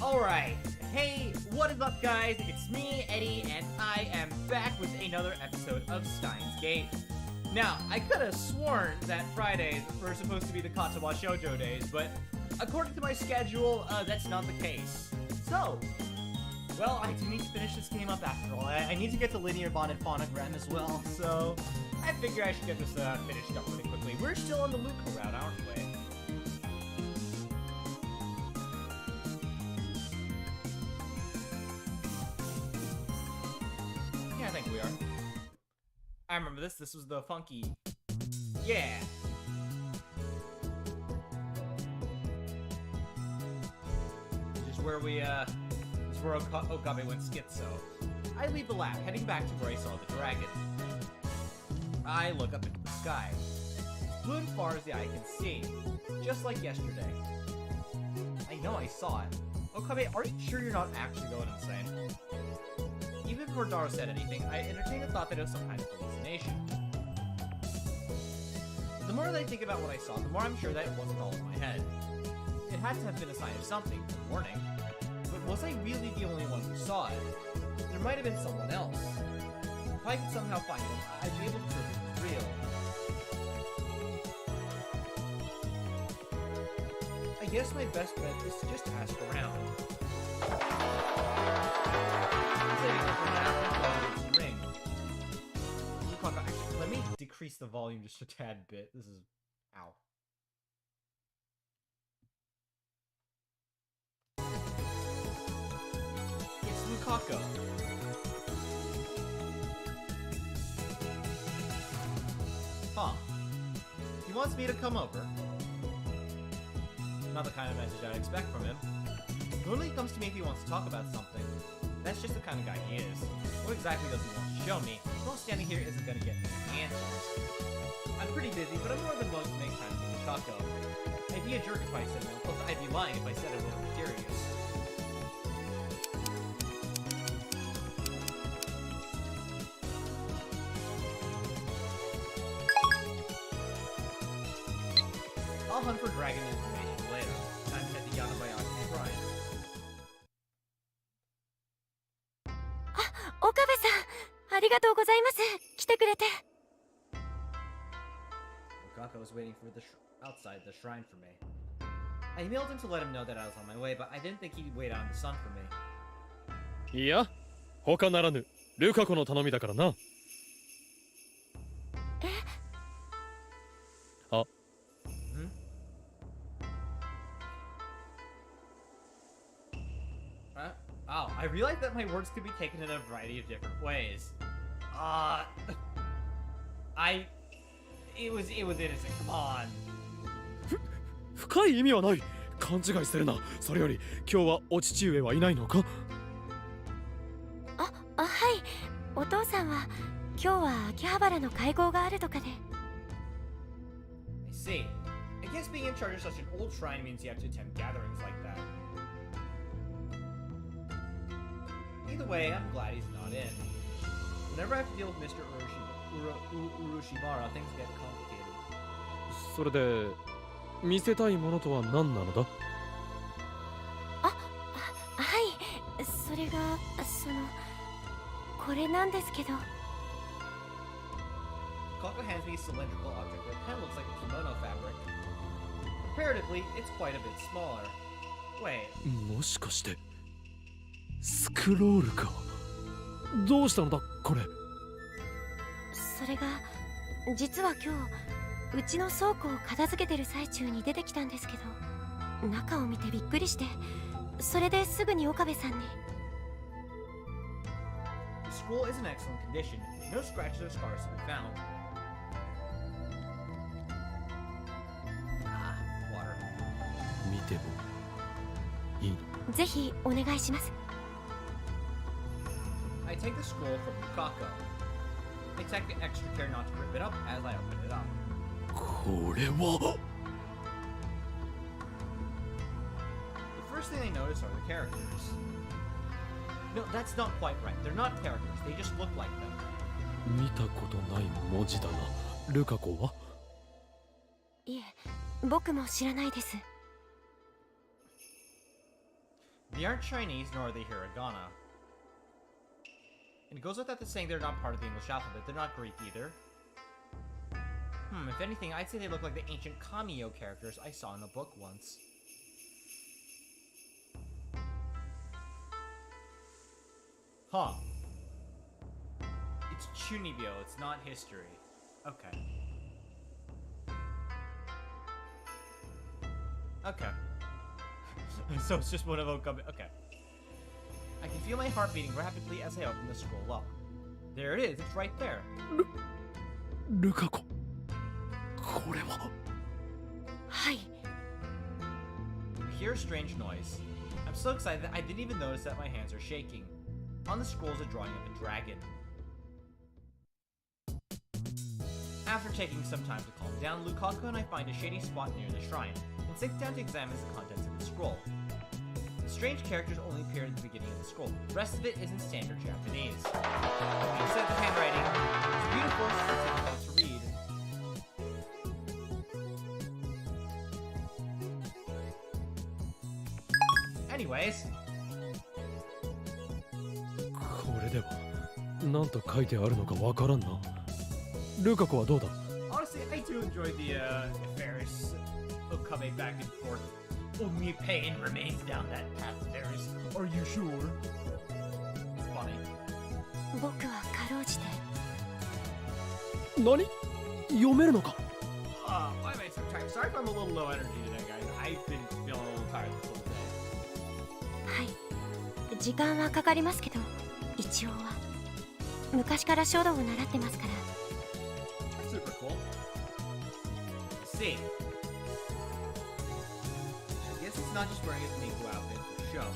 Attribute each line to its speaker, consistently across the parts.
Speaker 1: Alright, hey, what is up guys? It's me, Eddie, and I am back with another episode of Steins Gate. Now, I could have sworn that Fridays were supposed to be the Katawa Shoujo days, but according to my schedule, that's not the case. So, well, I do need to finish this game up after all. I need to get the linear bonded phonogram as well, so I figure I should get this finished up really quickly. We're still on the Luca route, aren't we? I think we are. I remember this. This was the funky. Yeah. This is where we, this is where Okabe went schizo. I leave the lab, heading back to where I saw the dragon. I look up into the sky. It's blue and far as the eye can see. Just like yesterday. I know I saw it. Okabe, are you sure you're not actually going insane? Even before Daro said anything, I entertained the thought that it was some kind of hallucination. The more that I think about what I saw, the more I'm sure that it wasn't all in my head. It had to have been a sign of something, a warning. But was I really the only one who saw it? There might have been someone else. If I could somehow find them, I'd be able to prove it was real. I guess my best bet is to just ask around. Ring. Actually, let me decrease the volume just a tad bit. This is... Ow. It's Lukako. Huh. He wants me to come over. Not the kind of message I'd expect from him. Normally he comes to me if he wants to talk about something. That's just the kind of guy he is. What exactly does he want to show me? Well, standing here isn't going to get any answers. I'm pretty busy, but I'm more than willing to make time for Lukako. I'd be a jerk if I said no, plus I'd be lying if I said I wasn't curious. I'll hunt for dragon information later. Time to head to Yanabayashi's shrine.
Speaker 2: Okabe-san, ありがとうございます。来てくれて。
Speaker 1: Okako was waiting for outside the shrine for me. I emailed him to let him know that I was on my way, but I didn't think he'd wait out in the sun for me.
Speaker 3: いや、他ならぬ、ルカ子の頼みだからな。
Speaker 2: え？
Speaker 3: あ。
Speaker 1: Oh, I realized that my words could be taken in a variety of different ways. It was innocent, come on.
Speaker 3: 深い意味はない。勘違いするな。それより、今日はお父上はいないのか？
Speaker 2: はい。お父さんは今日は秋葉原の会合があるとかで。
Speaker 1: I see. I guess being in charge of such an old shrine means you have to attend gatherings like that. Either way, I'm glad he's not in. Whenever I have to deal with Mr. Urushimara, things get complicated.
Speaker 3: それで、見せたいものとは何なのだ？
Speaker 2: はい。それが、これなんですけど。
Speaker 1: Kaka hands me a cylindrical object that kind of looks like a kimono fabric. Comparatively, it's quite a bit smaller. Wait.
Speaker 3: もしかして、スクロールか。どうしたのだ、これ。
Speaker 2: それが、実は今日、うちの倉庫を片付けてる最中に出てきたんですけど、中を見てびっくりして、それですぐに岡部さんに。
Speaker 1: The scroll is in excellent condition. No scratches or scars to be found. Water.
Speaker 3: 見てもいいの？
Speaker 2: ぜひお願いします。
Speaker 1: I take the scroll from Lukako. I take extra care not to rip it up as I open it up.
Speaker 3: これは。
Speaker 1: The first thing I notice are the characters. No, that's not quite right. They're not characters. They just look like them.
Speaker 3: 見たことない文字だな。ルカ子は？
Speaker 2: いえ、僕も知らないです。
Speaker 1: The They aren't Chinese, nor are they hiragana. And it goes without saying they're not part of the English alphabet. They're not Greek either. If anything, I'd say they look like the ancient Kamiyo characters I saw in a book once. Huh. It's Chunibyo, it's not history. Okay. Okay. So it's just one of Okami. Okay. I can feel my heart beating rapidly as I open the scroll up. There it is, it's right there.
Speaker 3: Lukako. これは。
Speaker 2: はい。
Speaker 1: I hear a strange noise. I'm so excited that I didn't even notice that my hands are shaking. On the scroll is a drawing of a dragon. After taking some time to calm down, Lukaku and I find a shady spot near the shrine, and sit down to examine the contents of the scroll. The strange characters only appear at the beginning of the scroll. The rest of it is in standard Japanese. Except the handwriting is beautiful and difficult to read. Anyways.
Speaker 3: これでは何と書いてあるのかわからんな。ルカ子はどうだ？
Speaker 1: Honestly, I do enjoy the Ferris Okame back and forth. Only pain remains down that path, Ferris. Are you sure? It's funny.
Speaker 2: 僕はかろうじて。
Speaker 3: 何？読めるのか？
Speaker 1: I made some time. Sorry if I'm a little low energy today, guys. I've been feeling a little tired this whole day.
Speaker 2: はい。時間はかかりますけど、一応は。昔から書道を習ってますから。
Speaker 1: Super cool. See. I guess it's not just wearing his Minku outfit for show.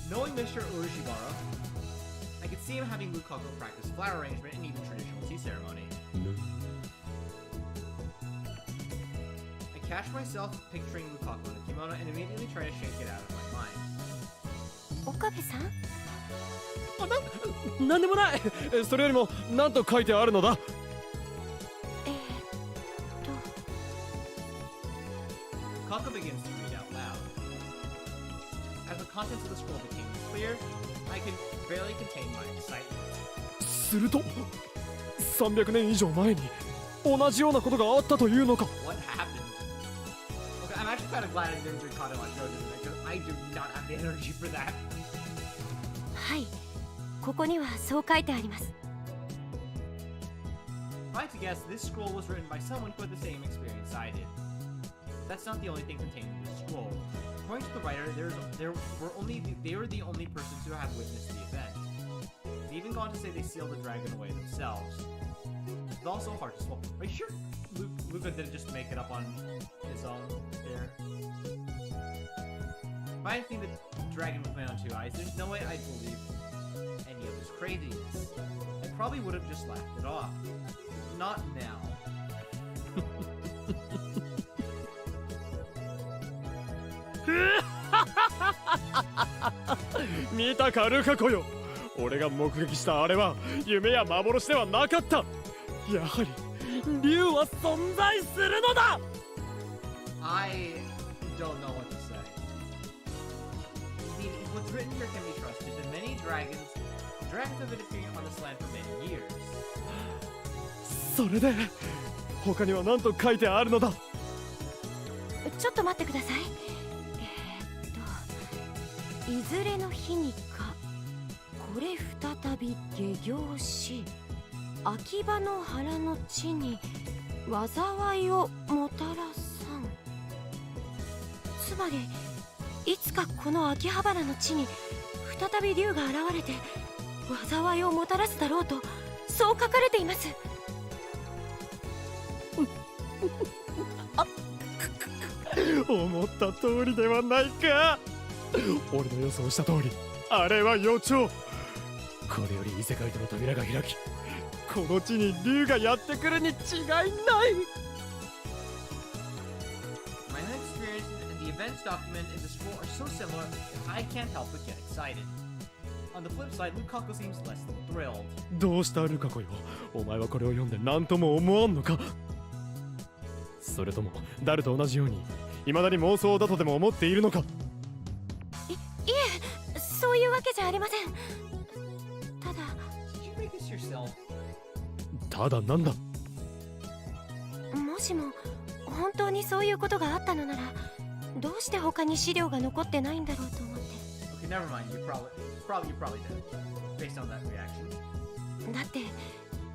Speaker 1: Knowing Mr. Urishibara, I could see him having Lukaku practice flower arrangement and even traditional tea ceremony. I catch myself picturing Lukaku in a kimono and immediately try to shake it out of my mind.
Speaker 2: 岡部さん？
Speaker 3: なんでもない。それよりも何と書いてあるのだ？
Speaker 1: Lukaku begins to read out loud. As the contents of the scroll became clear, I could barely contain my excitement.
Speaker 3: すると300年以上前に同じようなことがあったというのか？
Speaker 1: What happened? Okay, I'm actually kind of glad I didn't drink Kado on Jojo today because I do not have the energy for that.
Speaker 2: はい。ここにはそう書いてあります。
Speaker 1: If I had to guess, this scroll was written by someone who had the same experience I did. That's not the only thing contained in this scroll. According to the writer, they were the only persons who have witnessed the event. They even gone to say they sealed the dragon away themselves. It's also hard to swallow. Are you sure Luca didn't just make it up on his own there? If I had seen the dragon with my own two eyes, there's no way I'd believe any of this craziness. I probably would have just laughed it off. Not now.
Speaker 3: 見たかルカ子よ。俺が目撃したあれは夢や幻ではなかった。やはり竜は存在するのだ。
Speaker 1: I don't know what to say. I mean, if what's written here can be trusted, then many dragons have been appearing on this land for many years.
Speaker 3: それで他には何と書いてあるのだ？
Speaker 2: ちょっと待ってください。いずれの日にかこれ再び下行し秋葉の原の地に災いをもたらさん。つまりいつかこの秋葉原の地に再び竜が現れて災いをもたらすだろうとそう書かれています。
Speaker 3: 思った通りではないか。俺の予想した通りあれは予兆。これより異世界との扉が開きこの地に竜がやってくるに違いない。
Speaker 1: My experiences and the events documented in the scroll are so similar that I can't help but get excited. On the flip side, Lukaku seems less than thrilled.
Speaker 3: どうしたルカ子よ。お前はこれを読んで何とも思わんのか。それともダルと同じように未だに妄想だとでも思っているのか。
Speaker 2: いえ、そういうわけじゃありません。ただ
Speaker 1: Did you make this yourself?
Speaker 3: ただなんだ。
Speaker 2: もしも本当にそういうことがあったのなら、どうして他に資料が残ってないんだろうと思って。
Speaker 1: Okay, never mind. You probably did. Based on that reaction.
Speaker 2: だって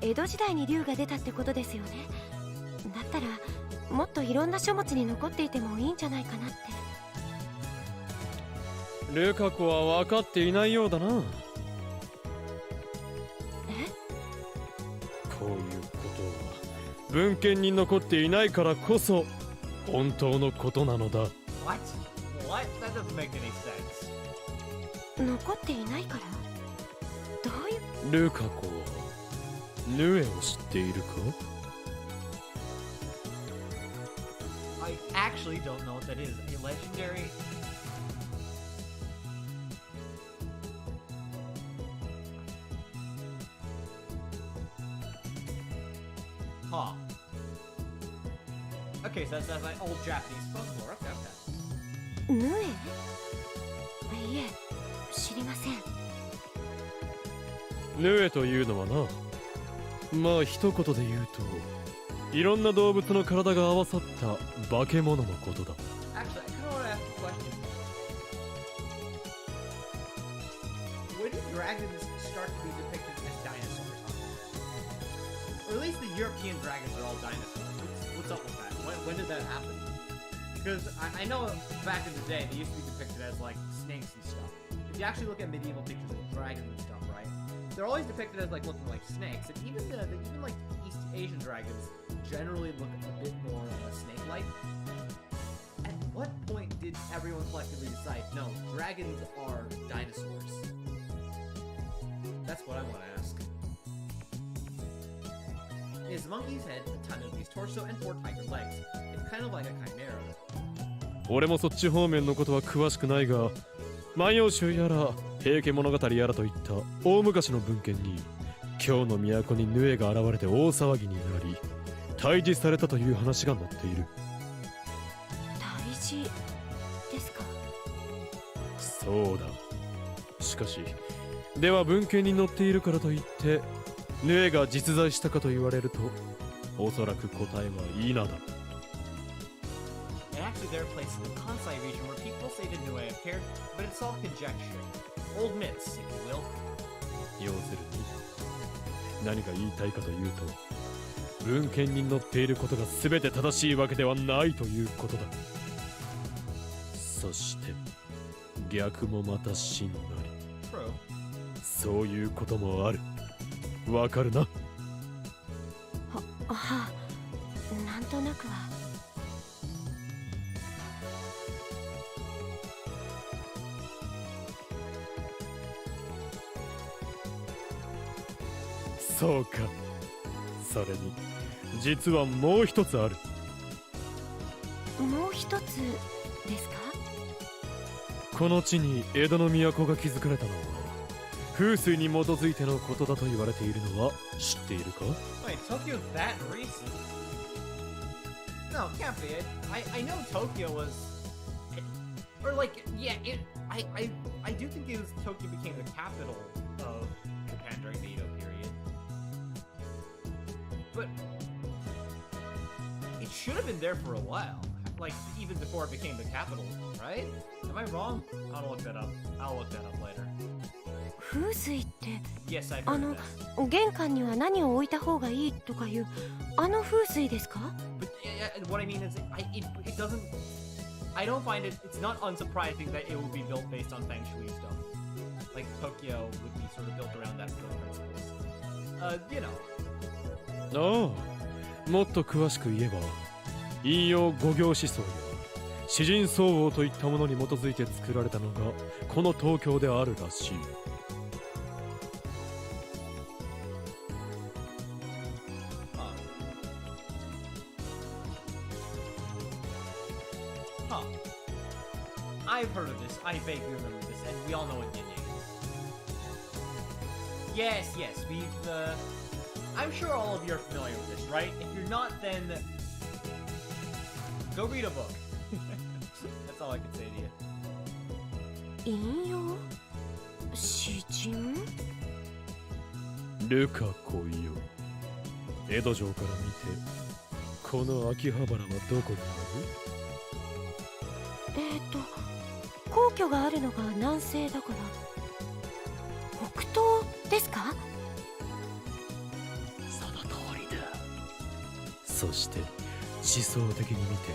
Speaker 2: 江戸時代に竜が出たってことですよね。だったらもっといろんな書物に残っていてもいいんじゃないかなって。
Speaker 3: ルカ子は分かっていないようだな。
Speaker 2: え？
Speaker 3: こういうことは文献に残っていないからこそ本当のことなのだ。
Speaker 1: What? What? That doesn't make any sense.
Speaker 2: 残っていないから？どういう？
Speaker 3: ルカ子はヌエを知っているか？
Speaker 1: I actually don't know what that is. A legendary. Huh. Okay, so that's like old Japanese folklore. Okay, okay.
Speaker 2: ヌエ？いえ、知りません。
Speaker 3: ヌエというのはな、まあ一言で言うといろんな動物の体が合わさった化け物のことだ。
Speaker 1: Actually, I kind of want to ask a question. When did dragons start to be depicted as dinosaurs? Or at least the European dragons are all dinosaurs. What's up with that? When did that happen? Because I know back in the day they used to be depicted as like snakes and stuff. If you actually look at medieval pictures of dragons and stuff, right? They're always depicted as like looking like snakes, and even like East Asian dragons generally look a bit more snake-like. At what point did everyone collectively decide, no, dragons are dinosaurs? That's what I want to ask. Is monkey's head, a ton of these torso, and 4 tiger legs? It's kind of like a chimera.
Speaker 3: 俺もそっち方面のことは詳しくないが、万葉集やら平家物語やらといった大昔の文献に京の都にヌエが現れて大騒ぎになり退治されたという話が載っている。
Speaker 2: 退治ですか？
Speaker 3: そうだ。しかしでは文献に載っているからといってヌエが実在したかと言われるとおそらく答えは否だ。
Speaker 1: And actually, there are places in the Kansai region where people say the Nue appeared, but it's all conjecture. Old myths, if you will.
Speaker 3: 要するに何が言いたいかというと文献に載っていることが全て正しいわけではないということだ。そして逆もまた真なり。
Speaker 1: True.
Speaker 3: そういうこともある。わかるな。
Speaker 2: はあ、なんとなくは。
Speaker 3: そうか。それに実はもう一つある。
Speaker 2: もう一つですか？
Speaker 3: この地に江戸の都が築かれたのは風水に基づいてのことだと言われているのは知っているか？
Speaker 1: Wait, Tokyo's that recent? No, it can't be it. I know Tokyo was, or like, yeah, I do think it was Tokyo became the capital of Japan during the Edo period. But it should have been there for a while, like even before it became the capital, right? Am I wrong? I'll look that up. I'll look that up later.
Speaker 2: 風水って
Speaker 1: Yes, I've heard of that.
Speaker 2: 玄関には何を置いた方がいいとかいうあの風水ですか？
Speaker 1: But what I mean is, it doesn't. I don't find it. It's not unsurprising that it will be built based on feng shui stuff. Like Tokyo would be sort of built around that sort of principles. You know.
Speaker 3: ああ、もっと詳しく言えば引用五行思想や詩人相応といったものに基づいて作られたのがこの東京であるらしい。
Speaker 1: Huh. I've heard of this. I vaguely remember this, and we all know what Yin Yang is. Yes, we've. I'm sure all of you are familiar with this, right? If you're not, then go read a book. That's all I can say to you.
Speaker 2: 引用詩人
Speaker 3: ルカ来いよ。江戸城から見てこの秋葉原はどこに
Speaker 2: 皇居があるのが南西だから北東ですか？
Speaker 3: ある？その通りだ。そして地層的に見て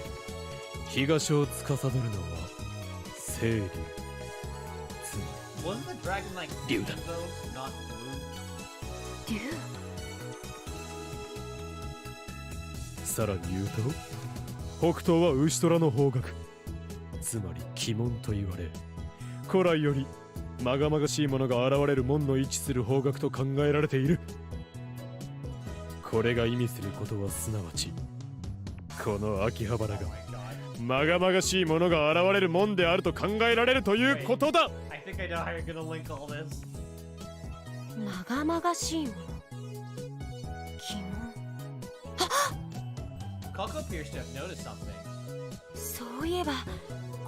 Speaker 3: 東を司るのは清流。つま
Speaker 1: Wasn't the dragon like
Speaker 3: Dude.
Speaker 1: green, though, not blue?
Speaker 2: 竜
Speaker 3: さらに言うと北東は牛虎の方角、つまり鬼門と言われ、古来よりまがまがしいものが現れる門の位置する方角と考えられている。これが意味することはすなわちこの秋葉原が
Speaker 1: Oh my god.
Speaker 3: まがまがしいものが現れる門であると考えられるということだ。
Speaker 1: I think I know how you're gonna link all this.
Speaker 2: まがまがしいもの鬼門
Speaker 1: Coco appears to have noticed something.
Speaker 2: そういえば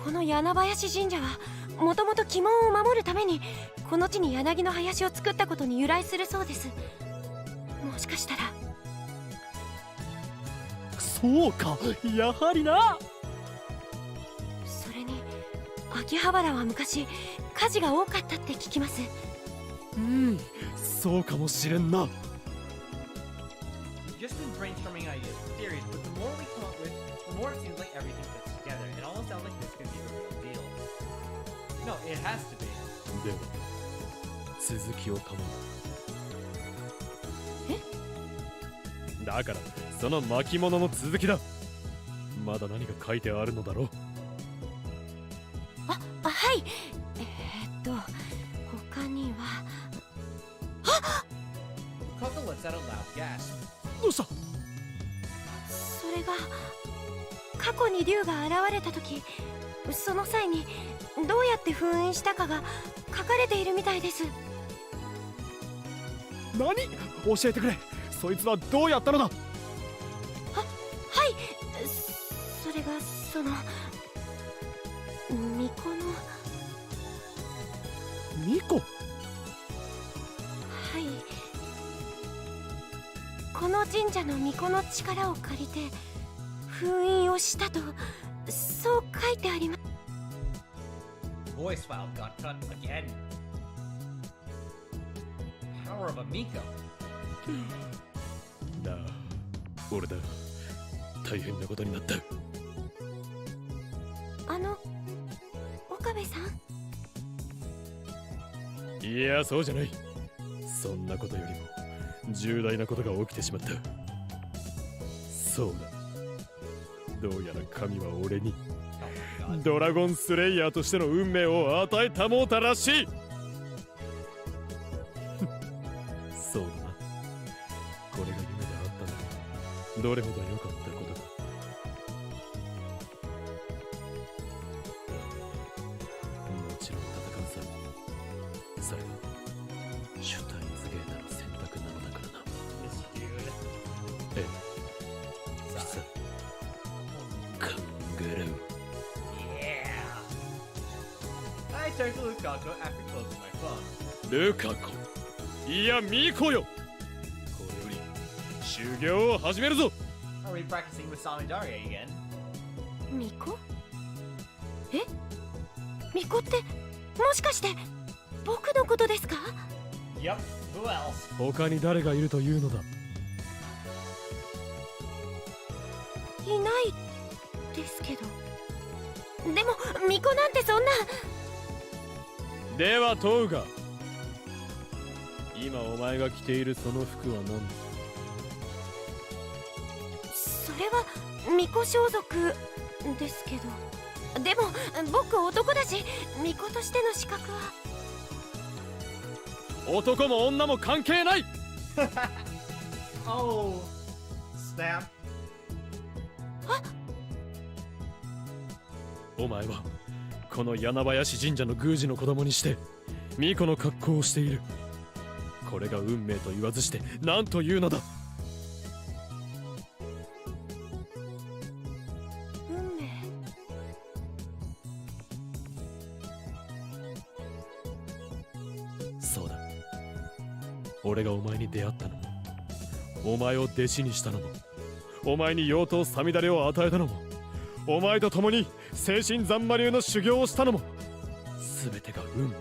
Speaker 2: この柳林神社はもともと鬼門を守るためにこの地に柳の林を作ったことに由来するそうです。もしかしたら
Speaker 3: そうか、やはりな。
Speaker 2: それに秋葉原は昔火事が多かったって聞きます。
Speaker 3: そうかもしれんな。
Speaker 1: We've just been brainstorming ideas and theories, but the more we come up with, the more it seems like everything fits together. It almost sounds like this could be the real deal. No, it has to be.
Speaker 3: では続きを頼む。だからその巻物の続きだ。まだ何か書いてあるのだろう。
Speaker 2: はい。他には
Speaker 1: Coco lets out a loud gasp.
Speaker 3: どうした？
Speaker 2: それが過去に竜が現れた時、その際にどうやって封印したかが書かれているみたいです。
Speaker 3: 何？教えてくれ。そいつはどうやったのだ？
Speaker 2: はい。それがその巫女の
Speaker 3: 巫女？
Speaker 2: はい。この神社の巫女の力を借りて封印をしたと、そう書いてあります。
Speaker 1: Voice file got cut again. Power of a Miko.
Speaker 3: なあ、俺だ。大変なことになった。
Speaker 2: 岡部さん。
Speaker 3: いや、そうじゃない。そんなことよりも重大なことが起きてしまった。そうだ。どうやら神は俺に
Speaker 1: Oh my god.
Speaker 3: ドラゴンスレイヤーとしての運命を与えたもうたらしい。そうだな。これが夢であったのはどれほど良かったことだ。もちろん戦うさ。それがシュタインズゲータの選択なのだからな。
Speaker 1: This dude.
Speaker 3: ええ、さあ、考えろ。
Speaker 1: Yeah. I turned to Lukaku after closing my phone.
Speaker 3: ルカコ、いやミコよ。これより修行を始めるぞ。
Speaker 1: Are we practicing with Samidari again?
Speaker 2: 巫女？え？巫女ってもしかして僕のことですか？
Speaker 1: Yup. Who else?
Speaker 3: 他に誰がいるというのだ。
Speaker 2: いないですけど。でも巫女なんてそんな。
Speaker 3: では問うが、今お前が着ているその服は何だ？
Speaker 2: それは巫女装束ですけど。でも僕男だし巫女としての資格は。
Speaker 3: 男も女も関係ない。
Speaker 1: Oh. Snap.
Speaker 3: お前はこの柳林神社の宮司の子供にして巫女の格好をしている。これが運命と言わずして何というのだ。
Speaker 2: 運命
Speaker 3: そうだ、俺がお前に出会ったのも、お前を弟子にしたのも、お前に妖刀さみだれを与えたのも、お前と共に精神残魔流の修行をしたのも、全てが運命、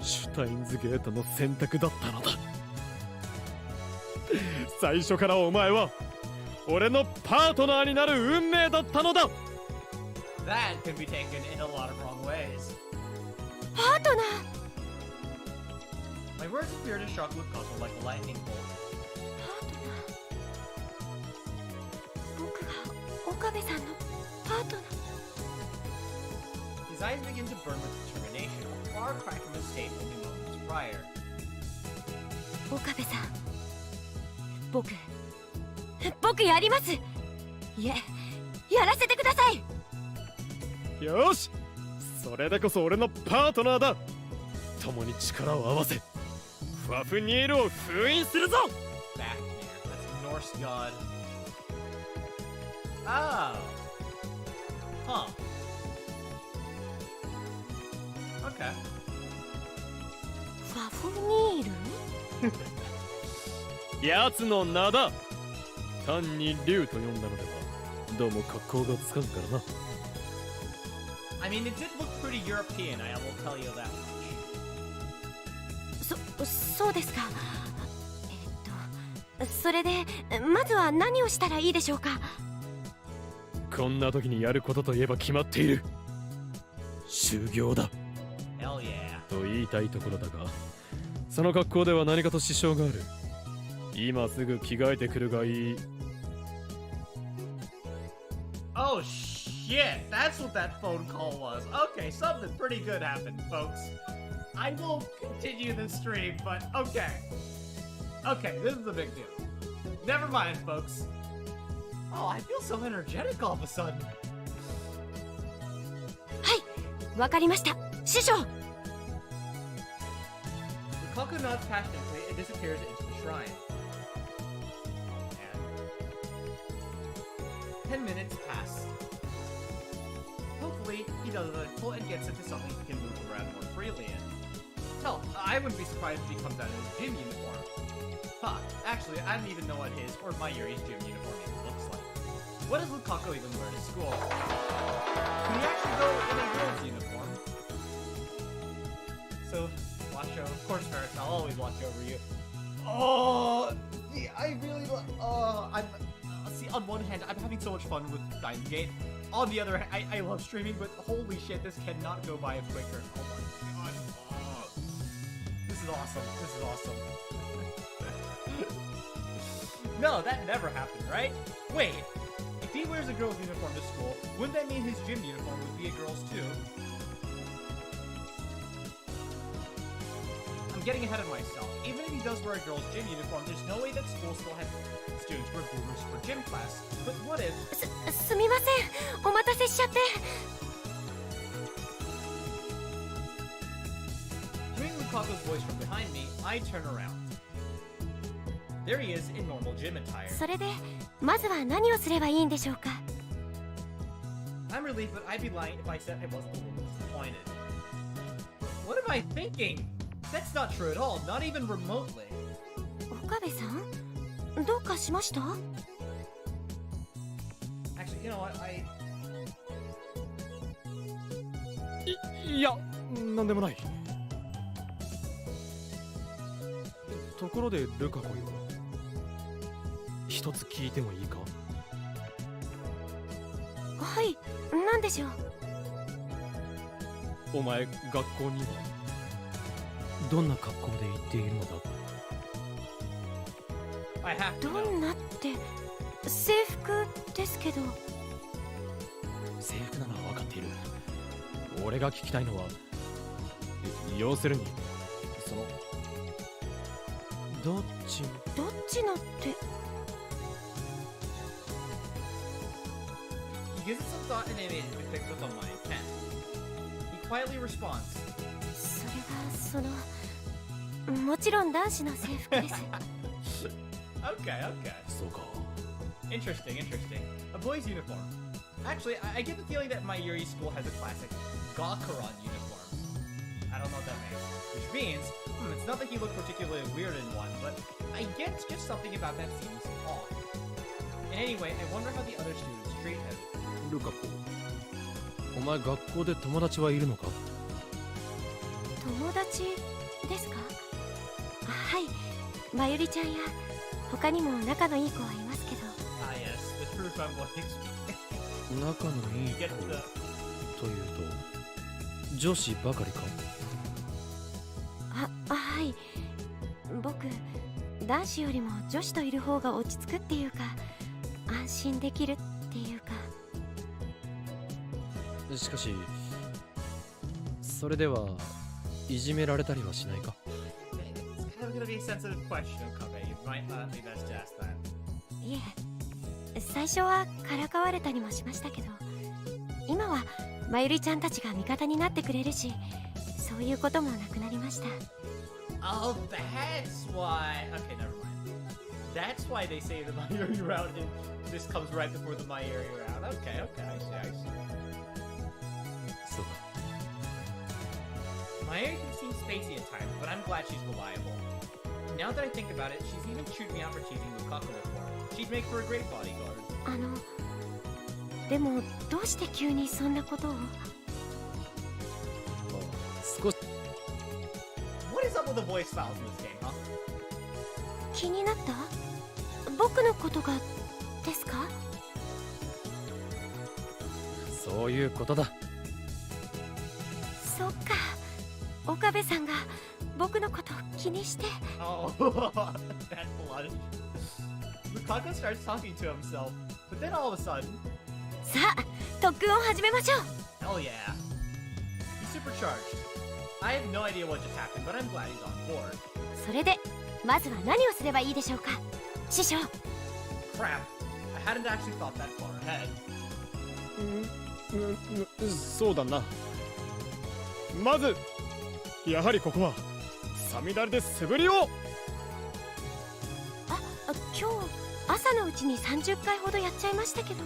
Speaker 3: シュタインズゲートの選択だったのだ。最初からお前は俺のパートナーになる運命だったのだ。
Speaker 1: That can be taken in a lot of wrong ways.
Speaker 2: パートナー。
Speaker 1: My words appeared to shock Lucaso like a lightning bolt.
Speaker 2: パートナー。僕が岡部さんのパートナー。
Speaker 1: His eyes begin to burn with determination, a far cry from his state only moments prior.
Speaker 2: 岡部さん、僕やります。いえ、やらせてください。
Speaker 3: よし、それでこそ俺のパートナーだ。共に力を合わせファフニエルを封印するぞ。
Speaker 1: Fafnir, that's a Norse god. Oh. Huh. Okay.
Speaker 2: ファフニール？
Speaker 3: 奴の名だ。単に竜と呼んだのではどうも格好がつかんからな。
Speaker 1: I mean, it did look pretty European, I will tell you that much.
Speaker 2: そうですか。それでまずは何をしたらいいでしょうか。
Speaker 3: こんな時にやることといえば決まっている。修行だ
Speaker 1: Hell yeah.
Speaker 3: と言いたいところだが、その格好では何かと支障がある。今すぐ着替えてくるがいい。
Speaker 1: Oh shit, that's what that phone call was. Okay, something pretty good happened, folks. I will continue the stream, but okay. Okay, this is a big deal. Never mind, folks. Oh, I feel so energetic all of a sudden.
Speaker 2: はい、わかりました。師匠。
Speaker 1: Lukaku nods passionately and disappears into the shrine. Oh, man. 10 minutes pass. Hopefully, he does a pull and gets into something he can move around more freely in. Hell, I wouldn't be surprised if he comes out in his gym uniform. Huh, actually, I don't even know what his or Mayuri's gym uniform even looks like. What does Lukaku even wear to school? Can he actually go in a girl's uniform? So, watch over. Of course, Ferris, I'll always watch over you. Oh, see, I really see, on one hand, I'm having so much fun with Steins Gate. On the other hand, I love streaming, but holy shit, this cannot go by quicker. Oh my god. Oh. This is awesome. This is awesome. No, that never happened, right? Wait, if he wears a girl's uniform to school, wouldn't that mean his gym uniform would be a girl's too? I'm getting ahead of myself. Even if he does wear a girl's gym uniform, there's no way that school still has students wear boomers for gym class. But what if...
Speaker 2: すみません。お待たせしちゃって。
Speaker 1: Hearing Lukaku's voice from behind me, I turn around. There he is in normal gym attire.
Speaker 2: それでまずは何をすればいいんでしょうか。
Speaker 1: I'm relieved, but I'd be lying if I said I wasn't a little disappointed. What am I thinking? That's not true at all, not even remotely.
Speaker 2: 岡部さん、どうかしました？
Speaker 1: Actually, you know what,
Speaker 3: いや、なんでもない。ところでルカ子よ、一つ聞いてもいいか？
Speaker 2: はい、なんでしょう。
Speaker 3: お前、学校にはどんな格好で行っているのだ？
Speaker 1: I have to
Speaker 2: ど
Speaker 1: know.
Speaker 2: んなって制服ですけど。
Speaker 3: 制服なのは分かっている。俺が聞きたいのは、要するにそのどっち
Speaker 2: のって。
Speaker 1: He gives it some thought and immediately picks up on my pen. He quietly responds.
Speaker 2: それがその、もちろん男子の制服です。
Speaker 1: Okay, okay.
Speaker 3: そうか。
Speaker 1: Interesting, interesting. A boy's uniform. Actually, I get the feeling that my Yuri school has a classic Gakkaron uniform. I don't know what that means. Which means, it's not that he looked particularly weird in one, but I guess just something about that seems off. And anyway, I wonder how the other students treat him.
Speaker 3: ルカ子、お前学校で友達はいるのか？
Speaker 2: 友達ですか？はい、まゆりちゃんや他にも仲のいい子はいますけど。
Speaker 1: Ah yes, the true flamboyant.
Speaker 3: 仲のいい子
Speaker 1: Get the...
Speaker 3: というと女子ばかりか？
Speaker 2: はい。僕、男子よりも女子といる方が落ち着くっていうか、安心できるっていうか。
Speaker 3: しかし、それではいじめられたりはしないか？
Speaker 1: It's kind of gonna be a sensitive question, Kabe. You might not be best to ask that.
Speaker 2: いえ、最初はからかわれたりもしましたけど、今はまゆりちゃんたちが味方になってくれるし、そういうこともなくなりました。
Speaker 1: Oh, that's why. Okay, never mind. That's why they say the Mayuri round, and this comes right before the Mayuri round. Okay, I see.
Speaker 3: そうか。
Speaker 1: Mayuri can seem spacey at times, but I'm glad she's reliable. Now that I think about it, she's even chewed me out for teasing Lukaku before. She'd make for a great bodyguard.
Speaker 2: でもどうして急にそんなことを？
Speaker 3: 少し
Speaker 1: What is up with the voice files in this game, huh?
Speaker 2: 気になった？僕のことがですか？
Speaker 3: そういうことだ。
Speaker 2: そっか、岡部さんが僕のこと気にして。
Speaker 1: Oh, that's blood. Lukaku starts talking to himself, but then all of a sudden...
Speaker 2: さあ、特訓を始めましょう。
Speaker 1: Hell yeah. He's supercharged. I have no idea what just happened, but I'm glad he's on board.
Speaker 2: それで、まずは何をすればいいでしょうか、師匠。
Speaker 1: Crap. I hadn't actually thought that far ahead.
Speaker 3: そうだな。まずやはりここはサミダレで素振りを。
Speaker 2: 今日朝のうちに30回ほどやっちゃいましたけど。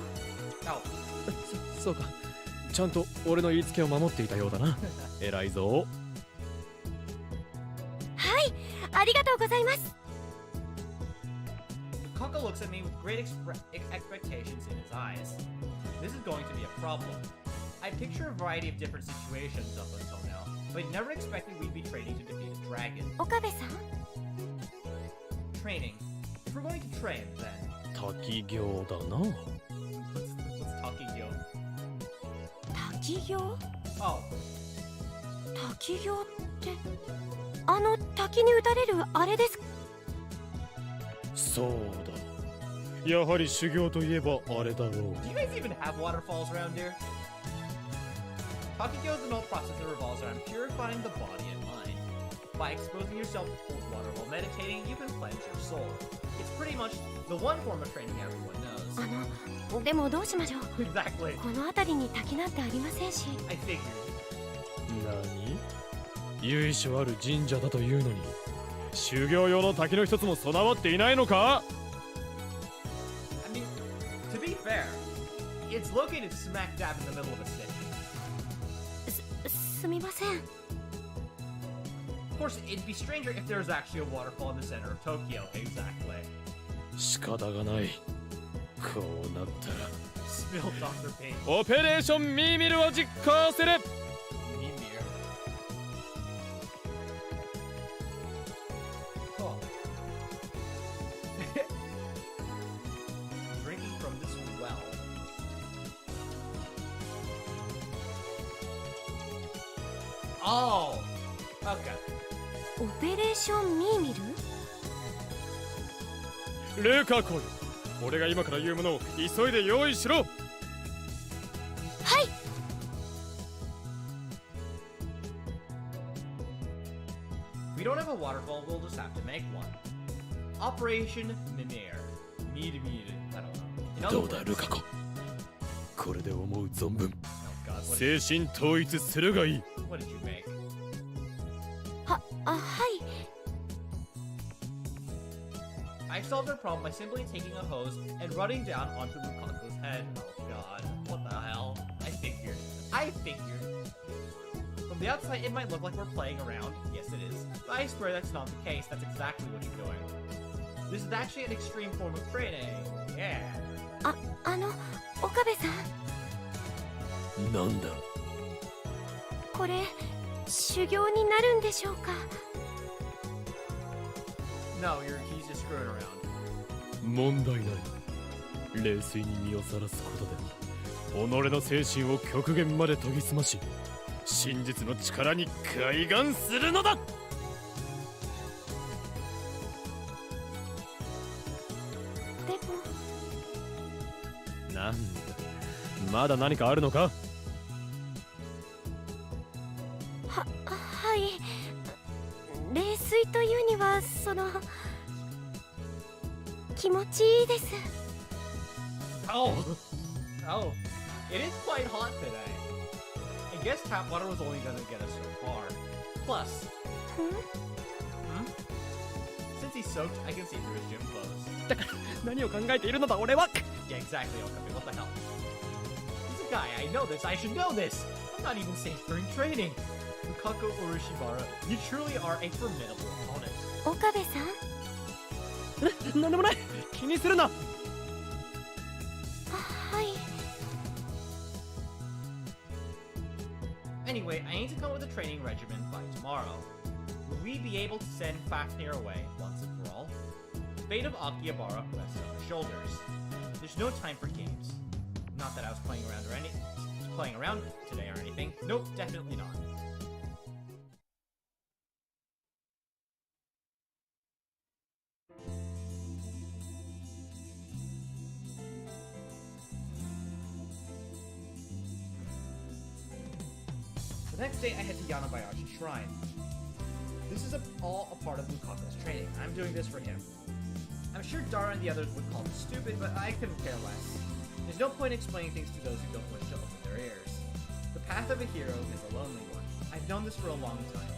Speaker 3: そうか、ちゃんと俺の言いつけを守っていたようだな。偉いぞ。
Speaker 2: はい、ありがとうございます。
Speaker 1: Lukaku looks at me with great expectations in his eyes. This is going to be a problem. I picture a variety of different situations up until now, but I never expected we'd be training to defeat a dragon.
Speaker 2: 岡部さん？
Speaker 1: Training. If we're going to train, then...
Speaker 3: 滝行だな。
Speaker 1: What's talking yo?
Speaker 2: 滝行？
Speaker 1: Oh.
Speaker 2: 滝行って滝に打たれるあれですか？
Speaker 3: そうだ。やはり修行といえばあれだろう。
Speaker 1: Do you guys even have waterfalls around here? Takigyo is an old process that revolves around purifying the body and mind. By exposing yourself to cold water while meditating, you can cleanse your soul. It's pretty much the one form of training everyone knows.
Speaker 2: でもどうしましょう。
Speaker 1: Exactly.
Speaker 2: この辺りに滝なんてありませんし。
Speaker 1: I figured.
Speaker 3: 何？由緒ある神社だというのに修行用の滝の一つも備わっていないのか？
Speaker 1: I mean, to be fair, it's located smack dab in the middle of a city.
Speaker 2: すみません。
Speaker 1: Of course, it'd be stranger if there was actually a waterfall in the center of Tokyo. Exactly.
Speaker 3: 仕方がない。こうなったら
Speaker 1: Spill Dr. Pain.
Speaker 3: オペレーションミーミルを実行する。
Speaker 1: Mimir. Oh. Drinking from this well. Oh! Okay.
Speaker 2: オペレーションミーミル？
Speaker 3: ルカコよ、俺が今から言うものを急いで用意しろ。
Speaker 2: はい。
Speaker 1: We don't have a waterfall, we'll just have to make one. Operation Mimir. Mir. I don't know.
Speaker 3: どうだルカコ、これで思う存分
Speaker 1: Oh god,
Speaker 3: 精神統一するがいい。
Speaker 1: what did you make?
Speaker 2: はい。
Speaker 1: I solved our problem by simply taking a hose and running down onto Lukaku's head. Oh god, what the hell? I figured. The the outside, it might look like we're playing around. Yes, it is. But I swear that's not the case. That's exactly what he's doing. This is actually an extreme form of training. Yeah.
Speaker 2: 岡部さん。
Speaker 3: なんだ。
Speaker 2: これ修行になるんでしょうか。
Speaker 1: No, he's just screwing around.
Speaker 3: 問題ない。冷水に身をさらすことで己の精神を極限まで研ぎ澄まし、真実の力に開眼するのだ。
Speaker 2: でも
Speaker 3: なんだ、まだ何かあるのか。
Speaker 2: はい、冷水というにはその気持ちいいです。
Speaker 1: Oh, it is quite hot today. I guess tap water was only gonna get us so far. Plus, since he's soaked, I can see through his gym clothes.
Speaker 3: だから何を考えているのだ俺は。
Speaker 1: Yeah, exactly, Okabe. What the hell? He's a guy. I know this. I should know this. I'm not even safe during training. Lukaku Urushibara, you truly are a formidable opponent.
Speaker 2: 岡部さん。
Speaker 3: なんでもない。気にするな。
Speaker 2: はい。
Speaker 1: Anyway, I need to come up with a training regimen by tomorrow. Will we be able to send Fafnir away once and for all? The fate of Akihabara rests on our shoulders. There's no time for games. Not that I was playing around today or anything. Nope, definitely not. The next day, I head to Yanabayashi Shrine. This is all a part of Lukaku's training. I'm doing this for him. I'm sure Dara and the others would call me stupid, but I couldn't care less. There's no point explaining things to those who don't wish to open their ears. The path of a hero is a lonely one. I've known this for a long time.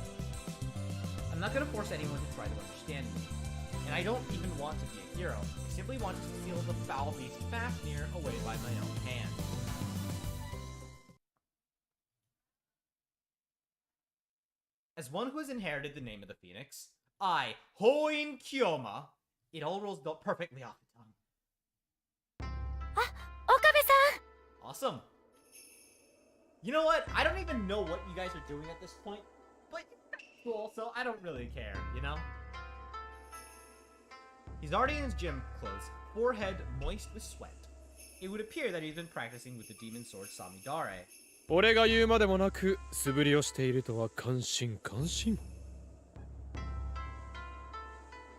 Speaker 1: I'm not going to force anyone to try to understand me. And I don't even want to be a hero. I simply want to steal the foul beast Fafnir away by my own hand. As one who has inherited the name of the Phoenix, I, Hoin Kyoma, it all rolls perfectly off the tongue.
Speaker 2: 岡部さん。
Speaker 1: Awesome. You know what? I don't even know what you guys are doing at this point, but it's cool, so I don't really care, you know? He's already in his gym clothes, forehead moist with sweat. It would appear that he's been practicing with the demon sword Samidare.
Speaker 3: 俺が言うまでもなく素振りをしているとは感心感心。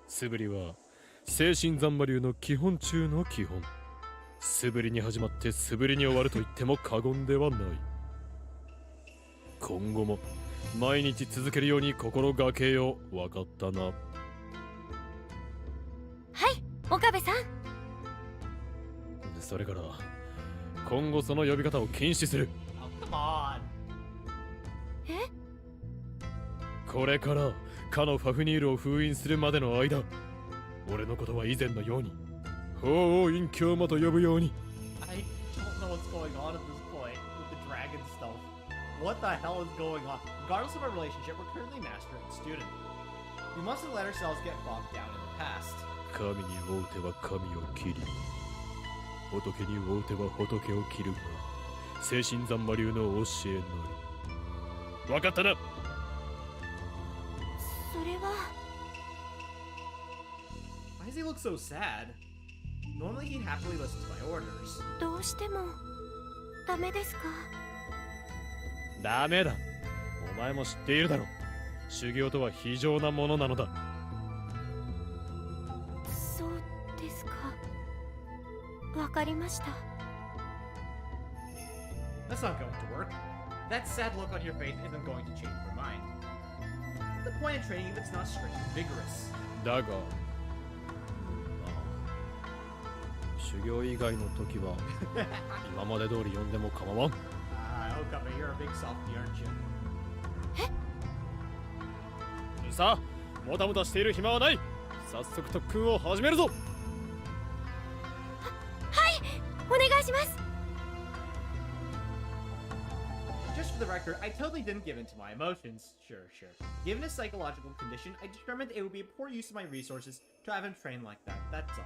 Speaker 3: 素振りは精神残魔流の基本中の基本。素振りに始まって素振りに終わると言っても過言ではない。今後も毎日続けるように心がけよう。わかったな。
Speaker 2: はい、岡部さん。
Speaker 3: それから今後その呼び方を禁止する。
Speaker 1: Come on.
Speaker 2: え？
Speaker 3: これからかのファフニールを封印するまでの間、俺のことは以前のように法王隠居魔と呼ぶように。
Speaker 1: I don't know what's going on at this point with the dragon stuff. What the hell is going on? Regardless of our relationship, we're currently master and student. We mustn't let ourselves get bogged down in the past.
Speaker 3: 神に会うては神を切り、仏に会うては仏を切るが精神残魔流の教えなり。わかったな。
Speaker 2: それは。
Speaker 1: Why does he look so sad? Normally he'd happily listen to my orders.
Speaker 2: どうしてもダメですか？
Speaker 3: ダメだ。お前も知っているだろう。修行とは非常なものなのだ。
Speaker 2: そうですか。わかりました。
Speaker 1: That's not going to work. That sad look on your face isn't going to change your mind. What's the point of training if it's not strict and vigorous?
Speaker 3: だが、修行以外の時は今まで通り呼んでも構わん。
Speaker 1: Okabe, you're a big softie, aren't you?
Speaker 3: さあ、もたもたしている暇はない。早速特訓を始めるぞ。
Speaker 2: はい、お願いします。
Speaker 1: Just for the record, I totally didn't give in to my emotions. Sure. Given his psychological condition, I determined it would be a poor use of my resources to have him train like that, that's all.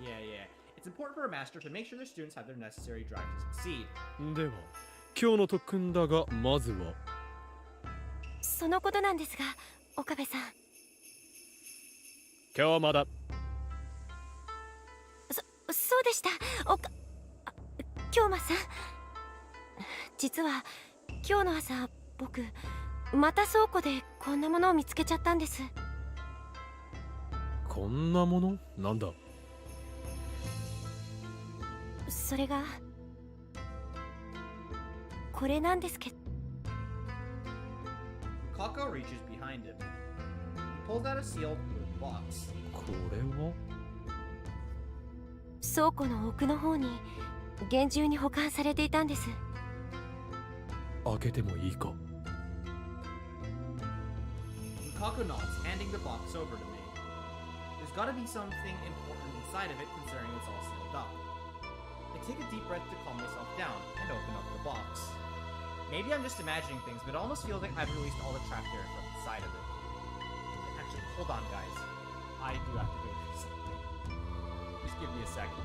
Speaker 1: Yeah. It's important for a master to make sure their students have their necessary drive to succeed.
Speaker 3: では今日の特訓だがまずは
Speaker 2: そのことなんですが、岡部さん。
Speaker 3: 今日はまだ
Speaker 2: そうでした。京馬さん、実は今日の朝僕また倉庫でこんなものを見つけちゃったんです。
Speaker 3: こんなものなんだ。
Speaker 2: それがこれなんですけど。
Speaker 1: Kako reaches behind him. He pulls out a sealed wood box.
Speaker 3: これは
Speaker 2: 倉庫の奥の方に厳重に保管されていたんです。
Speaker 3: 開けてもいいか。
Speaker 1: Kako nods, handing the box over to me. There's gotta be something important inside of it considering it's all sealed up. I take a deep breath to calm myself down and open up the box. Maybe I'm just imagining things, but it almost feels like I've released all the trapped air from inside of it. Actually, hold on guys. I do have to go through something. Just give me a second.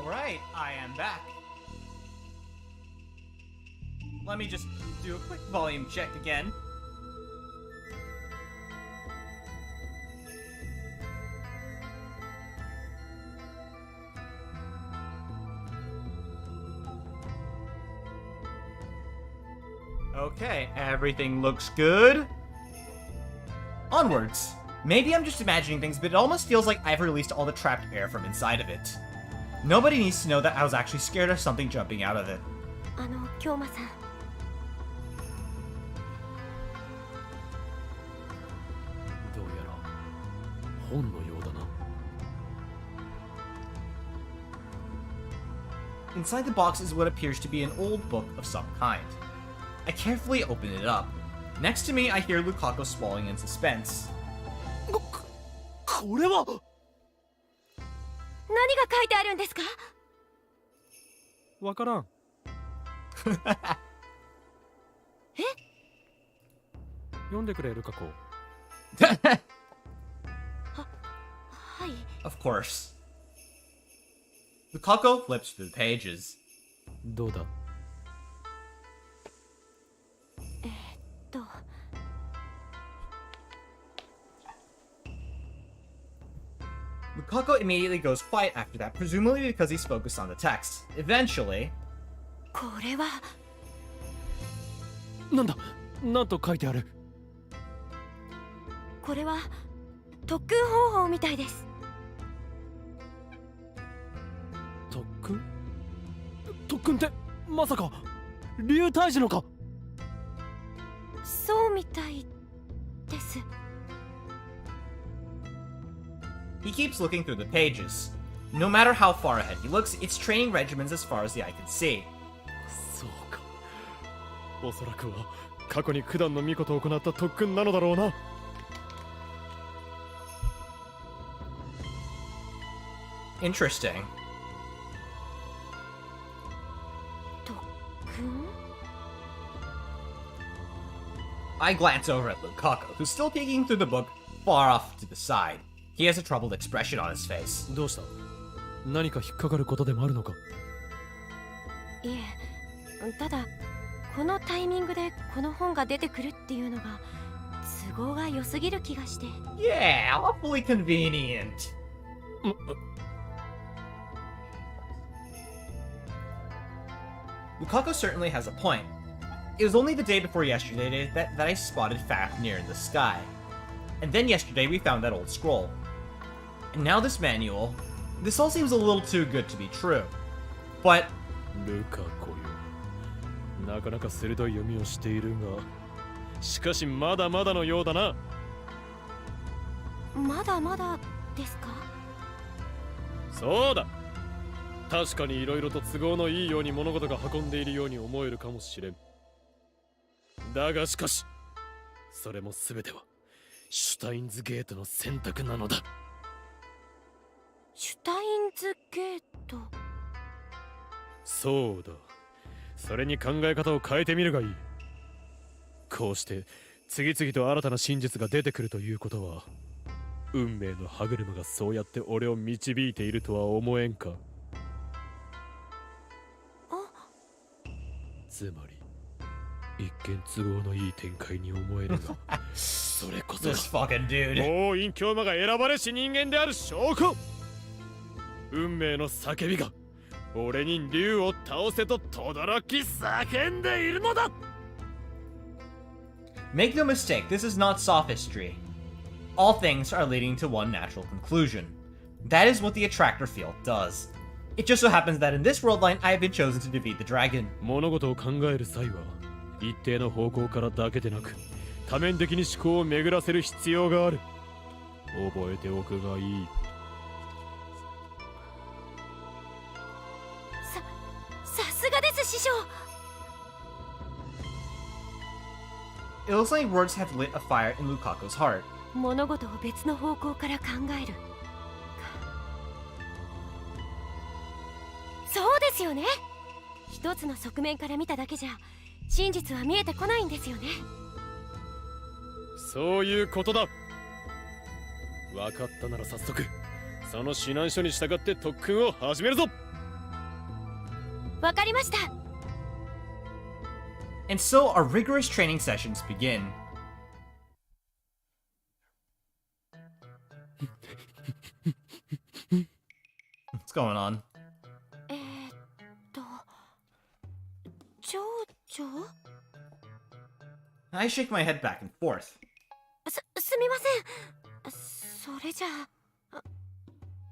Speaker 1: Alright, I am back. Let me just do a quick volume check again. Okay, everything looks good. Onwards. Maybe I'm just imagining things, but it almost feels like I've released all the trapped air from inside of it. Nobody needs to know that I was actually scared of something jumping out of it.
Speaker 2: 京馬さん。
Speaker 3: どうやら本のようだな。
Speaker 1: Inside the box is what appears to be an old book of some kind. I carefully open it up. Next to me, I hear Lukaku swallowing in suspense.
Speaker 3: これは
Speaker 2: 何が書いてあるんですか？
Speaker 3: わからん。
Speaker 2: え？
Speaker 3: 読んでくれるかこ。
Speaker 1: Of course. Lukako flips through the pages.
Speaker 3: どうだ？
Speaker 2: と
Speaker 1: Lukako immediately goes quiet after that, presumably because he's focused on the text. Eventually,
Speaker 2: これは
Speaker 3: なんだ？なんと書いてある？
Speaker 2: これは特訓方法みたいです。
Speaker 3: 特訓？特訓ってまさか竜退治のか？
Speaker 2: そうみたいです。
Speaker 1: he keeps looking through the pages. No matter how far ahead he looks, it's training regimens as far as the eye can see.
Speaker 3: そうか。おそらくは過去に九段の巫女と行った特訓なのだろうな。
Speaker 1: Interesting.
Speaker 2: 特訓
Speaker 1: I glance over at Lukako, who's still peeking through the book far off to the side. He has a troubled expression on his face.
Speaker 3: どうした？何か引っかかることでもあるのか？
Speaker 2: いえ、ただこのタイミングでこの本が出てくるっていうのが都合が良すぎる気がして。
Speaker 1: Yeah, awfully convenient. Lukako certainly has a point. It was only the day before yesterday that I spotted Fafnir in the sky. And then yesterday we found that old scroll. And now this manual. This all seems a little too good to be true. But
Speaker 3: ルカ子よ。なかなか鋭い読みをしているが、しかしまだまだのようだな。
Speaker 2: まだまだですか？
Speaker 3: そうだ。確かにいろいろと都合のいいように物事が運んでいるように思えるかもしれん。だがしかし、それも全てはシュタインズゲートの選択なのだ。
Speaker 2: シュタインズゲート。
Speaker 3: そうだ。それに考え方を変えてみるがいい。こうして次々と新たな真実が出てくるということは、運命の歯車がそうやって俺を導いているとは思えんか？つまり一見都合のいい展開に思えるがそれこそ
Speaker 1: this fucking dude.
Speaker 3: もう隠居魔が選ばれし人間である証拠。運命の叫びが俺に竜を倒せと轟き叫んでいるのだ。
Speaker 1: Make no mistake, this is not sophistry. All things are leading to one natural conclusion. That is what the attractor field does. It just so happens that in this world line, I have been chosen to defeat the dragon.
Speaker 3: 物事を考える際は一定の方向からだけでなく多面的に思考を巡らせる必要がある。覚えておくがいい。
Speaker 2: さすがです師匠。
Speaker 1: It looks like words have lit a fire in Lukako's heart.
Speaker 2: 物事を別の方向から考える。そうですよね。一つの側面から見ただけじゃ真実は見えてこないんですよね。
Speaker 3: そういうことだ。分かったなら早速その指南書に従って特訓を始めるぞ。
Speaker 2: わかりました。
Speaker 1: And so our rigorous training sessions begin. What's going on?
Speaker 2: 蝶々？
Speaker 1: I shake my head back and forth.
Speaker 2: すみません。それじゃあ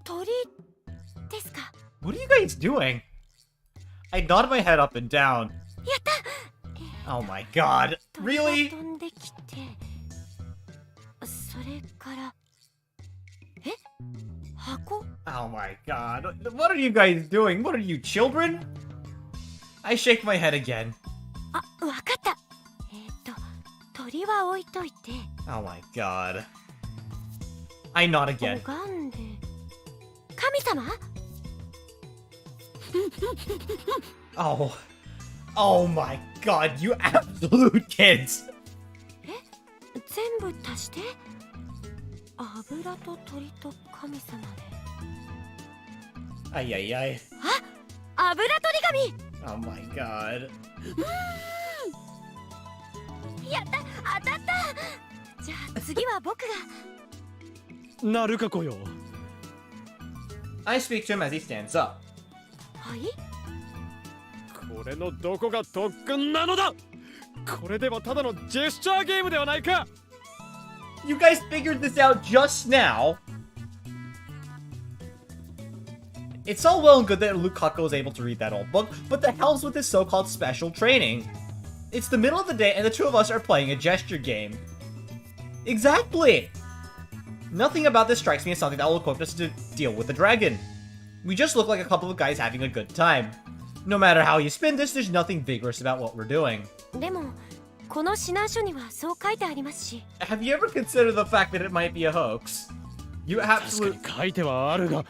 Speaker 2: 鳥ですか？
Speaker 1: What are you guys doing? I nod my head up and down.
Speaker 2: やった。
Speaker 1: Oh my god.
Speaker 2: 鳥が
Speaker 1: Really?
Speaker 2: 飛んできて、それから箱？
Speaker 1: Oh my god. What are you guys doing? What are you, children? I shake my head again.
Speaker 2: あ、わかった。鳥は置いといて。
Speaker 1: Oh my god. I nod again.
Speaker 2: 拝んで。神様？
Speaker 1: Oh. Oh my god, you absolute kids.
Speaker 2: 全部足して油と鳥と神様で
Speaker 1: Ay, ay, ay.
Speaker 2: 油取り紙。
Speaker 1: Oh my god.
Speaker 2: やった、当たった。じゃあ次は僕が。
Speaker 3: なるかこよ。
Speaker 1: I speak to him as he stands up.
Speaker 2: はい。
Speaker 3: これのどこが特訓なのだ。これではただのジェスチャーゲームではないか。
Speaker 1: You guys figured this out just now. It's all well and good that Lukaku is able to read that old book, but the hell's with this so-called special training? It's the middle of the day and the two of us are playing a gesture game. Exactly! Nothing about this strikes me as something that will equip us to deal with the dragon. We just look like a couple of guys having a good time. No matter how you spin this, there's nothing vigorous about what we're doing.
Speaker 2: でもこの指南書にはそう書いてありますし。
Speaker 1: Have you ever considered the fact that it might be a hoax? You
Speaker 3: 確か
Speaker 1: absolutely...
Speaker 3: に書いてはあるが。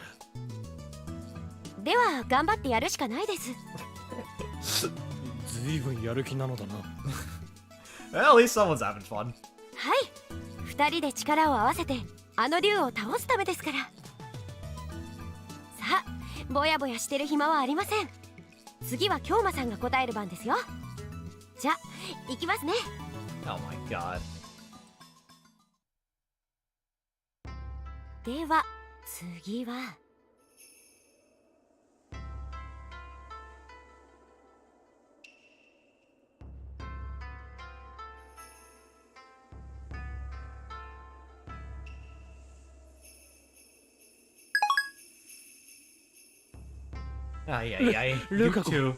Speaker 2: では頑張ってやるしかないです。
Speaker 3: ずいぶんやる気なのだな。
Speaker 1: Well, at least someone's having fun.
Speaker 2: はい、二人で力を合わせてあの竜を倒すためですから。さあ、ぼやぼやしてる暇はありません。次は京馬さんが答える番ですよ。じゃあ行きますね。
Speaker 1: Oh my god.
Speaker 2: では次は。
Speaker 1: Ay, ay, ay. You
Speaker 3: Lukaku.
Speaker 1: too.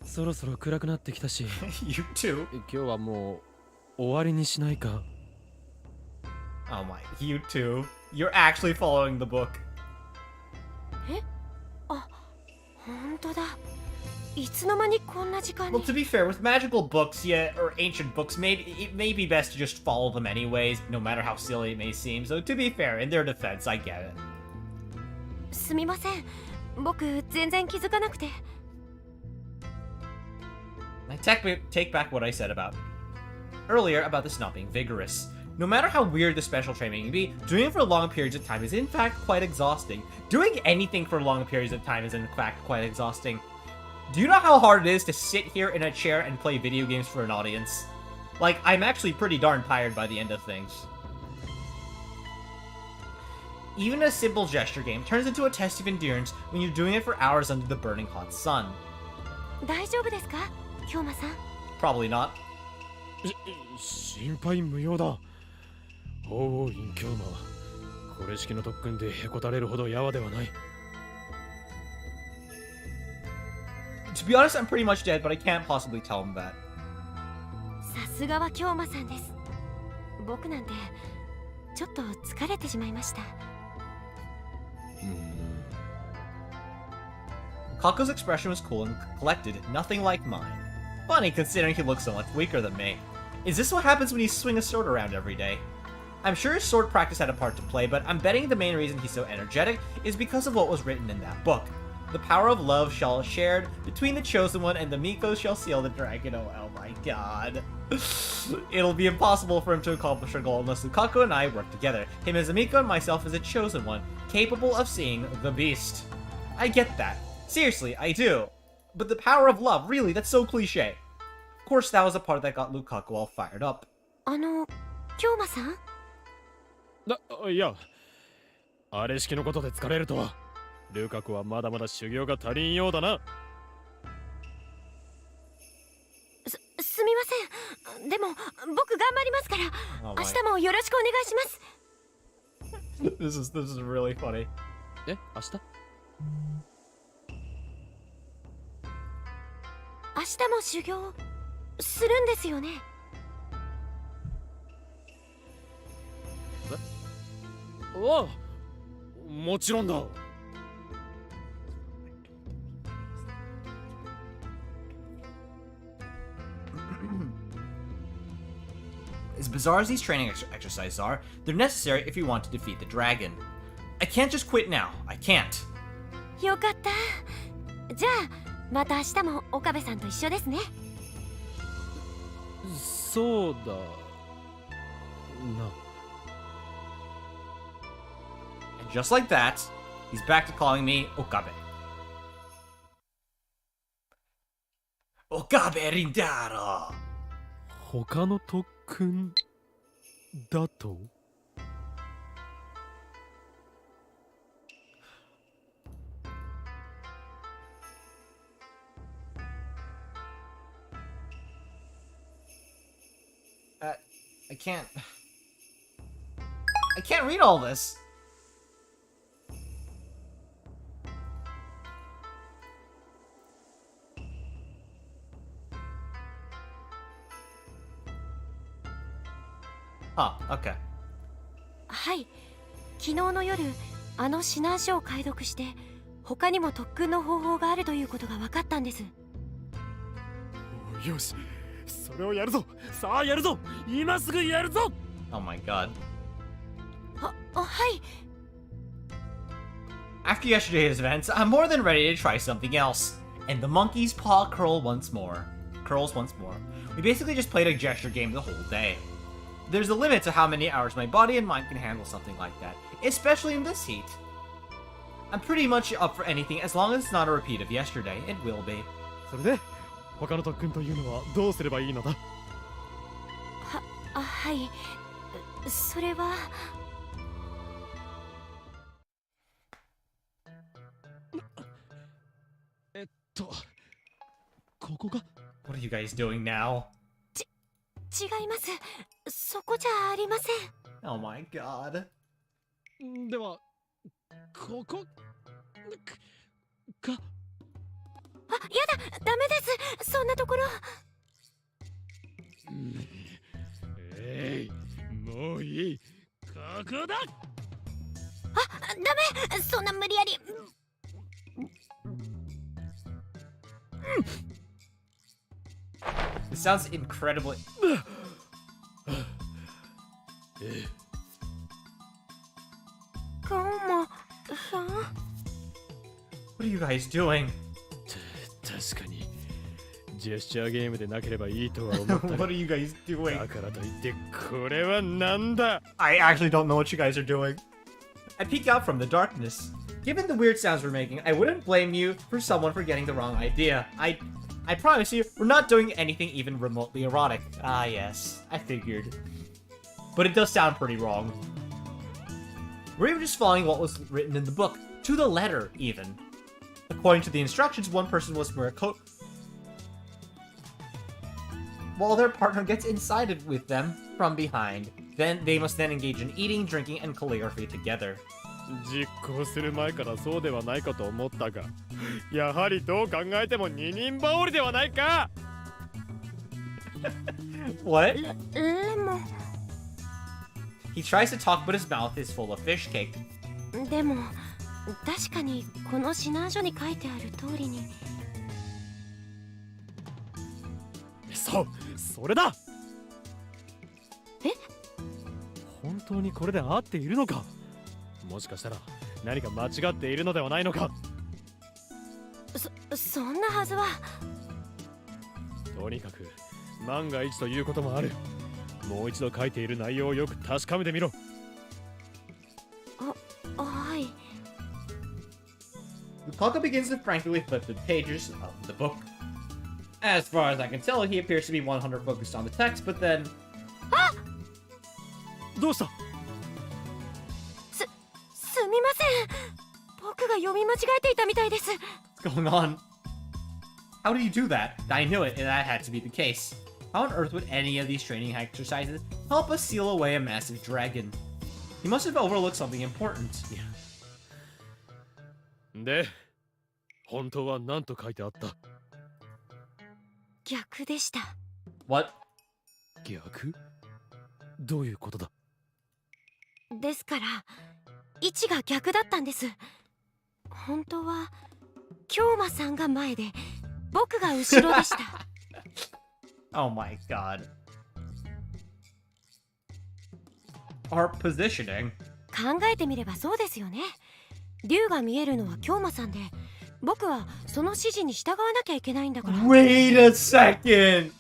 Speaker 3: そろそろ暗くなってきたし、
Speaker 1: You too.
Speaker 3: 今日はもう終わりにしないか。
Speaker 1: Oh my. You too. You're actually following the book.
Speaker 2: あ、本当だ。いつの間にこんな時間
Speaker 1: Well,
Speaker 2: に。
Speaker 1: to be fair, with magical books, yeah, or ancient books, it may be best to just follow them anyways, no matter how silly it may seem. So, to be fair, in their defense, I get it.
Speaker 2: すみません。僕全然気づかなくて。
Speaker 1: I take back what I said about earlier about this not being vigorous. No matter how weird the special training may be, doing it for long periods of time is in fact quite exhausting. Doing anything for long periods of time is in fact quite exhausting. Do you know how hard it is to sit here in a chair and play video games for an audience? Like, I'm actually pretty darn tired by the end of things. Even a simple gesture game turns into a test of endurance when you're doing it for hours under the burning hot sun.
Speaker 2: 大丈夫ですか、京馬さん。
Speaker 1: Probably not.
Speaker 3: 心配無用だ。おお、隠居馬はこれ式の特訓でへこたれるほどやわではない。
Speaker 1: To be honest, I'm pretty much dead, but I can't possibly tell him that.
Speaker 2: さすがは京馬さんです。僕なんてちょっと疲れてしまいました。
Speaker 1: Kako's expression was cool and collected, nothing like mine. Funny, considering he looks so much weaker than me. Is this what happens when you swing a sword around every day? I'm sure his sword practice had a part to play, but I'm betting the main reason he's so energetic is because of what was written in that book. The power of love shall shared between the Chosen One and the Miko shall seal the dragon. Oh my god. It'll be impossible for him to accomplish our goal unless Lukaku and I work together. Him as a Miko and myself as a Chosen One, capable of seeing the beast. I get that. Seriously, I do. But the power of love, really, that's so cliche. Of course, that was the part that got Lukaku all fired up.
Speaker 2: 京馬さん。
Speaker 3: いや、あれ式のことで疲れるとは。ルカクはまだまだ修行が足りんようだな。
Speaker 2: すみません。でも僕頑張りますから、明日もよろしくお願いします。
Speaker 1: This is really funny.
Speaker 3: え、明日？
Speaker 2: 明日も修行するんですよね。
Speaker 3: おう、もちろんだ。
Speaker 1: As bizarre as these training exercises are, they're necessary if you want to defeat the dragon. I can't just quit now. I can't.
Speaker 2: よかった。じゃあまた明日も岡部さんと一緒ですね。
Speaker 3: そうだな。
Speaker 1: And just like that, He's back to calling me Okabe. Okabe Rindaro!
Speaker 3: 他の特訓だと
Speaker 1: I can't read all this. Oh, okay.
Speaker 2: はい、昨日の夜あの指南書を解読して他にも特訓の方法があるということが分かったんです。
Speaker 3: よし、それをやるぞ。さあやるぞ。今すぐやるぞ。
Speaker 1: Oh my god.
Speaker 2: はい。
Speaker 1: After yesterday's events, I'm more than ready to try something else. And the monkey's paw curls once more. We basically just played a gesture game the whole day. There's a limit to how many hours my body and mind can handle something like that, especially in this heat. I'm pretty much up for anything as long as it's not a repeat of yesterday. It will be.
Speaker 3: それで他の特訓というのはどうすればいいのだ。
Speaker 2: はい、それは
Speaker 3: ここが
Speaker 1: What are you guys doing now?
Speaker 2: 違います。そこじゃありません。
Speaker 1: Oh my god.
Speaker 3: ではここか。
Speaker 2: やだ、ダメです。そんなところ。
Speaker 3: もういい。ここだ。
Speaker 2: ダメ、そんな無理やり。
Speaker 1: It sounds incredibly.
Speaker 2: ゴモさん。
Speaker 1: What are you guys doing?
Speaker 3: 確かにジェスチャーゲームでなければいいとは思った。
Speaker 1: What are you guys doing?
Speaker 3: だからといってこれはなんだ。
Speaker 1: I actually don't know what you guys are doing. I peek out from the darkness. Given the weird sounds we're making, I wouldn't blame you for someone for getting the wrong idea. I promise you, we're not doing anything even remotely erotic. Ah, yes, I figured. But it does sound pretty wrong. We're even just following what was written in the book, to the letter, even. According to the instructions, one person was to wear a coat while their partner gets inside it with them from behind. Then they must then engage in eating, drinking, and calligraphy together.
Speaker 3: 実行する前からそうではないかと思ったが、やはりどう考えても二人羽織ではないか。
Speaker 1: What?
Speaker 2: レモ
Speaker 1: He tries to talk, but his mouth is full of fish cake.
Speaker 2: ン。でも確かにこの指南書に書いてある通りに。
Speaker 3: そう、それだ。
Speaker 2: え？
Speaker 3: 本当にこれで合っているのか。もしかしたら何か間違っているのではないのか。
Speaker 2: そんなはずは。
Speaker 3: とにかく万が一ということもある。もう一度書いている内容をよく確かめてみろ。
Speaker 2: はい。
Speaker 1: Lukaka begins to frankly flip the pages of the book. As far as I can tell, he appears to be 100 focused on the text, but then...
Speaker 3: どうした？
Speaker 2: すみません。僕が読み間違えていたみたいです。
Speaker 1: What's going on? How do you do that? I knew it, and that had to be the case. How on earth would any of these training exercises help us seal away a massive dragon? He must have overlooked something important.
Speaker 3: で、本当は何と書いてあった？
Speaker 2: 逆でした。
Speaker 1: What?
Speaker 3: 逆？どういうことだ？
Speaker 2: ですから位置が逆だったんです。本当は京馬さんが前で僕が後ろでした。
Speaker 1: Oh my god. Our positioning.
Speaker 2: 考えてみればそうですよね。竜が見えるのは京馬さんで、僕はその指示に従わなきゃいけないんだから。
Speaker 1: Wait a second.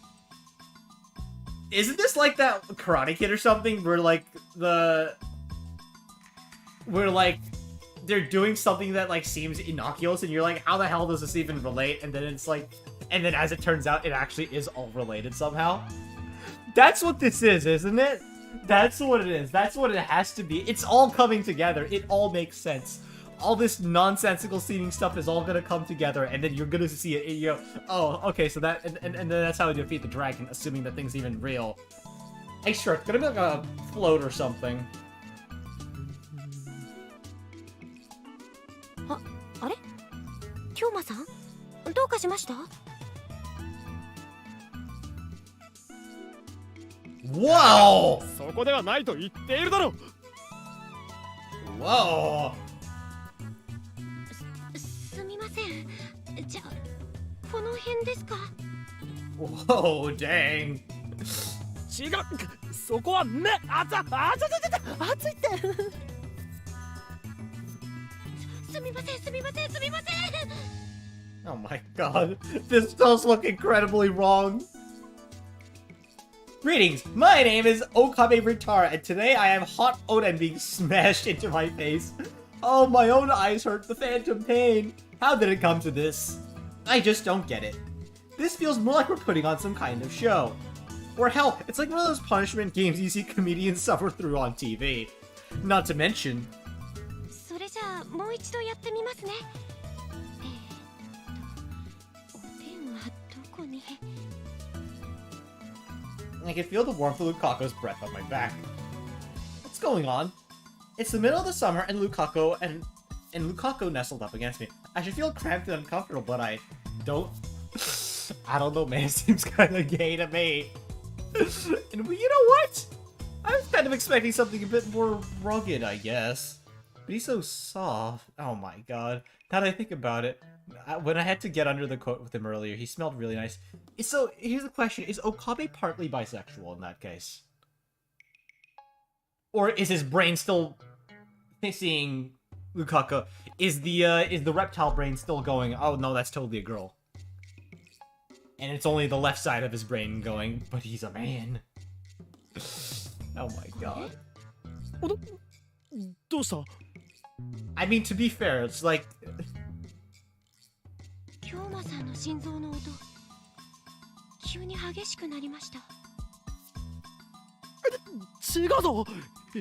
Speaker 1: Isn't this like that Karate Kid or something where like the they're doing something that like seems innocuous, and you're like, how the hell does this even relate? And then it's like, and then as it turns out, it actually is all related somehow. That's what this is, isn't it? That's what it is. That's what it has to be. It's all coming together. It all makes sense. All this nonsensical seeming stuff is all gonna come together, and then you're gonna see it. And you go, oh, okay, so that, and then that's how you defeat the dragon, assuming that thing's even real. Hey, sure, it's gonna be like a float or something.
Speaker 2: あれ京馬さんどうかしました
Speaker 1: Whoa!
Speaker 3: そこではないと言っているだろう
Speaker 1: Whoa!
Speaker 2: すみませんじゃあこの辺ですか
Speaker 1: Whoa, dang.
Speaker 3: 違うそこはね熱いって
Speaker 2: すみませんすみませんすみません
Speaker 1: Oh my god. This does look incredibly wrong. Greetings, my name is Okabe Ritara, and today I am hot Oden being smashed into my face. Oh, my own eyes hurt the phantom pain. How did it come to this? I just don't get it. This feels more like we're putting on some kind of show. Or hell, it's like one of those punishment games you see comedians suffer through on TV. Not to mention...
Speaker 2: それじゃあもう一度やってみますねおでんはどこに
Speaker 1: I can feel the warmth of Lukaku's breath on my back. What's going on? It's the middle of the summer and Lukaku nestled up against me. I should feel cramped and uncomfortable, but I don't. I don't know, man. It seems kind of gay to me. And you know what? I was kind of expecting something a bit more rugged, I guess. But he's so soft. Oh my god. Now that I think about it, when I had to get under the coat with him earlier, he smelled really nice. So, here's the question. Is Okabe partly bisexual in that case? Or is his brain still seeing Lukaku? Is the reptile brain still going, oh no, that's totally a girl? And it's only the left side of his brain going, but he's a man. Oh my god.
Speaker 3: どうした
Speaker 1: I mean, to be fair, it's like...
Speaker 2: 京馬さんの心臓の音急に激しくなりました
Speaker 3: 違うぞ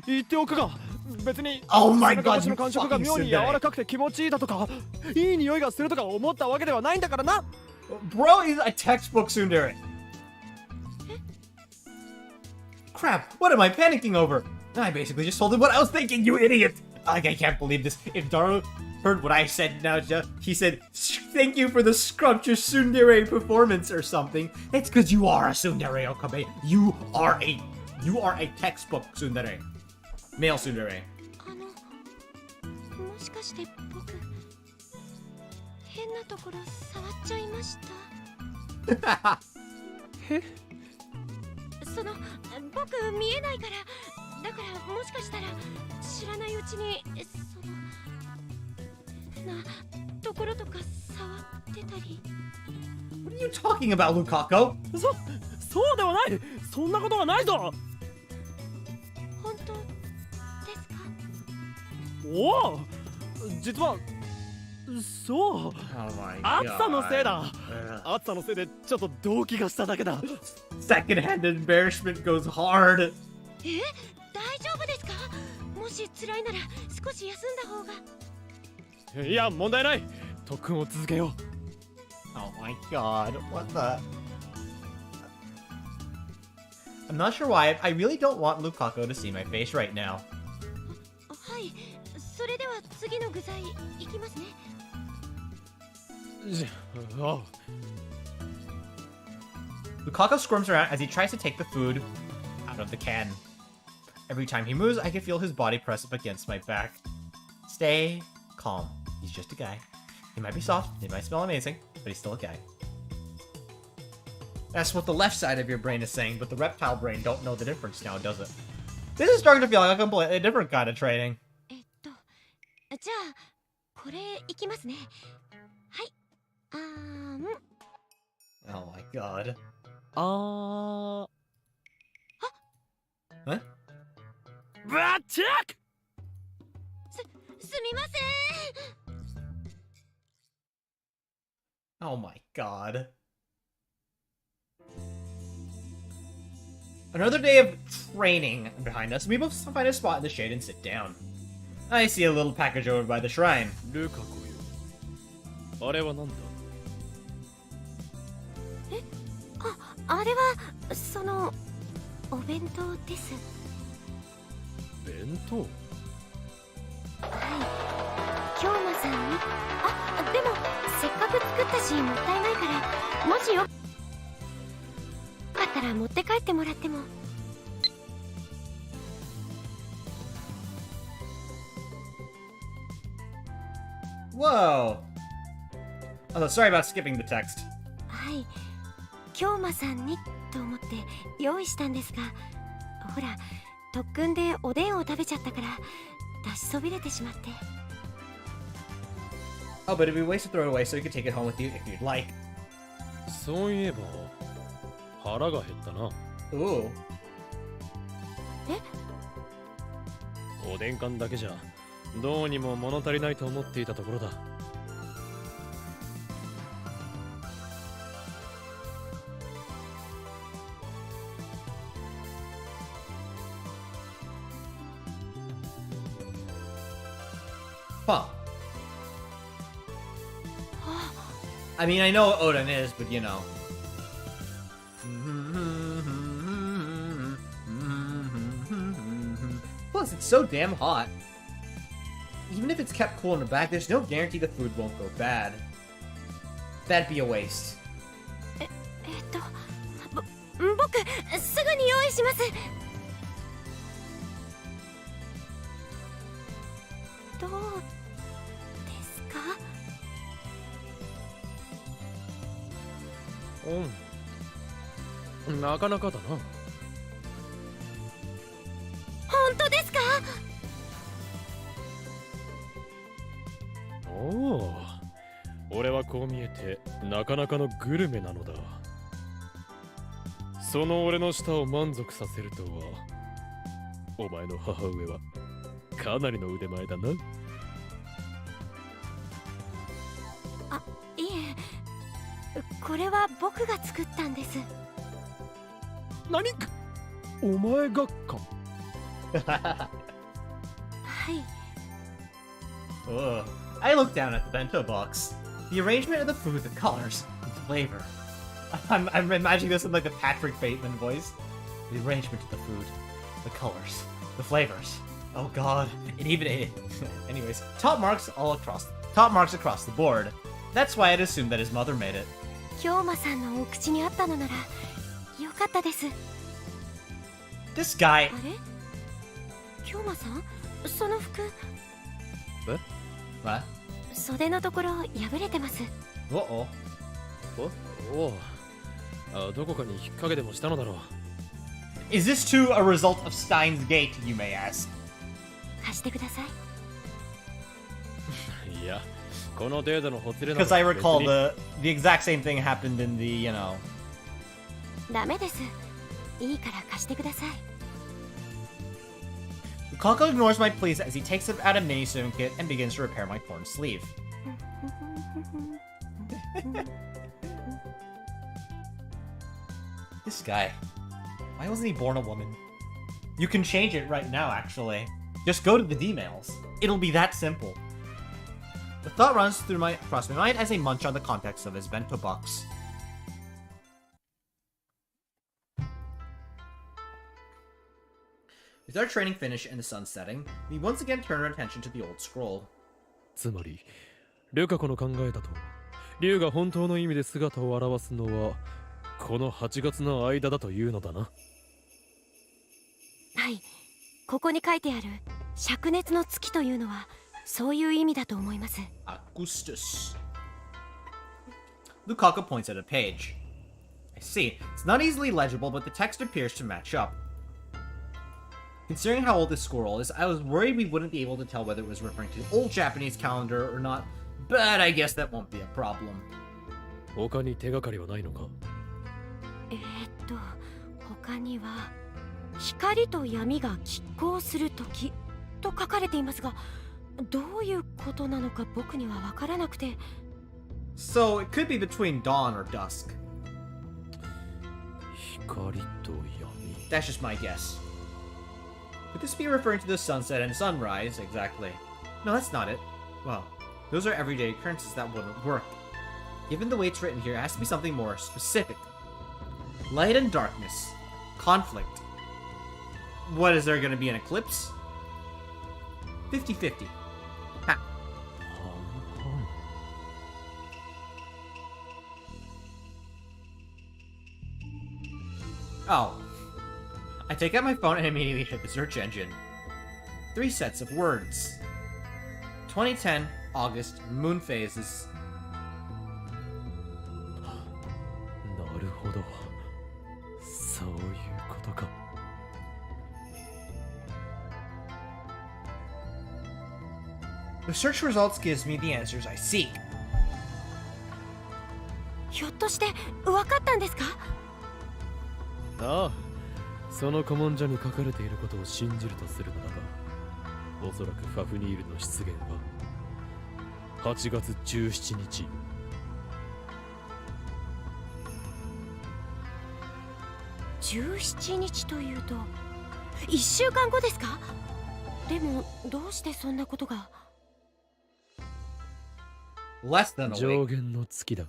Speaker 3: 言っておくが別に
Speaker 1: Oh my
Speaker 3: 背中
Speaker 1: god,
Speaker 3: 越しの感触が妙に柔らかくて気持ちいいだとかいい匂いがするとか思ったわけではないんだからな
Speaker 1: Bro is a textbook tsundere. Crap, what am I panicking over? I basically just told him what I was thinking, you idiot! Like, I can't believe this. If Daru heard what I said now, he said, thank you for the scrumptious tsundere performance or something. It's because you are a tsundere, Okabe. You are a textbook tsundere. Male tsundere.
Speaker 2: もしかして僕変なところ触っちゃいました
Speaker 3: え
Speaker 2: その僕見えないからだからもしかしたら知らないうちにその変なところとか触ってたり
Speaker 1: What are you talking about, Lukaku?
Speaker 3: そうではないそんなことはないぞ
Speaker 2: 本当ですか
Speaker 3: おお実はそう
Speaker 1: Oh my
Speaker 3: 暑さのせいだ
Speaker 1: god.
Speaker 3: 暑さのせいでちょっと動悸がしただけだ
Speaker 1: Secondhand embarrassment goes hard.
Speaker 2: 大丈夫ですかもし辛いなら少し休んだ方が
Speaker 3: いや問題ない特訓を続けよう
Speaker 1: Oh my god, what the... I'm not sure why, I really don't want Lukaku to see my face right now.
Speaker 2: はいそれでは次の具材いきますね
Speaker 3: Oh.
Speaker 1: Lukaku squirms around as he tries to take the food out of the can. Every time he moves, I can feel his body press up against my back. Stay calm. He's just a guy. He might be soft, he might smell amazing, but he's still a guy. That's what the left side of your brain is saying, but the reptile brain don't know the difference now, does it? This is starting to feel like a completely different kind of training.
Speaker 2: じゃあこれいきますねはい
Speaker 1: Oh my god.
Speaker 3: What? Check!
Speaker 2: すみません。
Speaker 1: Oh my god. Another day of training behind us. We both find a spot in the shade and sit down. I see a little package over by the shrine.
Speaker 3: ルカ子よ。あれはなんだ？
Speaker 2: あれはそのお弁当です。
Speaker 3: 弁当？
Speaker 2: はい、京馬さんに。でもせっかく作ったしもったいないから、もしよかったら持って帰ってもらっても。
Speaker 1: Whoa. Oh, sorry about skipping the text.
Speaker 2: はい、京馬さんにと思って用意したんですが、ほら特訓でおでんを食べちゃったから出しそびれてしまって。
Speaker 1: Oh, but it'd be a waste to throw it away, so you could take it home with you if you'd like.
Speaker 3: そういえば腹が減ったな。
Speaker 1: Ooh.
Speaker 3: おでん缶だけじゃどうにも物足りないと思っていたところだ。
Speaker 1: Huh. I mean, I know what Odin is, but you know. Plus, it's so damn hot. Even if it's kept cool in the back, there's no guarantee the food won't go bad. That'd be a waste.
Speaker 2: 僕すぐに用意します。どうですか？
Speaker 3: うん、なかなかだな。
Speaker 2: 本当ですか？
Speaker 3: おお、俺はこう見えてなかなかのグルメなのだ。その俺の舌を満足させるとは、お前の母上はかなりの腕前だな。
Speaker 2: いえ、これは僕が作ったんです。
Speaker 3: 何？お前がか？
Speaker 2: はい。
Speaker 1: Ugh. I look down at the bento box. The arrangement of the food, the colors, the flavor. I'm imagining this in like the Patrick Bateman voice. The arrangement of the food, the colors, the flavors. Oh god. Anyways, top marks across the board. That's why I'd assumed that his mother made it.
Speaker 2: 京馬さんのお口にあったのならよかったです。
Speaker 1: This guy.
Speaker 2: あれ？京馬さん、その服。
Speaker 1: What?
Speaker 2: 袖のところ破れてます。
Speaker 1: Uh-oh.
Speaker 3: おお、どこかに引っ掛けでもしたのだろう。
Speaker 1: Is this too a result of Steins Gate, you may ask?
Speaker 2: 貸してください。
Speaker 3: いや、この程度のほつれなら
Speaker 1: Because I recall the exact same thing happened in the, you know.
Speaker 2: ダメです。いいから貸してください。
Speaker 1: Kako ignores my pleas as he takes out a mini swimming kit and begins to repair my torn sleeve. This guy. Why wasn't he born a woman? You can change it right now, actually. Just go to the D-mails. It'll be that simple. The thought runs across my mind as I munch on the contents of his bento box. With our training finished and the sun setting, we once again turn our attention to the old scroll.
Speaker 3: つまり、ルカ子の考えだと、竜が本当の意味で姿を現すのは、この8月の間だというのだな。
Speaker 2: はい、ここに書いてある灼熱の月というのはそういう意味だと思います。
Speaker 1: Augustus. Lukaku points at a page. I see. It's not easily legible, but the text appears to match up. Considering how old this scroll is, I was worried we wouldn't be able to tell whether it was referring to the old Japanese calendar or not, but I guess that won't be a problem.
Speaker 3: 他に手がかりはないのか？
Speaker 2: 他には光と闇が拮抗する時と書かれていますが、どういうことなのか僕には分からなくて。
Speaker 1: So it could be between dawn or dusk.
Speaker 3: 光と闇。
Speaker 1: That's just my guess. Could this be referring to the sunset and sunrise? Exactly. No, that's not it. Well, those are everyday occurrences that wouldn't work. Given the way it's written here, it has to be something more specific. Light and darkness. Conflict. What, is there going to be an eclipse? 50-50. Ha. Oh. I take out my phone and immediately hit the search engine. 3 sets of words. 2010, August, moon phases.
Speaker 3: なるほど。そういうことか。
Speaker 1: The search results gives me the answers I seek.
Speaker 2: ひょっとして分かったんですか？
Speaker 3: ああ、その古文書に書かれていることを信じるとするならば、おそらくファフニールの出現は8月17日。
Speaker 2: 17日というと1週間後ですか？でもどうしてそんなことが。
Speaker 1: Less than a
Speaker 3: 上
Speaker 1: week.
Speaker 3: 限の月だ。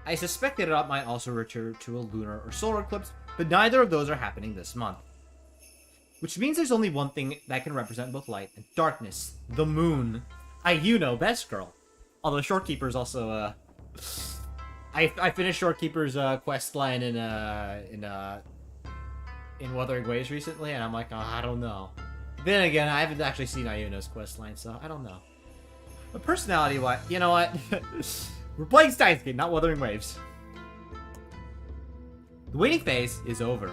Speaker 1: I suspected it might also refer to a lunar or solar eclipse, but neither of those are happening this month. Which means there's only one thing that can represent both light and darkness. The moon. You know, best girl. Although Shorekeeper's also, I finished Shorekeeper's quest line in Wuthering Waves recently, and I'm like, oh, I don't know. Then again, I haven't actually seen Ayuno's quest line, so I don't know. But personality-wise, you know what? We're playing Steins, not Wuthering Waves. The waiting phase is over.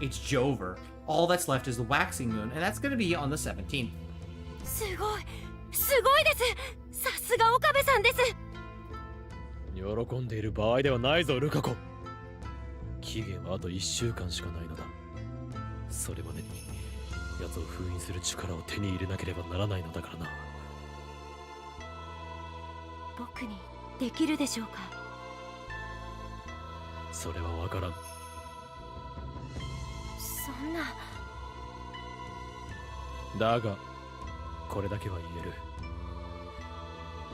Speaker 1: It's Jover. All that's left is the waxing moon, and that's going to be on the 17th.
Speaker 2: すごいです。さすが岡部さんです。
Speaker 3: 喜んでいる場合ではないぞ、ルカ子。期限はあと1週間しかないのだ。それまでに奴を封印する力を手に入れなければならないのだからな。
Speaker 2: 僕にできるでしょうか？
Speaker 3: それはわからん。
Speaker 2: そんな。
Speaker 3: だがこれだけは言える。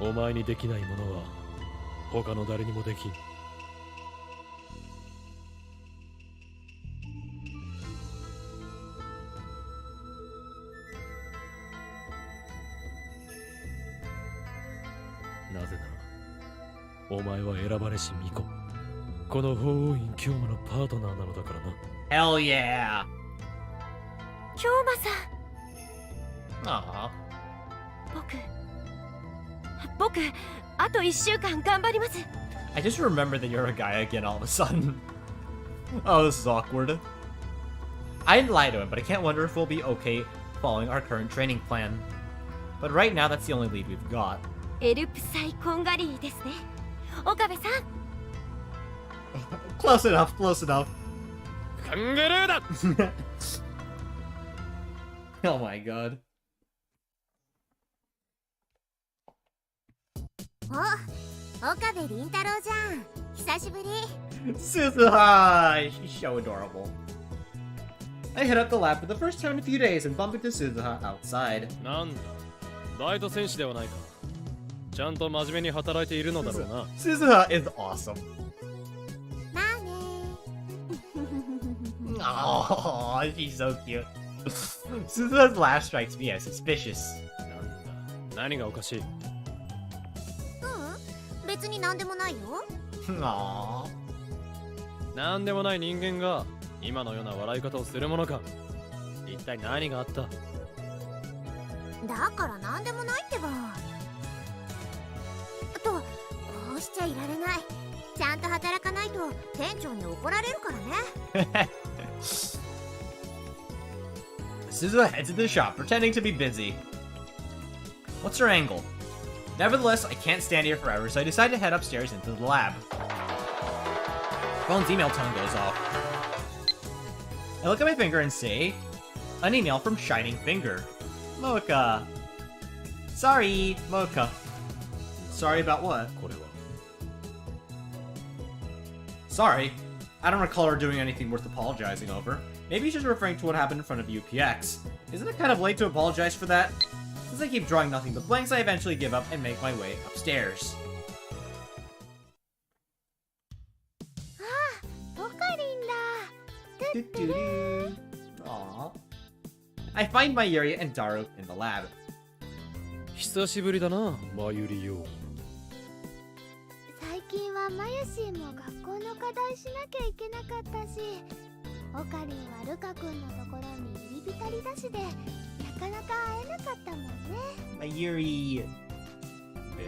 Speaker 3: お前にできないものは他の誰にもできん。なぜならお前は選ばれし巫女、この法王院京馬のパートナーなのだからな。
Speaker 1: Hell yeah!
Speaker 2: 京馬さん。
Speaker 1: Aww.
Speaker 2: 僕あと1週間頑張ります。
Speaker 1: I just remember that you're a guy again all of a sudden. Oh, this is awkward. I didn't lie to him, but I can't wonder if we'll be okay following our current training plan. But right now, that's the only lead we've got.
Speaker 2: エルプサイコンガリーですね。岡部さん。
Speaker 1: Close enough, close enough.
Speaker 3: カンガルーだ。
Speaker 1: Oh my god.
Speaker 4: 岡部倫太郎じゃん。久しぶり。
Speaker 1: Suzuha! She's so adorable. I hit up the lab for the first time in a few days and bump into Suzuha outside.
Speaker 3: なんだ、バイト選手ではないか。ちゃんと真面目に働いているのだろうな。
Speaker 1: Suzuha is awesome.
Speaker 4: まあね。
Speaker 1: Oh, she's so cute. Suzuha's laugh strikes me as suspicious.
Speaker 3: なんだ、何がおかしい。
Speaker 4: 別になんでもないよ。
Speaker 1: Aww.
Speaker 3: なんでもない人間が今のような笑い方をするものか。一体何があった。
Speaker 4: だからなんでもないってば。と、こうしちゃいられない。ちゃんと働かないと店長に怒られるからね。
Speaker 1: Suzuha heads into the shop, pretending to be busy. What's her angle? Nevertheless, I can't stand here forever, so I decide to head upstairs into the lab. Phone's email tone goes off. I look at my finger and say, an email from Shining Finger. Mocha. Sorry, Mocha. Sorry about what?
Speaker 3: これは
Speaker 1: Sorry. I don't recall her doing anything worth apologizing over. Maybe she's referring to what happened in front of UPX. Isn't it kind of late to apologize for that? Since I keep drawing nothing but blanks, I eventually give up and make my way upstairs.
Speaker 4: オカリンだ。トゥットゥルー。
Speaker 1: Aww. I find my Yuri and Daru in the lab.
Speaker 3: 久しぶりだな、まゆりよ。
Speaker 4: 最近はマユシーも学校の課題しなきゃいけなかったし、オカリンはルカ君のところに入り浸りだしで、なかなか会えなかったもんね。
Speaker 1: My Yuri.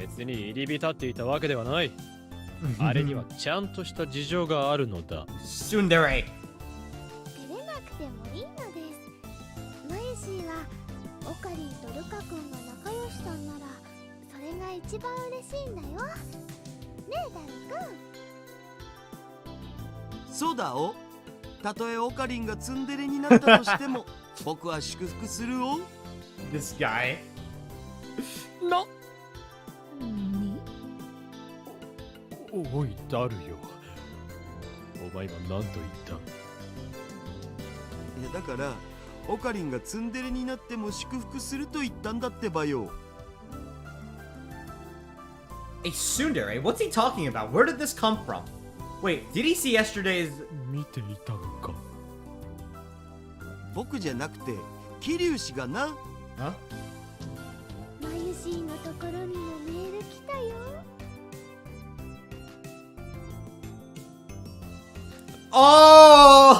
Speaker 3: 別に入り浸っていたわけではない。あれにはちゃんとした事情があるのだ。
Speaker 1: Tsundere.
Speaker 4: 照れなくてもいいのです。マユシーはオカリンとルカ君が仲良しさんなら、それが一番嬉しいんだよ。ねえ、ダル君。
Speaker 5: そうだお。たとえオカリンがツンデレになったとしても僕は祝福するお。
Speaker 1: This guy.
Speaker 3: な。おい、ダルよ。お前は何と言った？
Speaker 5: いやだからオカリンがツンデレになっても祝福すると言ったんだってばよ。
Speaker 1: A tsundere? What's he talking about? Where did this come from? Wait, did he see yesterday's...
Speaker 3: 見ていたのか。
Speaker 5: 僕じゃなくて桐生氏がな。
Speaker 1: Huh?
Speaker 4: マユシーのところにもメール来たよ。
Speaker 1: Oh!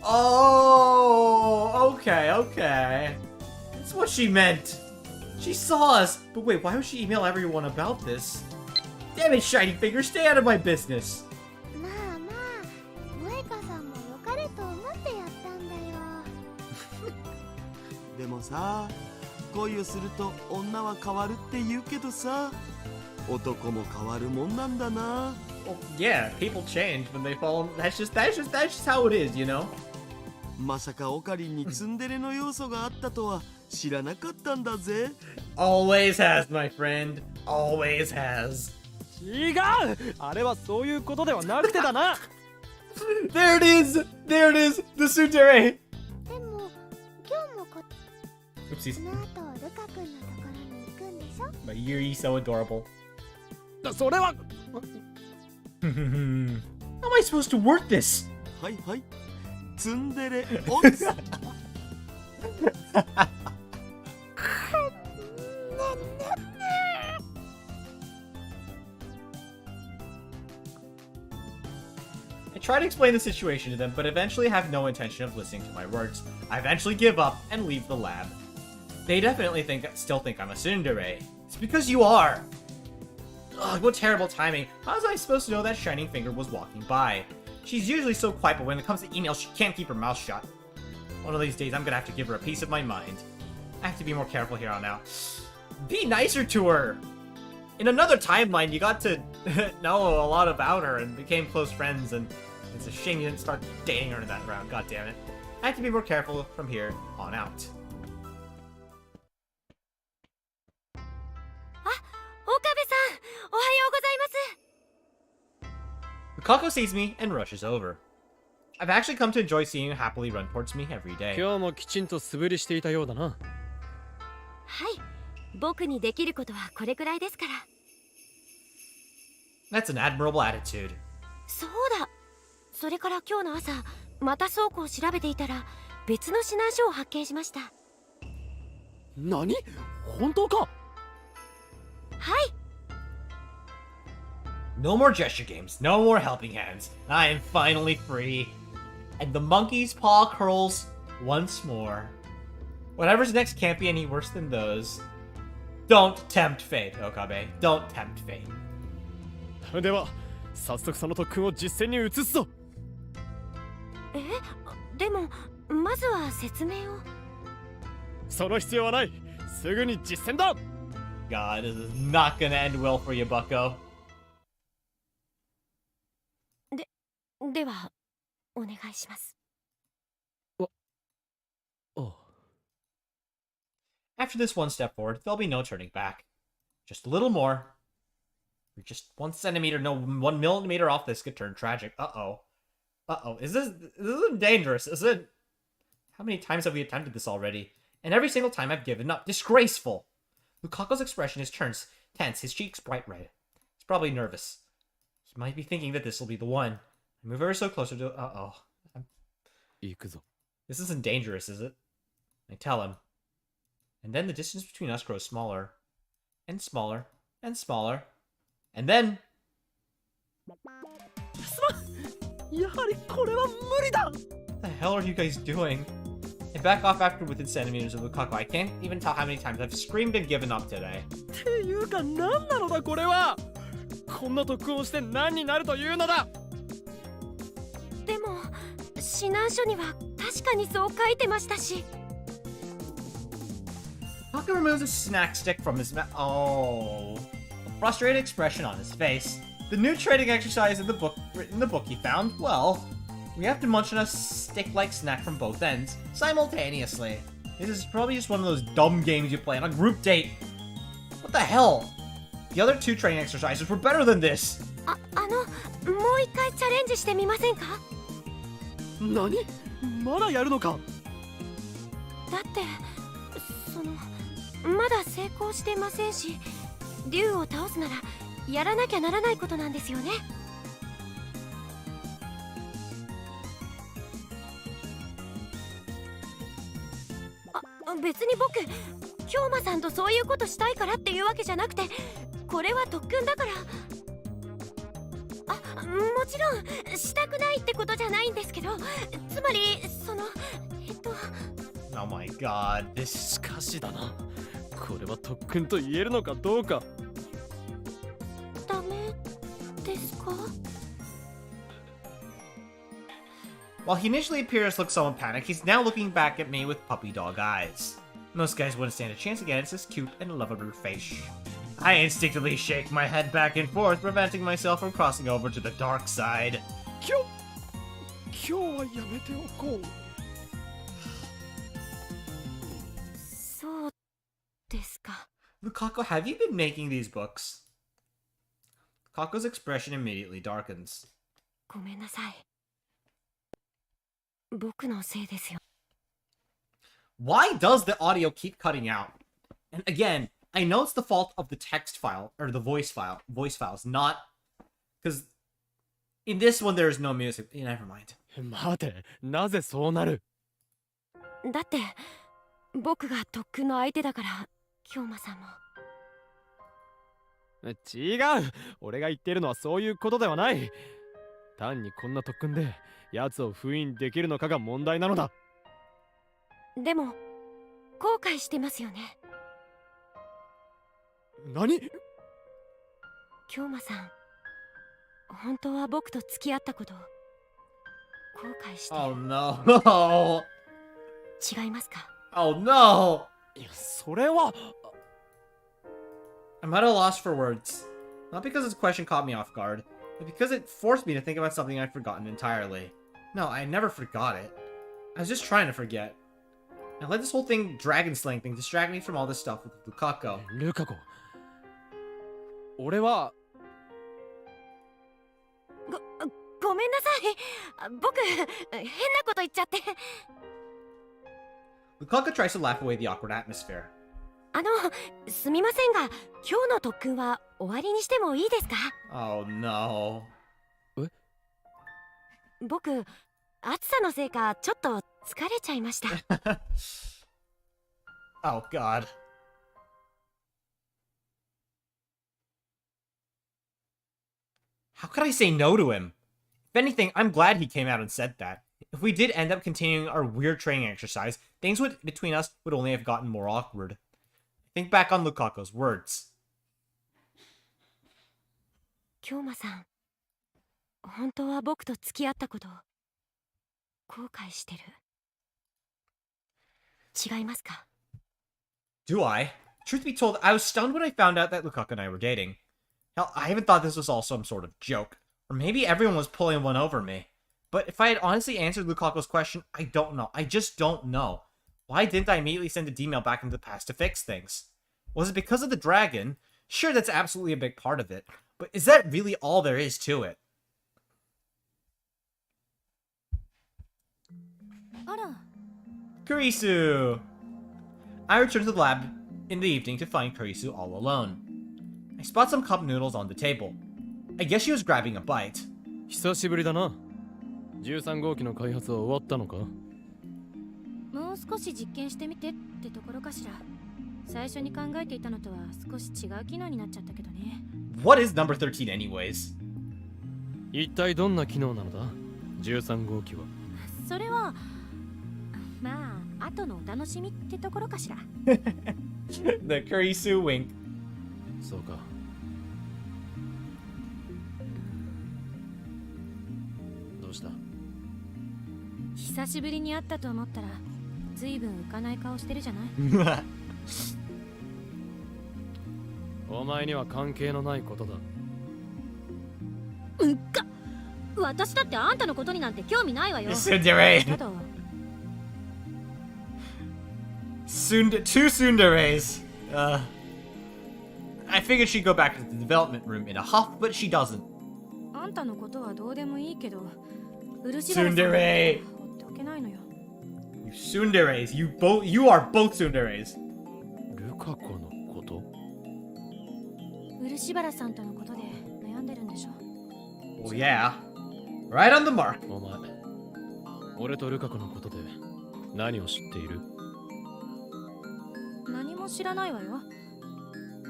Speaker 1: Oh! Okay, okay. That's what she meant. She saw us. But wait, why would she email everyone about this? Damn it, Shining Finger, stay out of my business.
Speaker 4: まあまあ、萌香さんも良かれと思ってやったんだよ。
Speaker 5: でもさ、恋をすると女は変わるって言うけどさ、男も変わるもんなんだな。
Speaker 1: Well, yeah, people change when they fall. That's just how it is, you know?
Speaker 5: まさかオカリンにツンデレの要素があったとは知らなかったんだぜ。
Speaker 1: Always has, my friend. Always has.
Speaker 3: 違う。あれはそういうことではなくてだな。
Speaker 1: There it is! There it is! The tsundere!
Speaker 4: でも、今日もこ
Speaker 1: Oopsies.
Speaker 4: の後ルカ君のところに行くんでしょ。
Speaker 1: But Yuri's so adorable.
Speaker 3: それは。
Speaker 1: How am I supposed to work this?
Speaker 5: はいはい。ツンデレオッツ。
Speaker 1: I try to explain the situation to them, but eventually have no intention of listening to my words. I eventually give up and leave the lab. They definitely still think I'm a tsundere. It's because you are. Ugh, what terrible timing. How was I supposed to know that Shining Finger was walking by? She's usually so quiet, but when it comes to emails, she can't keep her mouth shut. One of these days, I'm gonna have to give her a piece of my mind. I have to be more careful here on out. Be nicer to her! In another timeline, you got to know a lot about her and became close friends, and it's a shame you didn't start dating her in that round, god damn it. I have to be more careful from here on out.
Speaker 2: 岡部さん、おはようございます。
Speaker 1: Kako sees me and rushes over. I've actually come to enjoy seeing you happily run towards me every day.
Speaker 3: 今日もきちんと素振りしていたようだな。
Speaker 2: はい、僕にできることはこれくらいですから。
Speaker 1: That's an admirable attitude.
Speaker 2: そうだ。それから今日の朝、また倉庫を調べていたら別の指南書を発見しました。
Speaker 3: 何？本当か？
Speaker 2: はい。
Speaker 1: No more gesture games, no more helping hands. I am finally free. And the monkey's paw curls once more. Whatever's next can't be any worse than those. Don't tempt fate, Okabe. Don't tempt fate.
Speaker 3: では、早速その特訓を実践に移すぞ。
Speaker 2: でもまずは説明を。
Speaker 3: その必要はない。すぐに実践だ。
Speaker 1: God, this is not gonna end well for you, bucko.
Speaker 2: ではお願いします。
Speaker 3: Oh.
Speaker 1: After this one step forward, there'll be no turning back. Just a little more. We're just 1 centimeter, no, 1 millimeter off this could turn tragic. Uh-oh. Uh-oh. Is this dangerous? Is it? How many times have we attempted this already? And every single time I've given up. Disgraceful! Lukaku's expression is turned tense, his cheeks bright red. He's probably nervous. He might be thinking that this will be the one. I move ever so closer to... Uh-oh. This isn't dangerous, is it? I tell him. And then the distance between us grows smaller. And smaller. And smaller. And then... What the hell are you guys doing? I back off after within centimeters of Lukaku. I can't even tell how many times I've screamed and given up today.
Speaker 3: っていうか何なのだこれは。こんな特訓をして何になるというのだ。
Speaker 2: でも指南書には確かにそう書いてましたし。
Speaker 1: Lukaku removes a snack stick from his mouth. Oh. A frustrated expression on his face. The new training exercise in the book he found, well, we have to munch on a stick-like snack from both ends, simultaneously. This is probably just one of those dumb games you play on a group date. What the hell? The other 2 training exercises were better than this!
Speaker 2: もう一回チャレンジしてみませんか？
Speaker 3: 何？まだやるのか？
Speaker 2: だってまだ成功してませんし、竜を倒すならやらなきゃならないことなんですよね。別に僕、京馬さんとそういうことしたいからっていうわけじゃなくて、これは特訓だから。もちろんしたくないってことじゃないんですけど、つまり
Speaker 1: Oh my god, this...
Speaker 3: しかしだな。これは特訓と言えるのかどうか。
Speaker 2: ダメですか？
Speaker 1: While he initially appears to look somewhat panicked, he's now looking back at me with puppy dog eyes. Most guys wouldn't stand a chance against his cute and lovable face. I instinctively shake my head back and forth, preventing myself from crossing over to the dark side.
Speaker 3: 今日はやめておこう。
Speaker 2: そうですか。
Speaker 1: Lukaku, have you been making these books? Lukaku's expression immediately darkens.
Speaker 2: ごめんなさい。僕のせいですよ。
Speaker 1: Why does the audio keep cutting out? And again, I know it's the fault of the text file, or the voice files, not... Because in this one there is no music. Never mind.
Speaker 3: 待て、なぜそうなる？
Speaker 2: だって僕が特訓の相手だから、京馬さんも。
Speaker 3: 違う。俺が言っているのはそういうことではない。単にこんな特訓で奴を封印できるのかが問題なのだ。
Speaker 2: でも後悔してますよね。
Speaker 3: 何？
Speaker 2: 京馬さん、本当は僕と付き合ったことを後悔してる。
Speaker 1: Oh no.
Speaker 2: 違いますか？
Speaker 1: Oh no.
Speaker 3: いや、それは。
Speaker 1: I'm at a loss for words. Not because this question caught me off guard, but because it forced me to think about something I'd forgotten entirely. No, I never forgot it. I was just trying to forget. I let this whole dragon slaying thing, distract me from all this stuff with Lukaku.
Speaker 3: ルカ子、俺は。
Speaker 2: ごめんなさい。僕変なこと言っちゃって。
Speaker 1: Lukaku tries to laugh away the awkward atmosphere.
Speaker 2: すみませんが、今日の特訓は終わりにしてもいいですか？
Speaker 1: Oh no.
Speaker 2: 僕、暑さのせいかちょっと疲れちゃいました。
Speaker 1: Oh god. How could I say no to him? If anything, I'm glad he came out and said that. If we did end up continuing our weird training exercise, things between us would only have gotten more awkward. Think back on Lukaku's words.
Speaker 2: 京馬さん、本当は僕と付き合ったことを後悔してる。違いますか？
Speaker 1: Do I? Truth be told, I was stunned when I found out that Lukaku and I were dating. Hell, I even thought this was all some sort of joke. Or maybe everyone was pulling one over me. But if I had honestly answered Lukaku's question, I don't know. I just don't know. Why didn't I immediately send a D-mail back into the past to fix things? Was it because of the dragon? Sure, that's absolutely a big part of it. But is that really all there is to it? Kurisu! I returned to the lab in the evening to find Kurisu all alone. I spot some cup noodles on the table. I guess she was grabbing a bite.
Speaker 3: 久しぶりだな。13号機の開発は終わったのか？
Speaker 2: もう少し実験してみてってところかしら。最初に考えていたのとは少し違う機能になっちゃったけどね。
Speaker 1: What is number 13 anyways?
Speaker 3: 一体どんな機能なのだ？13号機は。
Speaker 2: それはまあ後のお楽しみってところかしら。
Speaker 1: The Kurisu wink.
Speaker 3: そうか。どうした？
Speaker 2: 久しぶりに会ったと思ったら随分浮かない顔してるじゃない。
Speaker 3: お前には関係のないことだ。
Speaker 2: うんか。私だってあんたのことになんて興味ないわよ。
Speaker 1: Tsundere. Two tsunderes. I figured she'd go back to the development room in a huff, but she doesn't.
Speaker 2: あんたのことはどうでもいいけど、
Speaker 1: Tsundere.
Speaker 2: 放っておけないのよ。
Speaker 1: You tsunderes. You are both tsunderes.
Speaker 3: ルカ子のこと？
Speaker 2: 漆原さんとのことで悩んでるんでしょ。
Speaker 1: Oh yeah. Right on the mark.
Speaker 3: お前、俺とルカ子のことで何を知っている？
Speaker 2: 何も知らないわよ。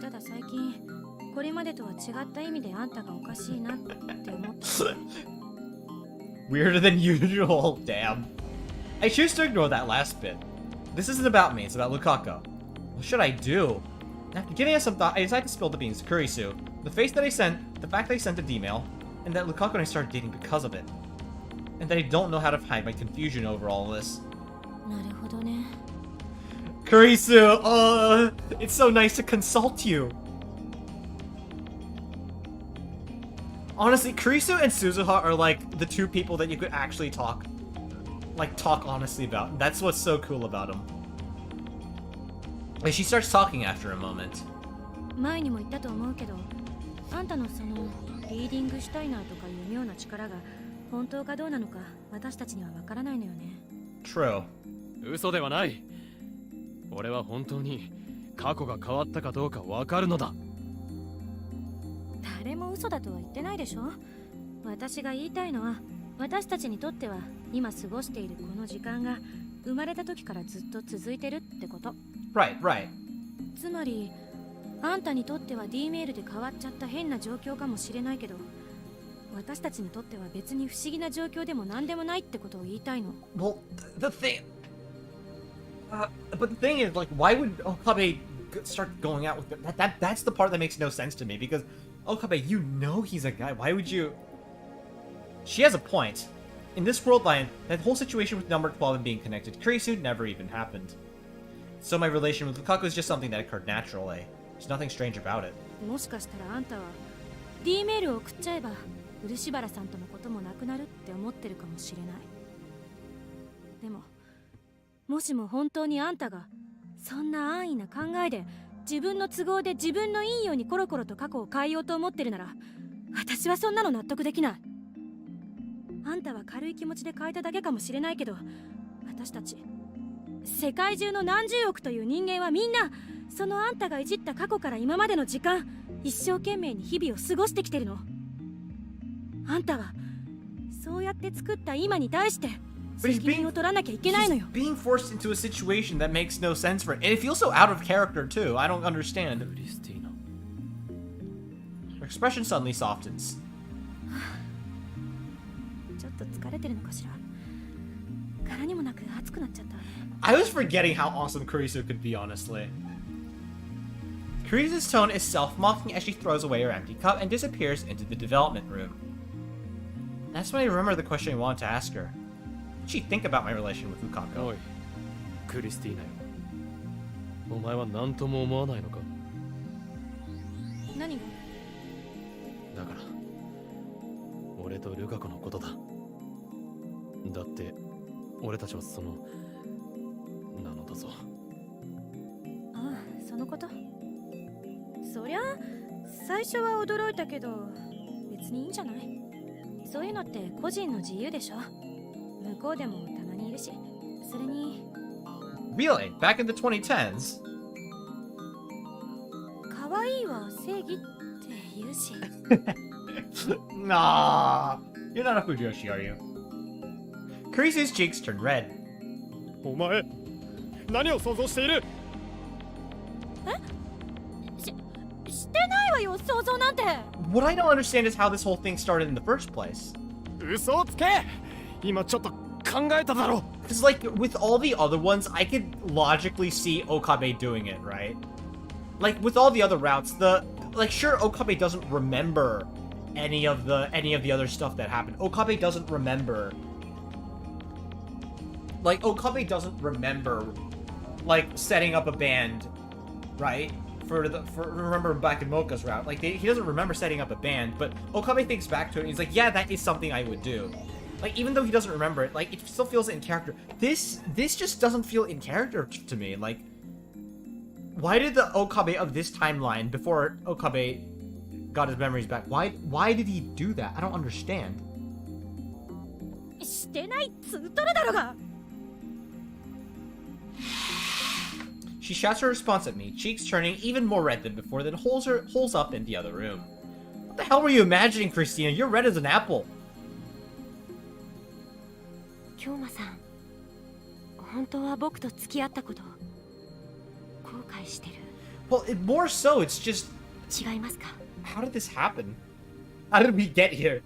Speaker 2: ただ最近これまでとは違った意味であんたがおかしいなって思って。
Speaker 1: Weirder than usual. Damn. I choose to ignore that last bit. This isn't about me, it's about Lukaku. What should I do? After giving it some thought, I decided to spill the beans to Kurisu. The fact that I sent an email, and that Lukaku and I started dating because of it. And that I don't know how to hide my confusion over all this.
Speaker 2: なるほどね。
Speaker 1: Kurisu, it's so nice to consult you. Honestly, Kurisu and Suzuha are like the two people that you could actually talk honestly about. That's what's so cool about them. Like, she starts talking after a moment.
Speaker 2: 前にも言ったと思うけど、あんたのそのリーディングシュタイナーとかいう妙な力が本当かどうなのか私たちにはわからないのよね。
Speaker 1: True.
Speaker 3: 嘘ではない。俺は本当に過去が変わったかどうかわかるのだ。
Speaker 2: 誰も嘘だとは言ってないでしょ。私が言いたいのは、私たちにとっては今過ごしているこの時間が生まれた時からずっと続いてるってこと。
Speaker 1: Right.
Speaker 2: つまりあんたにとっては D メールで変わっちゃった変な状況かもしれないけど、私たちにとっては別に不思議な状況でも何でもないってことを言いたいの。
Speaker 1: Well, the thing... but the thing is, like, why would Okabe start going out with that's the part that makes no sense to me, because Okabe, you know he's a guy. Why would you... She has a point. In this world line, that whole situation with number 12 and being connected to Kurisu never even happened. So my relation with Lukaku is just something that occurred naturally. There's nothing strange about it.
Speaker 2: もしかしたらあんたは D メールを送っちゃえば漆原さんとのこともなくなるって思ってるかもしれない。でももしも本当にあんたがそんな安易な考えで自分の都合で自分のいいようにコロコロと過去を変えようと思ってるなら、私はそんなの納得できない。あんたは軽い気持ちで変えただけかもしれないけど、私たち世界中の何十億という人間はみんなそのあんたがいじった過去から今までの時間、一生懸命に日々を過ごしてきてるの。あんたはそうやって作った今に対して責任を取らなきゃいけないのよ。
Speaker 1: He's being forced into a situation that makes no sense for it. And it feels so out of character too. I don't understand. Her expression suddenly softens.
Speaker 2: ちょっと疲れてるのかしら。柄にもなく熱くなっちゃった。
Speaker 1: I was forgetting how awesome Kurisu could be, honestly. Kurisu's tone is self-mocking as she throws away her empty cup and disappears into the development room. That's when I remember the question I wanted to ask her. What did she think about my relation with Lukaku?
Speaker 3: おい、クリスティーナよ。お前は何とも思わないのか？
Speaker 2: 何が？
Speaker 3: だから、俺とルカ子のことだ。だって俺たちはそのなのだぞ。
Speaker 2: ああ、そのこと。そりゃ最初は驚いたけど別にいいんじゃない。そういうのって個人の自由でしょ。向こうでもたまにいるし。それに
Speaker 1: Really? Back in the 2010s?
Speaker 2: 可愛いは正義って言うし。
Speaker 1: Nah, you're not a Fujoshi, are you? Kurisu's cheeks turned red.
Speaker 3: お前何を想像している？
Speaker 2: してないわよ、想像なんて。
Speaker 1: What I don't understand is how this whole thing started in the first place.
Speaker 3: 嘘をつけ！今ちょっと考えただろ。
Speaker 1: Because, like, with all the other ones, I could logically see Okabe doing it, right? Like, with all the other routes, like, sure, Okabe doesn't remember any of the other stuff that happened. Okabe doesn't remember. Like, Okabe doesn't remember, like, setting up a band, right? Remember back in Mocha's route, like, he doesn't remember setting up a band, but Okabe thinks back to it and he's like, yeah, that is something I would do. Like, even though he doesn't remember it, like, it still feels in character. This just doesn't feel in character to me. Like, why did the Okabe of this timeline, before Okabe got his memories back, why did he do that? I don't understand.
Speaker 2: してないっつっとるだろが。
Speaker 1: She shouts her response at me, cheeks turning even more red than before, then holes up in the other room. What the hell were you imagining, Christina? You're red as an apple.
Speaker 2: 京馬さん、本当は僕と付き合ったこと後悔してる。
Speaker 1: Well, more so, it's just...
Speaker 2: 違いますか？
Speaker 1: How did this happen? How did we get here?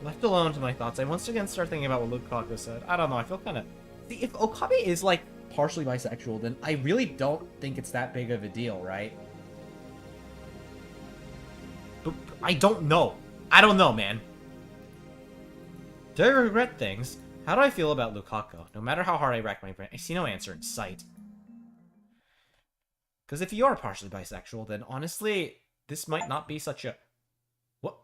Speaker 1: Left alone to my thoughts, I once again start thinking about what Lukaku said. I don't know, I feel kind of... See, if Okabe is, like, partially bisexual, then I really don't think it's that big of a deal, right? But I don't know. I don't know, man. Do I regret things? How do I feel about Lukaku? No matter how hard I rack my brain, I see no answer in sight. Because if you are partially bisexual, then honestly, this might not be such a... What?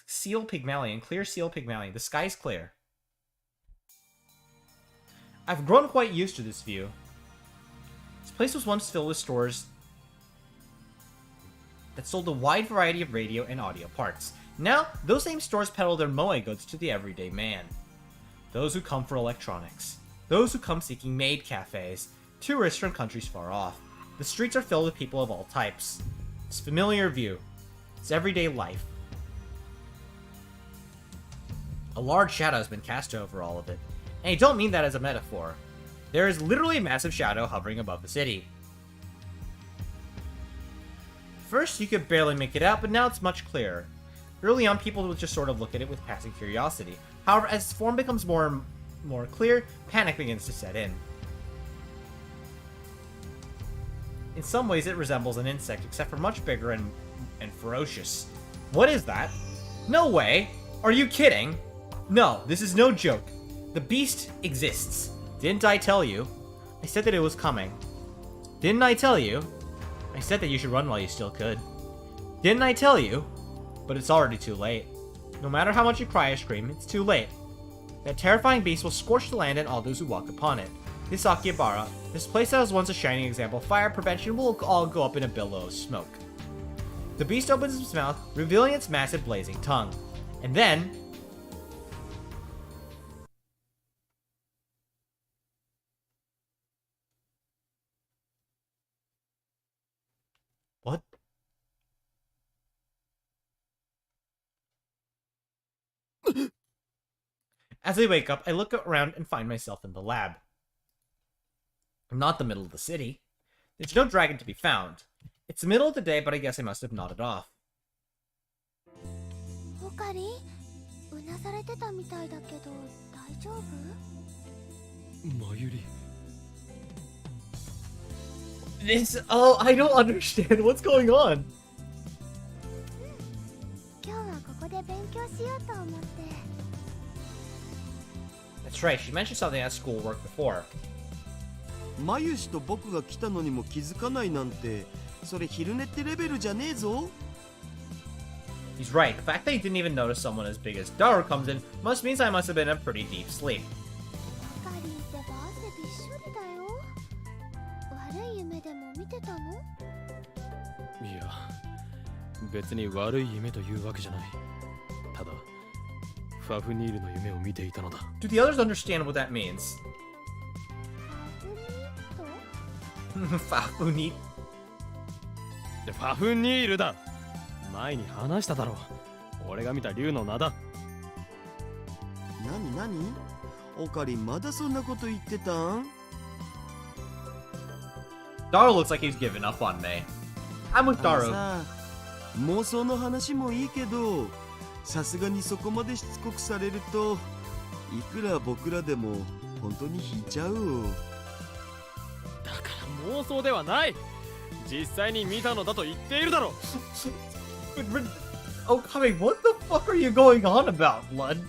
Speaker 1: Seal Pygmalion. Clear Seal Pygmalion. The sky's clear. I've grown quite used to this view. This place was once filled with stores that sold a wide variety of radio and audio parts. Now, those same stores peddle their moe goods to the everyday man. Those who come for electronics. Those who come seeking maid cafes. Tourists from countries far off. The streets are filled with people of all types. It's a familiar view. It's everyday life. A large shadow has been cast over all of it. And I don't mean that as a metaphor. There is literally a massive shadow hovering above the city. First, you could barely make it out, but now it's much clearer. Early on, people would just sort of look at it with passing curiosity. However, as its form becomes more and more clear, panic begins to set in. In some ways, it resembles an insect, except for much bigger and ferocious. What is that? No way! Are you kidding? No, this is no joke. The beast exists. Didn't I tell you? I said that it was coming. Didn't I tell you? I said that you should run while you still could. Didn't I tell you? But it's already too late. No matter how much you cry or scream, it's too late. That terrifying beast will scorch the land and all those who walk upon it. This Akihabara, this place that was once a shining example of fire prevention, will all go up in a billow of smoke. The beast opens its mouth, revealing its massive blazing tongue. And then... What? As I wake up, I look around and find myself in the lab. I'm not the middle of the city. There's no dragon to be found. It's the middle of the day, but I guess I must have nodded off.
Speaker 4: オカリうなされてたみたいだけど大丈夫？
Speaker 3: マユリ。
Speaker 1: Oh, I don't understand. What's going on?
Speaker 4: 今日はここで勉強しようと思って。
Speaker 1: That's right, she mentioned something at schoolwork before.
Speaker 5: マユシと僕が来たのにも気づかないなんて、それ昼寝ってレベルじゃねえぞ。
Speaker 1: He's right. The fact that he didn't even notice someone as big as Daru comes in means I must have been in a pretty deep sleep.
Speaker 4: オカリンってば汗びっしょりだよ。悪い夢でも見てたの？
Speaker 3: いや、別に悪い夢というわけじゃない。ただ、ファフニールの夢を見ていたのだ。
Speaker 1: Do the others understand what that means?
Speaker 4: ファフニート？
Speaker 1: Fafuni.
Speaker 3: ファフニールだ。前に話しただろう。俺が見た竜の名だ。
Speaker 5: なになに？オカリンまだそんなこと言ってたん？
Speaker 1: Daru looks like he's given up on me. I'm with
Speaker 5: あの
Speaker 1: Daru.
Speaker 5: さ、妄想の話もいいけど、さすがにそこまでしつこくされると、いくら僕らでも本当に引いちゃうよ。
Speaker 3: だから妄想ではない。実際に見たのだと言っているだろう。
Speaker 1: Oh, Kami, what the fuck are you going on about, Blood?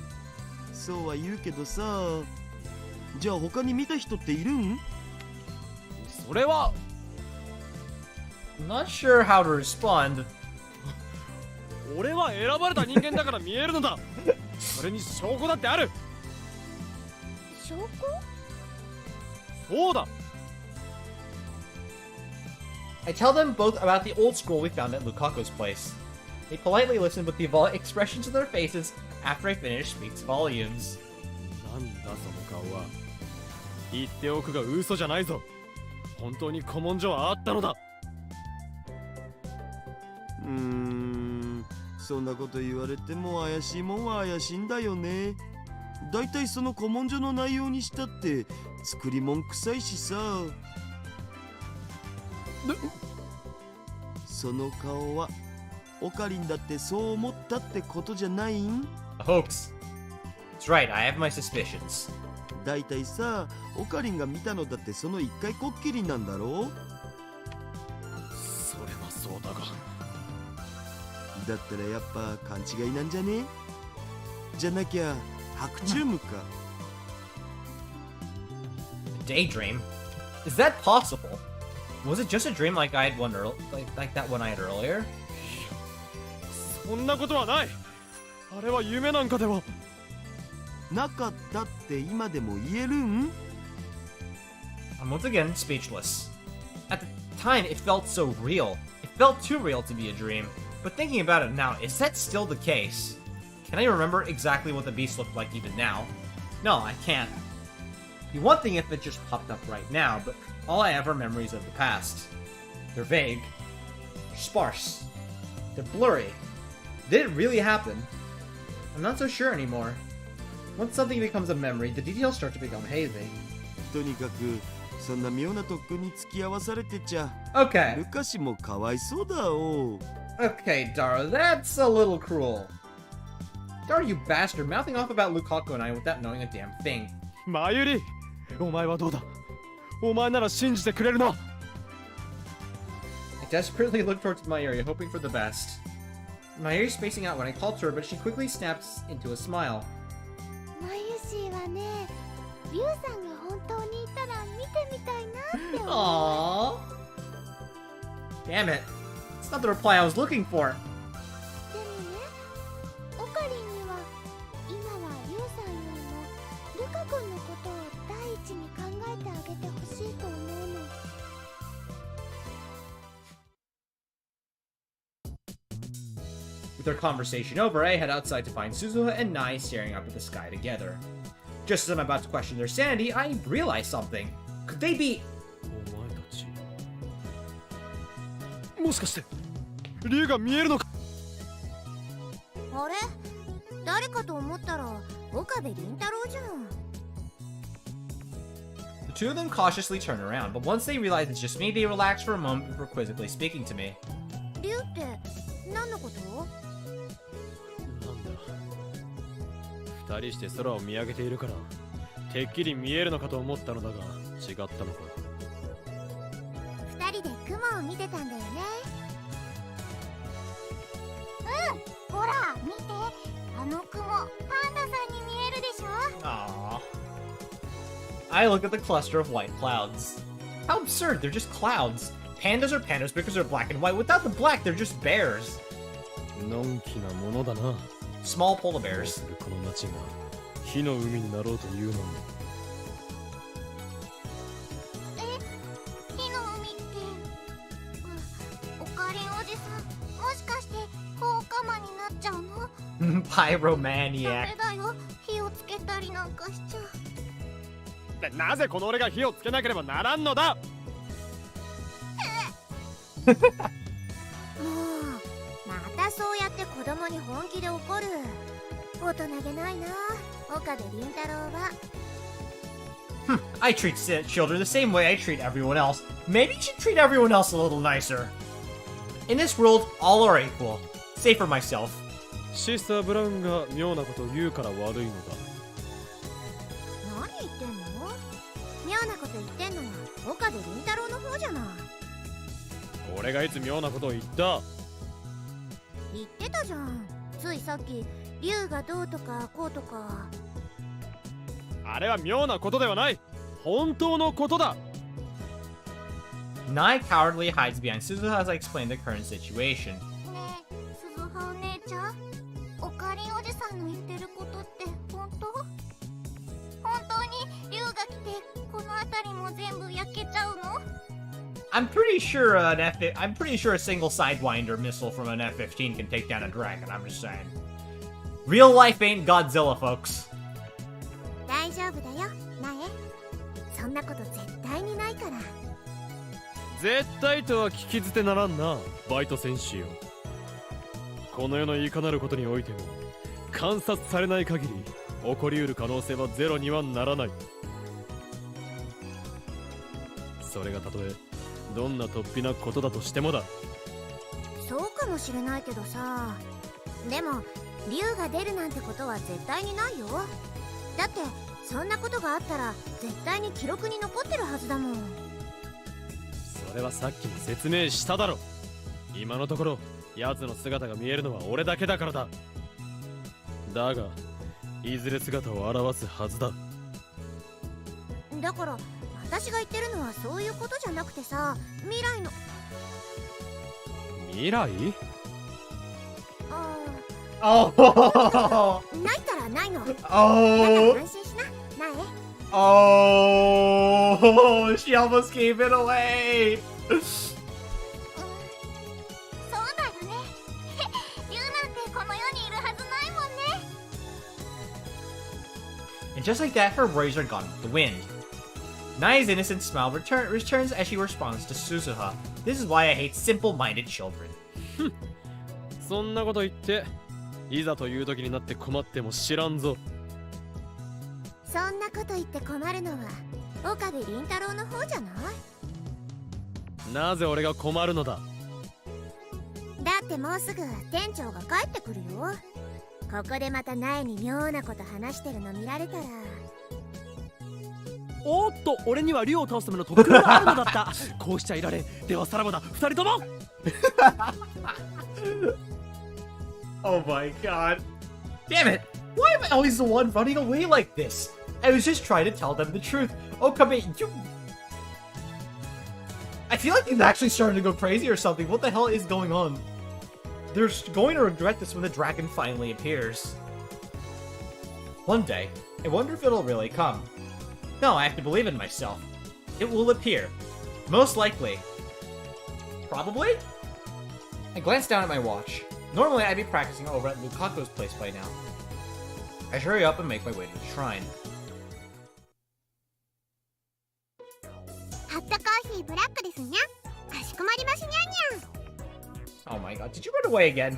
Speaker 5: そうは言うけどさ、じゃあ他に見た人っているん？
Speaker 3: それは
Speaker 1: I'm not sure how to respond.
Speaker 3: 俺は選ばれた人間だから見えるのだ。それに証拠だってある。
Speaker 4: 証拠？
Speaker 3: そうだ。
Speaker 1: I tell them both about the old scroll we found at Lukaku's place. They politely listen, but the expressions of their faces after I finish speaks volumes.
Speaker 3: なんだその顔は。言っておくが嘘じゃないぞ。本当に古文書はあったのだ。
Speaker 5: そんなこと言われても怪しいもんは怪しいんだよね。だいたいその古文書の内容にしたって作り物臭いしさ。その顔はオカリンだってそう思ったってことじゃないん？
Speaker 1: A hoax. That's right, I have my suspicions.
Speaker 5: だいたいさ、オカリンが見たのだってその一回こっきりなんだろう？
Speaker 3: それはそうだが。
Speaker 5: だったらやっぱ勘違いなんじゃね？じゃなきゃ白チュームか。
Speaker 1: A daydream? Is that possible? Was it just a dream like I had one like that one I had earlier?
Speaker 3: そんなことはない。あれは夢なんかでは。
Speaker 5: なかったって今でも言えるん？
Speaker 1: I'm once again speechless. At the time, it felt so real. It felt too real to be a dream. But thinking about it now, is that still the case? Can I remember exactly what the beast looked like even now? No, I can't. It'd be one thing if it just popped up right now, but all I have are memories of the past. They're vague. They're sparse. They're blurry. Did it really happen? I'm not so sure anymore. Once something becomes a memory, the details start to become hazy.
Speaker 5: とにかくそんな妙な特訓に付き合わされてちゃ
Speaker 1: Okay.
Speaker 5: ルカシもかわいそうだお。
Speaker 1: Okay, Daru, that's a little cruel. Daru, you bastard, mouthing off about Lukaku and I without knowing a damn thing.
Speaker 3: マユリ、お前はどうだ。お前なら信じてくれるな。
Speaker 1: I desperately look towards Mayuri, hoping for the best. Mayuri's spacing out when I call to her, but she quickly snaps into a smile.
Speaker 4: マユシーはね、リュウさんが本当にいたら見てみたいなって思う。
Speaker 1: Aww. Damn it. It's not the reply I was looking for.
Speaker 4: でもね、オカリンには今はリュウさんよりもルカ君のことを第一に考えてあげてほしいと思うの。
Speaker 1: With our conversation over, I head outside to find Suzuha and Nai staring up at the sky together. Just as I'm about to question their sanity, I realize something. Could they be...
Speaker 3: お前たち。もしかして竜が見えるのか。
Speaker 4: あれ？誰かと思ったら岡部倫太郎じゃん。
Speaker 1: The two of them cautiously turn around, but once they realize it's just me, they relax for a moment before quizzically speaking to me.
Speaker 4: 竜って何のこと？
Speaker 3: なんだ。二人して空を見上げているから、てっきり見えるのかと思ったのだが、違ったのか。
Speaker 4: 二人で雲を見てたんだよね。うん、ほら見て、あの雲、パンダさんに見えるでしょ。
Speaker 1: Aww. I look at the cluster of white clouds. How absurd, they're just clouds. Pandas are pandas because they're black and white. Without the black, they're just bears.
Speaker 3: のんきなものだな。
Speaker 1: Small polar
Speaker 3: どう
Speaker 1: bears.
Speaker 3: するこの町が火の海になろうというのに。
Speaker 4: 火の海っておかりんおじさん、もしかして放火魔になっちゃうの？ダ
Speaker 1: Pyromaniac.
Speaker 4: メだよ、火をつけたりなんかしちゃう。
Speaker 3: なぜこの俺が火をつけなければならんのだ。
Speaker 4: もうまたそうやって子供に本気で怒る。大人げないな、岡部倫太郎は。
Speaker 1: I treat children the same way I treat everyone else. Maybe you should treat everyone else a little nicer. In this world, all are equal. Say for myself.
Speaker 3: シスター・ブラウンが妙なことを言うから悪いのだ。
Speaker 4: 何言ってんの？妙なこと言ってんのは岡部倫太郎の方じゃない。
Speaker 3: 俺がいつ妙なことを言った？
Speaker 4: 言ってたじゃん、ついさっき竜がどうとかこうとか。
Speaker 3: あれは妙なことではない。本当のことだ。
Speaker 1: Nai cowardly hides behind Suzuha as I explain the current situation.
Speaker 4: ねえ、鈴葉お姉ちゃん、おかりんおじさんの言ってることって本当？本当に竜が来てこの辺りも全部焼けちゃうの？
Speaker 1: I'm pretty sure I'm pretty sure a single Sidewinder missile from an F-15 can take down a dragon. I'm just saying. Real life ain't Godzilla, folks.
Speaker 4: 大丈夫だよ、なえ。そんなこと絶対にないから。
Speaker 3: 絶対とは聞き捨てならんな、バイト戦士よ。この世のいかなることにおいても観察されない限り起こりうる可能性はゼロにはならない。それがたとえどんな突飛なことだとしてもだ。
Speaker 4: そうかもしれないけどさ、でも竜が出るなんてことは絶対にないよ。だってそんなことがあったら絶対に記録に残ってるはずだもん。
Speaker 3: それはさっきも説明しただろ。今のところ奴の姿が見えるのは俺だけだからだ。だがいずれ姿を現すはずだ。
Speaker 4: だから私が言ってるのはそういうことじゃなくてさ、未来の。
Speaker 3: 未来？Oh.
Speaker 4: ないったらないの。だから
Speaker 1: Oh.
Speaker 4: 安心しな、なえ。
Speaker 1: Oh. She almost gave it away.
Speaker 4: そうだよね。竜なんてこの世にいるはずないもんね。
Speaker 1: And just like that, her worries are gone with the wind. Nai's innocent smile returns as she responds to Suzuha. This is why I hate simple-minded children.
Speaker 3: そんなこと言っていざという時になって困っても知らんぞ。
Speaker 4: そんなこと言って困るのは岡部倫太郎の方じゃない？
Speaker 3: なぜ俺が困るのだ？
Speaker 4: だってもうすぐ店長が帰ってくるよ。ここでまた苗に妙なこと話してるの見られたら。
Speaker 6: おっと、俺には竜を倒すための特訓があるのだった。こうしちゃいられ。ではさらばだ、二人とも。
Speaker 1: Oh my god. Damn it! Why am I always the one running away like this? I was just trying to tell them the truth. Okabe, you... I feel like he's actually starting to go crazy or something. What the hell is going on? They're going to regret this when the dragon finally appears. One day, I wonder if it'll really come. No, I have to believe in myself. It will appear. Most likely. Probably? I glanced down at my watch. Normally, I'd be practicing over at Lukaku's place by now. I hurry up and make my way to the shrine.
Speaker 4: ホットコーヒーブラックですにゃ。かしこまりましにゃにゃ。
Speaker 1: Oh my god, did you run away again?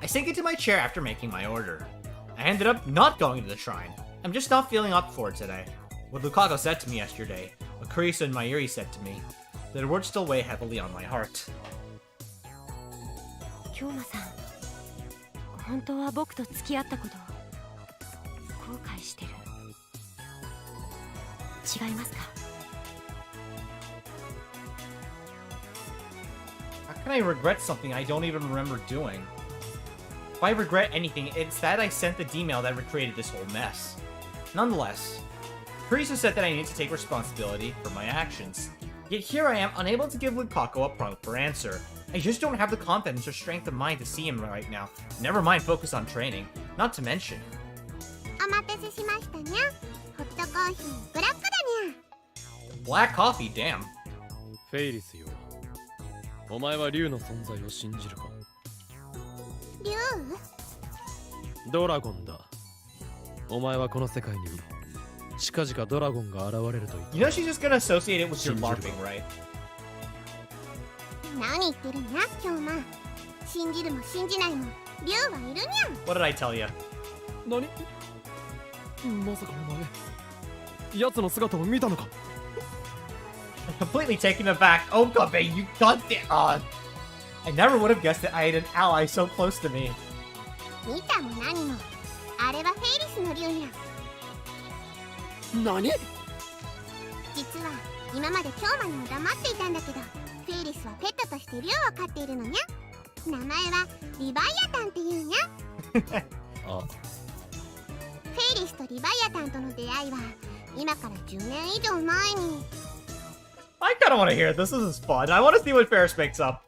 Speaker 1: I sink into my chair after making my order. I ended up not going to the shrine. I'm just not feeling up for it today. What Lukaku said to me yesterday, what Kurisu and Mayuri said to me, their words still weigh heavily on my heart.
Speaker 2: 京馬さん、本当は僕と付き合ったこと後悔してる。違いますか？
Speaker 1: How can I regret something I don't even remember doing? If I regret anything, it's that I sent the D-mail that created this whole mess. Nonetheless, Kurisu said that I need to take responsibility for my actions. Yet here I am, unable to give Lukaku a proper answer. I just don't have the confidence or strength of mind to see him right now. Never mind focus on training. Not to mention.
Speaker 4: お待たせしましたにゃ。ホットコーヒーブラックだにゃ。
Speaker 1: Black coffee, damn.
Speaker 3: フェイリスよ、お前は竜の存在を信じるか？
Speaker 4: 竜？
Speaker 3: ドラゴンだ。お前はこの世界に近々ドラゴンが現れると言って
Speaker 1: You know she's just gonna associate it with your LARPing, right?
Speaker 4: 何言ってるにゃ、今日も。信じるも信じないも、竜はいるにゃ。
Speaker 1: What did I tell you?
Speaker 3: 何？まさかお前奴の姿を見たのか？
Speaker 1: I'm completely taken aback. Okabe, you got it on. I never would have guessed that I had an ally so close to me.
Speaker 4: 見たも何も、あれはフェイリスの竜にゃ。
Speaker 3: 何？
Speaker 4: 実は今まで京馬にも黙っていたんだけど、フェイリスはペットとして竜を飼っているのにゃ。名前はリバイアタンっていうにゃ。
Speaker 3: あ、
Speaker 4: フェイリスとリバイアタンとの出会いは今から10年以上前に。
Speaker 1: I kind of want to hear this. This is fun. I want to see what Ferris makes up.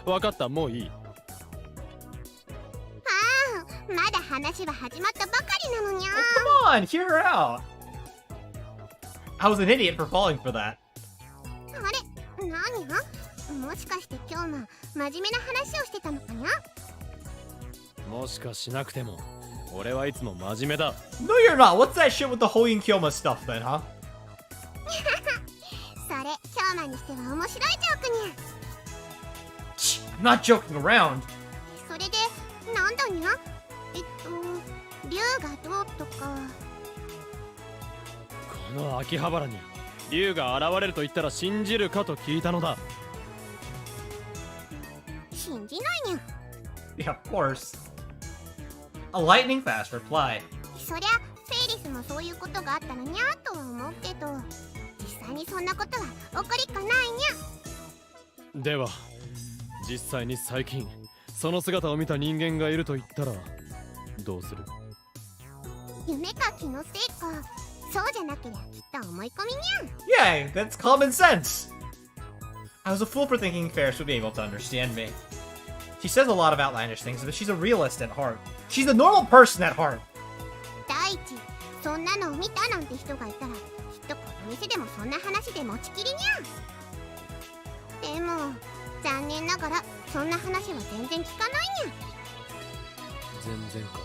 Speaker 3: わかった、もういい。
Speaker 4: ああ、まだ話は始まったばかりなのにゃ。
Speaker 1: Come on, hear her out. I was an idiot for falling for that.
Speaker 4: あれ、何や？もしかして今日も真面目な話をしてたのかにゃ？
Speaker 3: もしかしなくても俺はいつも真面目だ。
Speaker 1: No, you're not. What's that shit with the Hoyin Kyoma stuff then, huh?
Speaker 4: それ、京馬にしては面白いジョークにゃ。
Speaker 1: I'm not joking around.
Speaker 4: それで、なんだにゃ？竜がどうとか。
Speaker 3: この秋葉原に竜が現れると言ったら信じるかと聞いたのだ。
Speaker 4: 信じないにゃ。
Speaker 1: Yeah, of course. A lightning fast reply.
Speaker 4: そりゃ、フェイリスもそういうことがあったのにゃとは思うけど、実際にそんなことは起こりかないにゃ。
Speaker 3: では実際に最近その姿を見た人間がいると言ったらどうする？
Speaker 4: 夢か気のせいか、そうじゃなけりゃきっと思い込みにゃ。
Speaker 1: Yay, that's common sense. I was a fool for thinking Ferris would be able to understand me. She says a lot of outlandish things, but she's a realist at heart. She's a normal person at heart.
Speaker 4: 第一、そんなのを見たなんて人がいたら、きっとこの店でもそんな話で持ちきりにゃ。でも、残念ながらそんな話は全然聞かないにゃ。
Speaker 3: 全然か。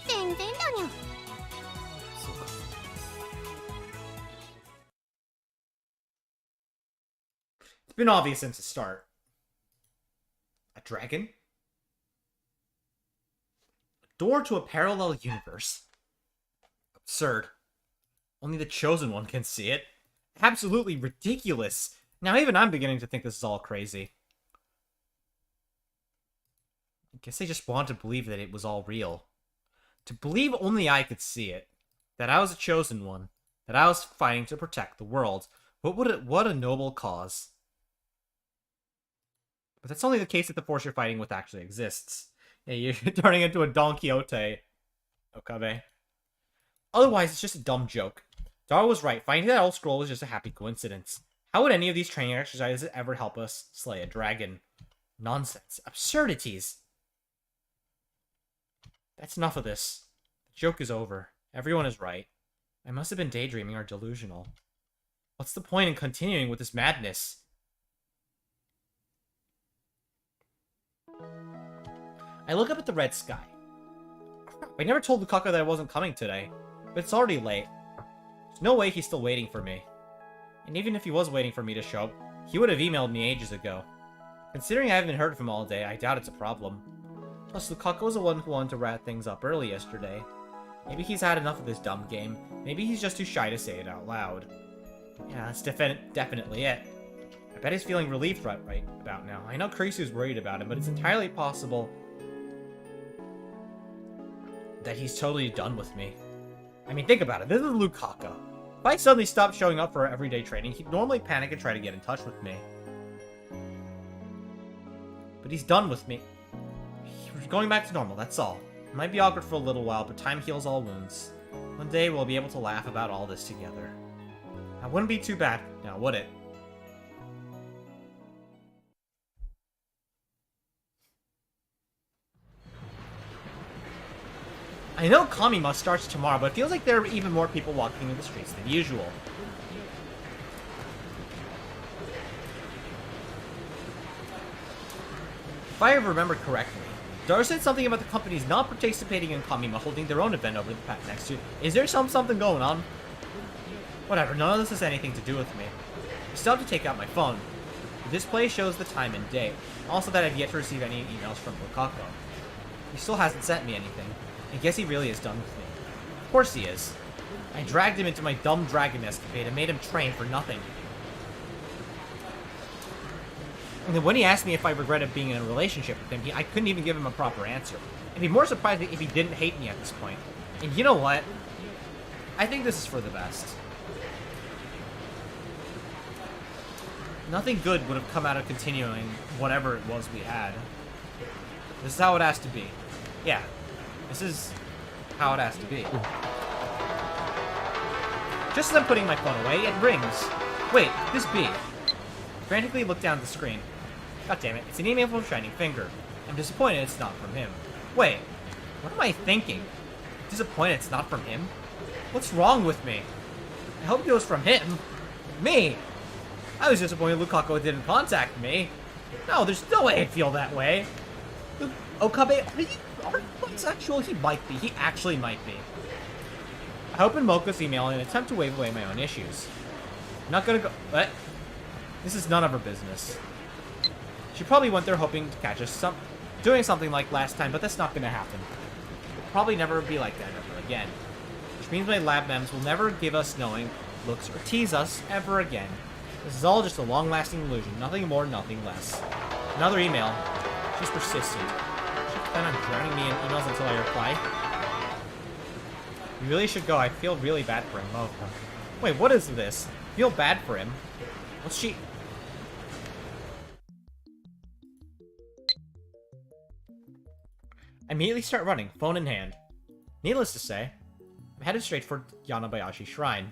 Speaker 4: 全然だにゃ。
Speaker 3: そうか。
Speaker 1: It's been obvious since the start. A dragon? A door to a parallel universe. Absurd. Only the chosen one can see it. Absolutely ridiculous. Now even I'm beginning to think this is all crazy. I guess I just want to believe that it was all real. To believe only I could see it. That I was a chosen one. That I was fighting to protect the world. What a noble cause. But that's only the case if the force you're fighting with actually exists. Yeah, you're turning into a Don Quixote, Okabe. Otherwise, it's just a dumb joke. Dara was right. Finding that old scroll was just a happy coincidence. How would any of these training exercises ever help us slay a dragon? Nonsense. Absurdities. That's enough of this. The joke is over. Everyone is right. I must have been daydreaming or delusional. What's the point in continuing with this madness? I look up at the red sky. I never told Lukaku that I wasn't coming today, but it's already late. There's no way he's still waiting for me. And even if he was waiting for me to show up, he would have emailed me ages ago. Considering I haven't heard from him all day, I doubt it's a problem. Plus, Lukaku was the one who wanted to wrap things up early yesterday. Maybe he's had enough of this dumb game. Maybe he's just too shy to say it out loud. Yeah, that's definitely it. I bet he's feeling relieved right about now. I know Kurisu's worried about him, but it's entirely possible that he's totally done with me. I mean, think about it. This is Lukaku. If I suddenly stopped showing up for everyday training, he'd normally panic and try to get in touch with me. But he's done with me. He's going back to normal, that's all. It might be awkward for a little while, but time heals all wounds. One day we'll be able to laugh about all this together. That wouldn't be too bad, now would it? I know Kamima starts tomorrow, but it feels like there are even more people walking in the streets than usual. If I remember correctly, Dar said something about the companies not participating in Kamima holding their own event over the past next year. Is there something going on? Whatever, none of this has anything to do with me. I still have to take out my phone. The display shows the time and date. Also that I've yet to receive any emails from Lukaku. He still hasn't sent me anything. I guess he really is done with me. Of course he is. I dragged him into my dumb dragon escapade and made him train for nothing. And then when he asked me if I regretted being in a relationship with him, I couldn't even give him a proper answer. I'd be more surprised if he didn't hate me at this point. And you know what? I think this is for the best. Nothing good would have come out of continuing whatever it was we had. This is how it has to be. Yeah. This is how it has to be. Just as I'm putting my phone away, it rings. Wait, this B. Frantically look down at the screen. God damn it, it's an email from Shining Finger. I'm disappointed it's not from him. Wait, what am I thinking? Disappointed it's not from him? What's wrong with me? I hope it was from him. Me! I was disappointed Lukaku didn't contact me. No, there's no way I'd feel that way. Okabe, are you bisexual? He might be. He actually might be. I opened Mocha's email in an attempt to wave away my own issues. I'm not gonna go... What? This is none of her business. She probably went there hoping to catch us doing something like last time, but that's not gonna happen. It'll probably never be like that ever again. Which means my lab mems will never give us knowing looks or tease us ever again. This is all just a long-lasting illusion. Nothing more, nothing less. Another email. She's persistent. She plan on drowning me in emails until I reply. You really should go. I feel really bad for him. Oh. Wait, what is this? Feel bad for him? What's she... I immediately start running, phone in hand. Needless to say, I'm headed straight for Yanabayashi Shrine.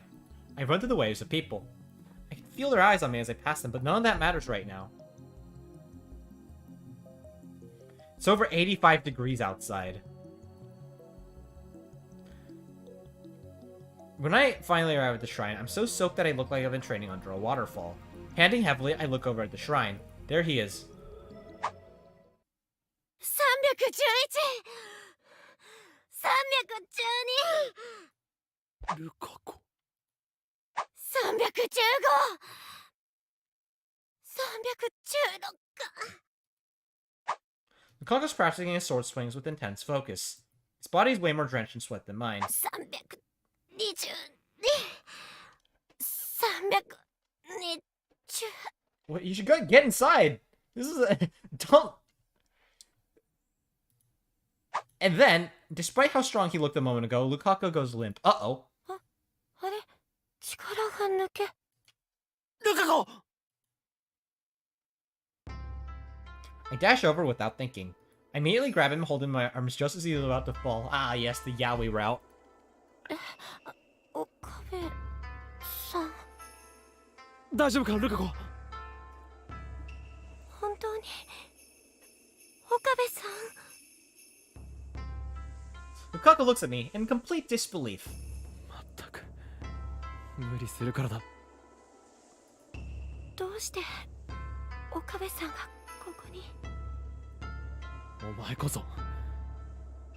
Speaker 1: I run through the waves of people. I can feel their eyes on me as I pass them, but none of that matters right now. It's over 85 degrees outside. When I finally arrive at the shrine, I'm so soaked that I look like I've been training under a waterfall. Panting heavily, I look over at the shrine. There he is.
Speaker 6: ルカ子。
Speaker 1: Lukaku's practicing his sword swings with intense focus. His body is way more drenched in sweat than mine.
Speaker 2: 320
Speaker 1: What? You should go get inside. This is a don't. And then, despite how strong he looked a moment ago, Lukaku goes limp. Uh-oh.
Speaker 2: あれ力が抜け
Speaker 6: ルカ子
Speaker 1: I dash over without thinking. I immediately grab him, holding my arms just as he was about to fall. Ah, yes, the yaoi route.
Speaker 2: 岡部さん
Speaker 6: 大丈夫かルカ子
Speaker 2: 本当に岡部さん
Speaker 1: Lukaku looks at me in complete disbelief.
Speaker 6: まったく無理するからだ
Speaker 2: どうして岡部さんがここに
Speaker 6: お前こそ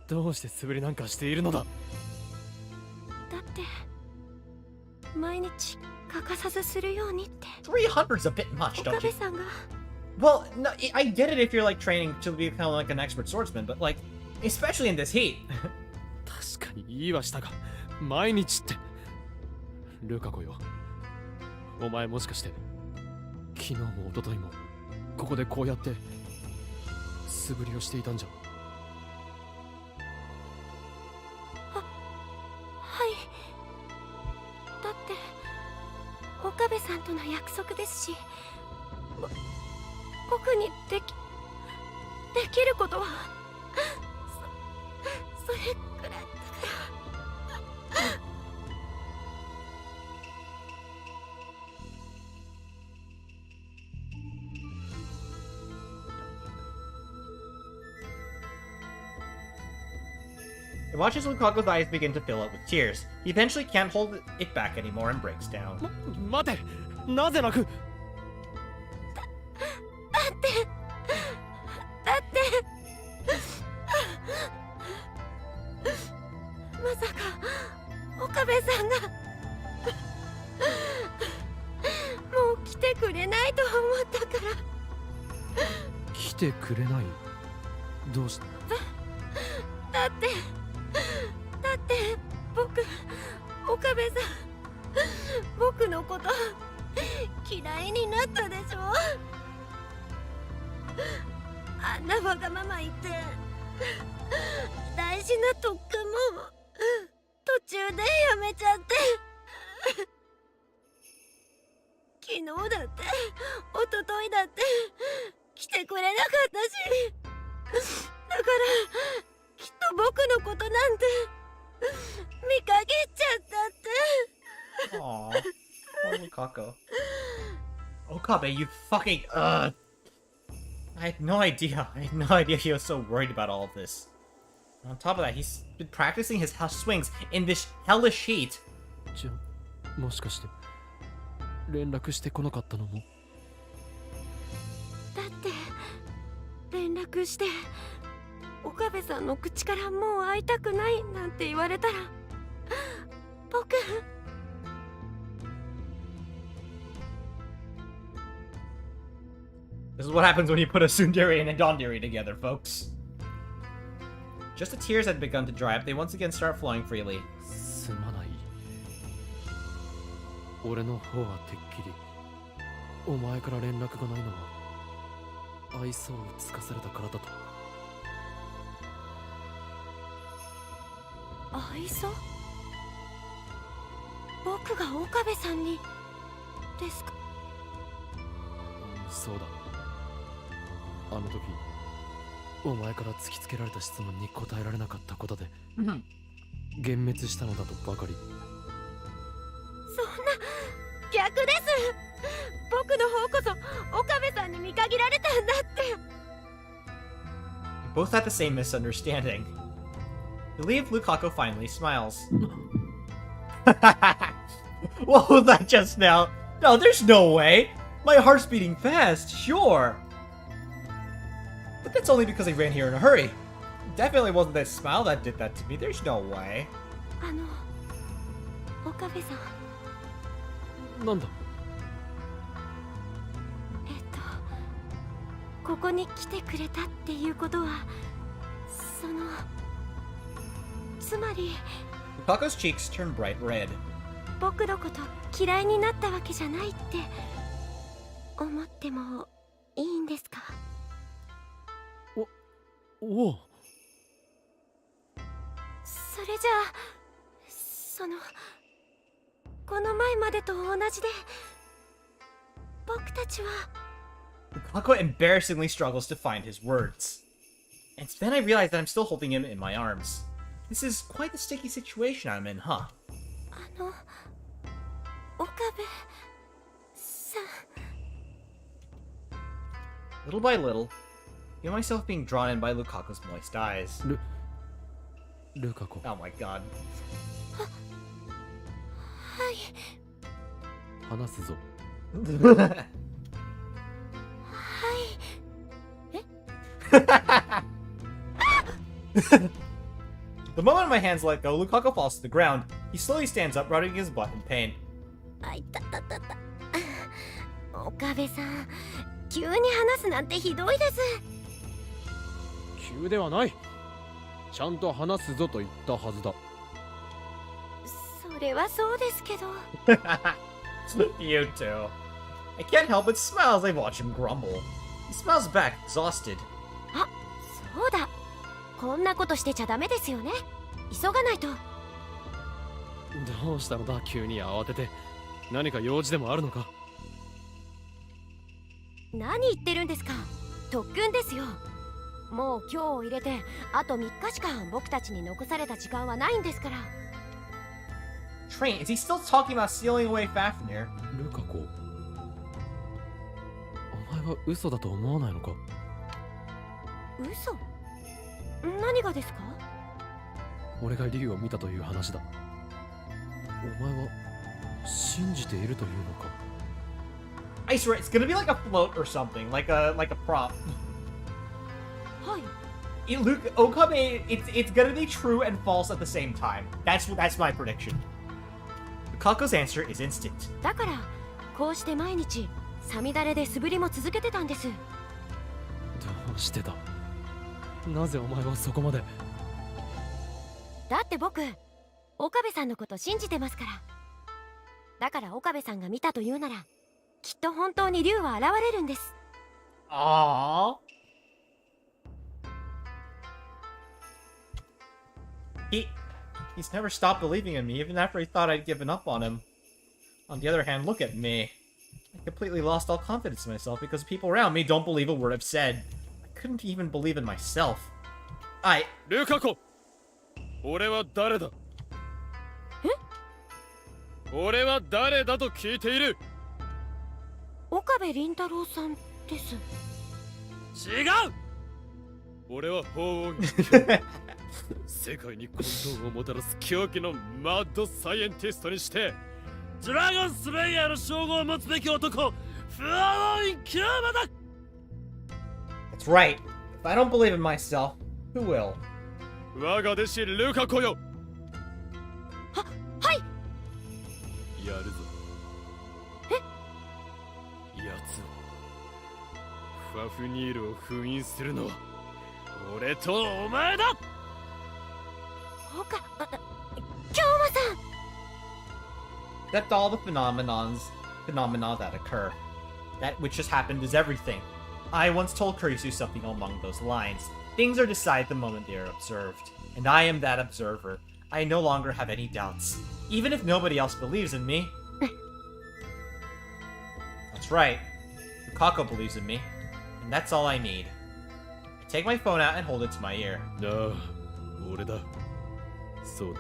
Speaker 6: どうして素振りなんかしているのだ
Speaker 2: だって毎日欠かさずするようにって
Speaker 1: 300's a bit much,
Speaker 2: 岡
Speaker 1: don't
Speaker 2: 部
Speaker 1: you?
Speaker 2: さんが
Speaker 1: Well, no, I get it if you're like training to become like an expert swordsman, but like, especially in this heat.
Speaker 6: 確かに言いはしたが毎日ってルカ子よお前もしかして昨日も一昨日もここでこうやって素振りをしていたんじゃ
Speaker 2: はいだって岡部さんとの約束ですし僕にできることはそれくらいだから
Speaker 1: It He watches Lukaku's eyes begin to fill up with tears. He eventually can't hold it back anymore and breaks down.
Speaker 6: 待て、なぜ泣く？
Speaker 2: だってまさか岡部さんがもう来てくれないと思ったから。
Speaker 6: 来てくれない？どうして？
Speaker 2: だって僕、岡部さん、僕のこと嫌いになったでしょ。あんなわがまま言って大事な特訓も途中でやめちゃって、昨日だって一昨日だって来てくれなかったし、だからきっと僕のことなんて見かけちゃったって。
Speaker 1: Aww. Poor Lukaku. Okabe, you fucking I had no idea he was so worried about all of this. On top of that, he's been practicing his house swings in this hellish heat.
Speaker 6: じゃあ、もしかして連絡してこなかったのも？
Speaker 2: だって連絡して岡部さんの口からもう会いたくないなんて言われたら、僕
Speaker 1: This is what happens when you put a tsundere and a dondere together, folks. Just the tears had begun to dry up, they once again start flowing freely.
Speaker 6: すまない。俺の方はてっきりお前から連絡がないのは愛想をつかされたからだと。
Speaker 2: 愛想？僕が岡部さんにですか？
Speaker 6: そうだ。あの時お前から突きつけられた質問に答えられなかったことで幻滅したのだとばかり。
Speaker 2: そんな逆です。僕の方こそ岡部さんに見限られたんだって。
Speaker 1: You both had the same misunderstanding. Relieved, Lukaku finally smiles. What was that just now? No, there's no way! My heart's beating fast, sure! But that's only because I ran here in a hurry. Definitely wasn't that smile that did that to me, there's no way.
Speaker 2: 岡部さん、
Speaker 6: なんだ？
Speaker 2: ここに来てくれたっていうことは、つまり
Speaker 1: Lukaku's cheeks turn bright red.
Speaker 2: 僕のこと嫌いになったわけじゃないって思ってもいいんですか？
Speaker 6: おう。
Speaker 2: それじゃあ、この前までと同じで、僕たちは。
Speaker 1: Lukaku embarrassingly struggles to find his words. And then I realize that I'm still holding him in my arms. This is quite the sticky situation I'm in, huh?
Speaker 2: 岡部さん。
Speaker 1: Little by little, I feel myself being drawn in by Lukaku's moist eyes.
Speaker 6: ルカ子。
Speaker 1: Oh my god.
Speaker 2: はい。
Speaker 6: 話すぞ。
Speaker 1: The moment my hands let go, Lukaku falls to the ground. He slowly stands up, rubbing his butt in pain.
Speaker 2: あいたたたた。岡部さん、急に話すなんてひどいです。
Speaker 6: 急ではない。ちゃんと話すぞと言ったはずだ。
Speaker 2: それはそうですけど。
Speaker 1: You too. I can't help but smile as I watch him grumble. He smiles back, exhausted.
Speaker 2: あ、そうだ。こんなことしてちゃダメですよね。急がないと。
Speaker 6: どうしたのだ、急に慌てて。何か用事でもあるのか？
Speaker 2: 何言ってるんですか。特訓ですよ。もう今日を入れてあと3日しか僕たちに残された時間はないんですから。
Speaker 1: Train, is he still talking about stealing away Fafnir?
Speaker 6: ルカ子、お前は嘘だと思わないのか？
Speaker 2: 嘘？何がですか？
Speaker 6: 俺が竜を見たという話だ。お前は信じているというのか。
Speaker 1: I swear it's gonna be like a float or something, like a prop.
Speaker 2: はい。
Speaker 1: Luke Okabe, it's gonna be true and false at the same time. That's my prediction. Kako's answer is instant.
Speaker 2: だからこうして毎日さみだれで素振りも続けてたんです。
Speaker 6: どうしてだ。なぜお前はそこまで。
Speaker 2: だって僕岡部さんのこと信じてますから。だから岡部さんが見たというならきっと本当に竜は現れるんです。
Speaker 1: Aww. He's never stopped believing in me, even after he thought I'd given up on him. On the other hand, look at me. I completely lost all confidence in myself because people around me don't believe a word I've said. I couldn't even believe in myself.
Speaker 6: ルカ子、俺は誰だ。俺は誰だと聞いている。
Speaker 2: 岡部倫太郎さんです。
Speaker 6: 違う。俺は法王世界に混沌をもたらす狂気のマッドサイエンティストにしてドラゴンスレイヤーの称号を持つべき男、フラワーインキューバだ。
Speaker 1: That's right. If I don't believe in myself, who will?
Speaker 6: 我が弟子ルカ子よ。
Speaker 2: はい。
Speaker 6: やるぞ。奴をファフニールを封印するのは俺とお前だ。
Speaker 2: 京馬さん。
Speaker 1: Except all the phenomena that occur. That which just happened is everything. I once told Kurisu something along those lines. Things are decided the moment they are observed. And I am that observer. I no longer have any doubts. Even if nobody else believes in me. That's right. Lukako believes in me. And that's all I need. I take my phone out and hold it to my ear.
Speaker 6: ああ、俺だ。そうだ。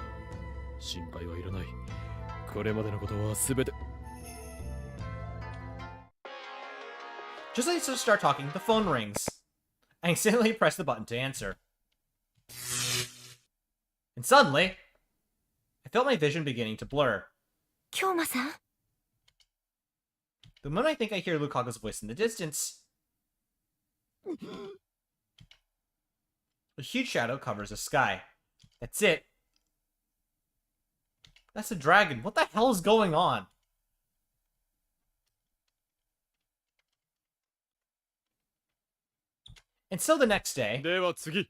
Speaker 6: 心配はいらない。これまでのことはすべて。
Speaker 1: Just as I start talking, the phone rings. I instantly press the button to answer. And suddenly, I felt my vision beginning to blur.
Speaker 2: 京馬さん。
Speaker 1: The moment I think I hear Lukaku's voice in the distance, a huge shadow covers the sky. That's it. That's a dragon. What the hell is going on? And so the next day...
Speaker 6: では次、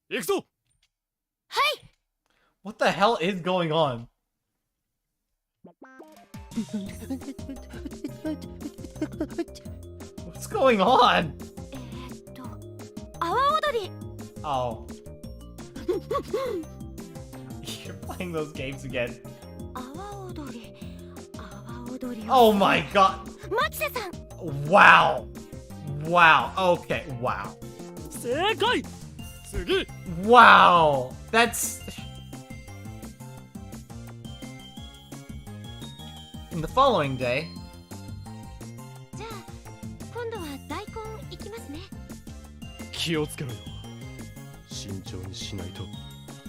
Speaker 6: 行くぞ。
Speaker 2: はい。
Speaker 1: What the hell is going on? What's going on?
Speaker 2: 阿波踊り。
Speaker 1: Oh. You're playing those games again.
Speaker 2: 阿波踊り。阿波踊り。
Speaker 1: Oh my god.
Speaker 2: 牧瀬さん。
Speaker 1: Wow. Wow. Okay. Wow.
Speaker 6: 正解。次。
Speaker 1: Wow. That's... In the following day...
Speaker 2: じゃあ今度は大根いきますね。
Speaker 6: 気をつけろよ。慎重にしないと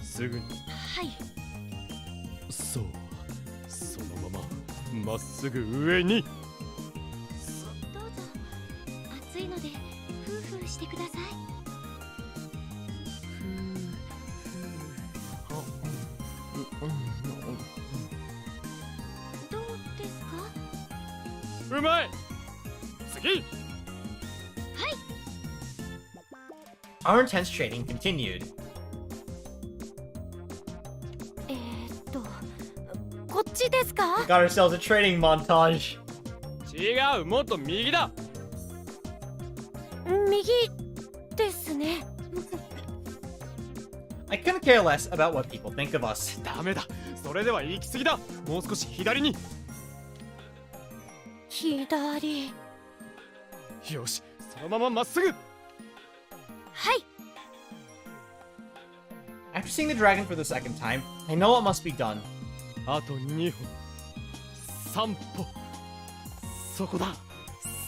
Speaker 6: すぐに。
Speaker 2: はい。
Speaker 6: そう、そのまままっすぐ上に。
Speaker 2: どうぞ。暑いのでフーフーしてください。どうですか？
Speaker 6: うまい。次。
Speaker 1: Our intense training continued.
Speaker 2: こっちですか？
Speaker 1: Got ourselves a training montage.
Speaker 6: 違う、もっと右だ。
Speaker 2: 右ですね。
Speaker 1: I couldn't care less about what people think of us.
Speaker 6: ダメだ。それでは行き過ぎだ。もう少し左に。
Speaker 2: 左。
Speaker 6: よし、そのまままっすぐ。
Speaker 2: はい。
Speaker 1: After seeing the dragon for the second time, I know what must be done.
Speaker 6: あと2歩、3歩。そこだ。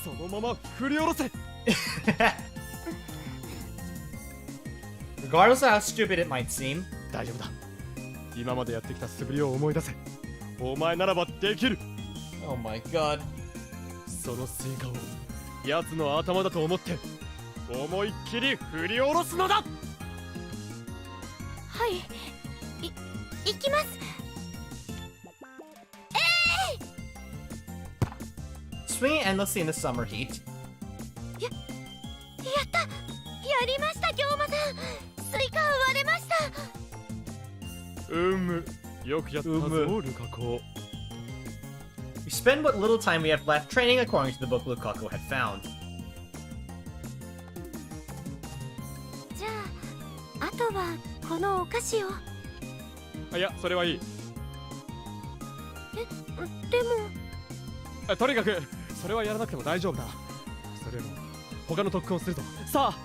Speaker 6: そのまま振り下ろせ。
Speaker 1: Regardless of how stupid it might seem,
Speaker 6: 大丈夫だ。今までやってきた素振りを思い出せ。お前ならばできる。
Speaker 1: Oh my god.
Speaker 6: そのスイカを奴の頭だと思って思いっきり振り下ろすのだ。
Speaker 2: はい行きます。
Speaker 1: Swinging endlessly in the summer heat.
Speaker 2: やったやりました京馬さん。スイカ割れました。
Speaker 6: よくやったぞルカコ。
Speaker 1: We spend what little time we have left training according to the book Lukaku had found.
Speaker 2: じゃああとはこのお菓子を。
Speaker 6: いやそれはいい。
Speaker 2: でも
Speaker 6: とにかくそれはやらなくても大丈夫だ。それよりも他の特訓をすると。さあ。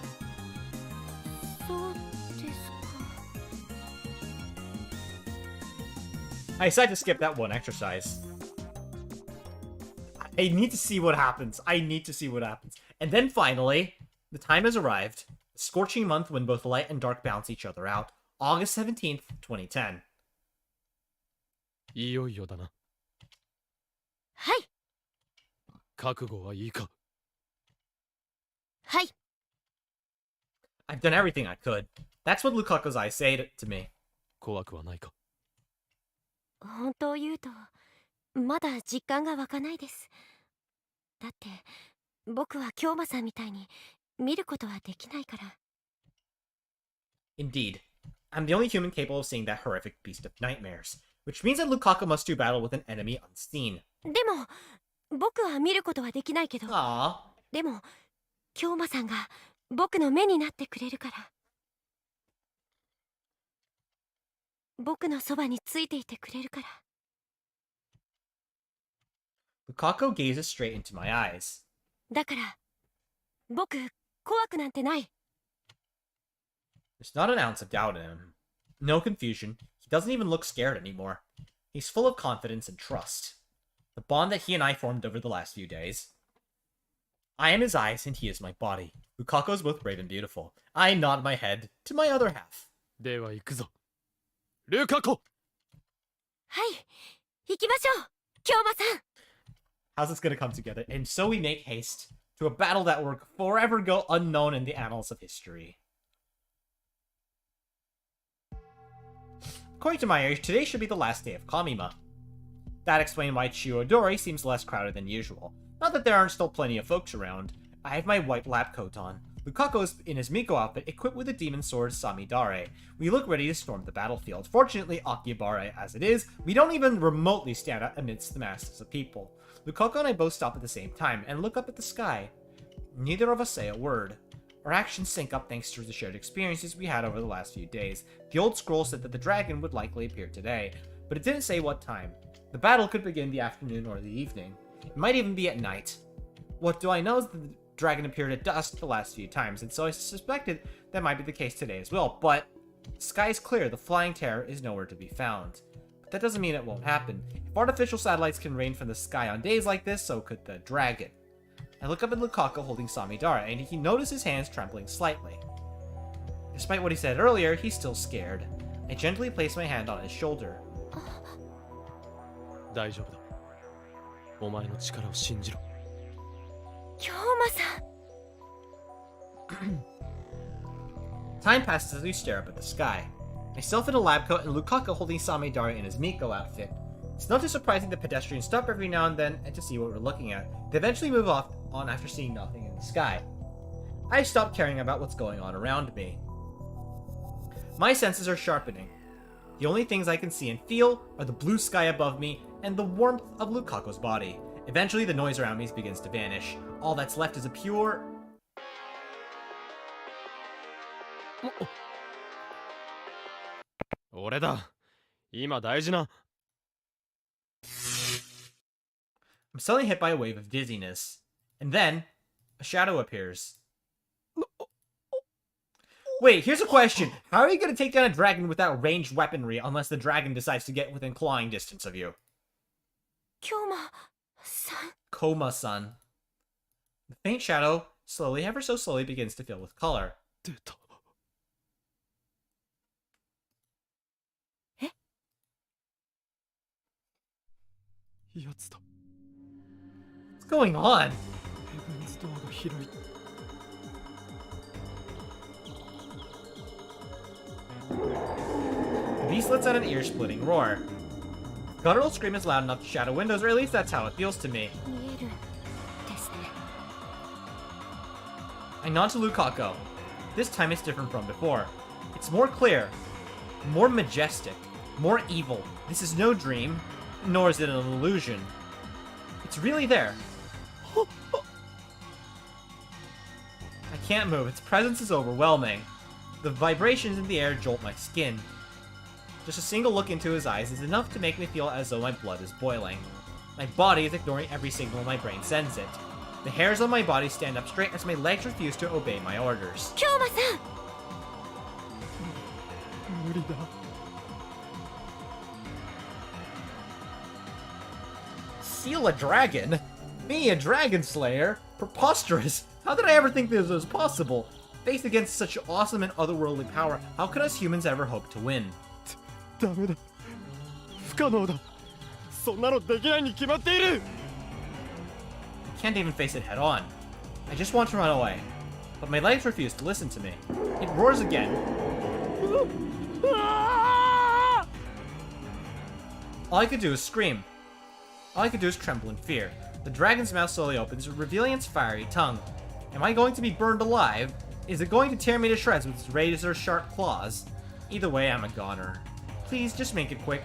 Speaker 2: そうですか。
Speaker 1: I decided to skip that one exercise. I need to see what happens. I need to see what happens. And then finally, the time has arrived. A scorching month when both light and dark balance each other out. August 17th, 2010.
Speaker 6: いよいよだな。
Speaker 2: はい。
Speaker 6: 覚悟はいいか。
Speaker 2: はい。
Speaker 1: I've done everything I could. That's what Lukaku's eyes say to me.
Speaker 6: 怖くはないか。
Speaker 2: 本当を言うとまだ実感が湧かないです。だって僕は京馬さんみたいに見ることはできないから。
Speaker 1: Indeed. I'm the only human capable of seeing that horrific beast of nightmares. Which means that Lukaku must do battle with an enemy unseen.
Speaker 2: でも僕は見ることはできないけど。
Speaker 1: Aww.
Speaker 2: でも京馬さんが僕の目になってくれるから。僕のそばについていてくれるから。
Speaker 1: Lukaku gazes straight into my eyes.
Speaker 2: だから僕怖くなんてない。
Speaker 1: There's not an ounce of doubt in him. No confusion. He doesn't even look scared anymore. He's full of confidence and trust. The bond that he and I formed over the last few days. I am his eyes and he is my body. Lukaku is both brave and beautiful. I nod my head to my other half.
Speaker 6: では行くぞ。ルカコ。
Speaker 2: はい行きましょう京馬さん。
Speaker 1: How's this gonna come together? And so we make haste to a battle that will forever go unknown in the annals of history. According to my age, today should be the last day of Kamima. That explained why Chiodori seems less crowded than usual. Not that there aren't still plenty of folks around. I have my white lab coat on. Lukaku is in his Miko outfit, equipped with the demon sword Samidare. We look ready to storm the battlefield. Fortunately, Akihabara as it is, we don't even remotely stand out amidst the masses of people. Lukaku and I both stop at the same time and look up at the sky. Neither of us say a word. Our actions sync up thanks to the shared experiences we had over the last few days. The old scroll said that the dragon would likely appear today, but it didn't say what time. The battle could begin the afternoon or the evening. It might even be at night. What do I know is that the dragon appeared at dusk the last few times, and so I suspected that might be the case today as well, but the sky is clear, the flying terror is nowhere to be found. But that doesn't mean it won't happen. If artificial satellites can rain from the sky on days like this, so could the dragon. I look up at Lukaku holding Samidara, and he notices his hands trembling slightly. Despite what he said earlier, he's still scared. I gently place my hand on his shoulder.
Speaker 6: 大丈夫だ。お前の力を信じろ。
Speaker 2: 京馬さん。
Speaker 1: Time passes as we stare up at the sky. Myself in a lab coat and Lukaku holding Samidara in his Miko outfit. It's not too surprising that pedestrians stop every now and then and to see what we're looking at. They eventually move on after seeing nothing in the sky. I stop caring about what's going on around me. My senses are sharpening. The only things I can see and feel are the blue sky above me and the warmth of Lukaku's body. Eventually, the noise around me begins to vanish. All that's left is a pure...
Speaker 6: 俺だ。今大事な。
Speaker 1: I'm suddenly hit by a wave of dizziness. And then, a shadow appears. Wait, here's a question. How are you going to take down a dragon without ranged weaponry unless the dragon decides to get within clawing distance of you?
Speaker 2: 京馬さん。
Speaker 1: Koma-san. The faint shadow, slowly, ever so slowly, begins to fill with color.
Speaker 6: 出た。
Speaker 3: やつだ。
Speaker 1: What's going on?
Speaker 3: ヘブンズドアが開いた。
Speaker 1: The beast lets out an ear-splitting roar. Guttural scream is loud enough to shatter windows, or at least that's how it feels to me.
Speaker 2: 見えるですね。
Speaker 1: I nod to Lukaku. This time it's different from before. It's more clear, more majestic, more evil. This is no dream, nor is it an illusion. It's really there. I can't move. Its presence is overwhelming. The vibrations in the air jolt my skin. Just a single look into his eyes is enough to make me feel as though my blood is boiling. My body is ignoring every signal my brain sends it. The hairs on my body stand up straight as my legs refuse to obey my orders.
Speaker 2: 京馬さん
Speaker 3: 無理だ。
Speaker 1: Seal a dragon? Me, a dragon slayer? Preposterous! How did I ever think this was possible? Faced against such awesome and otherworldly power, how could us humans ever hope to win?
Speaker 3: ダメだ。不可能だ。そんなのできないに決まっている。
Speaker 1: I can't even face it head on. I just want to run away. But my legs refuse to listen to me. It roars again. All I could do is scream. All I could do is tremble in fear. The dragon's mouth slowly opens, revealing its fiery tongue. Am I going to be burned alive? Is it going to tear me to shreds with its razor-sharp claws? Either way, I'm a goner. Please, just make it quick.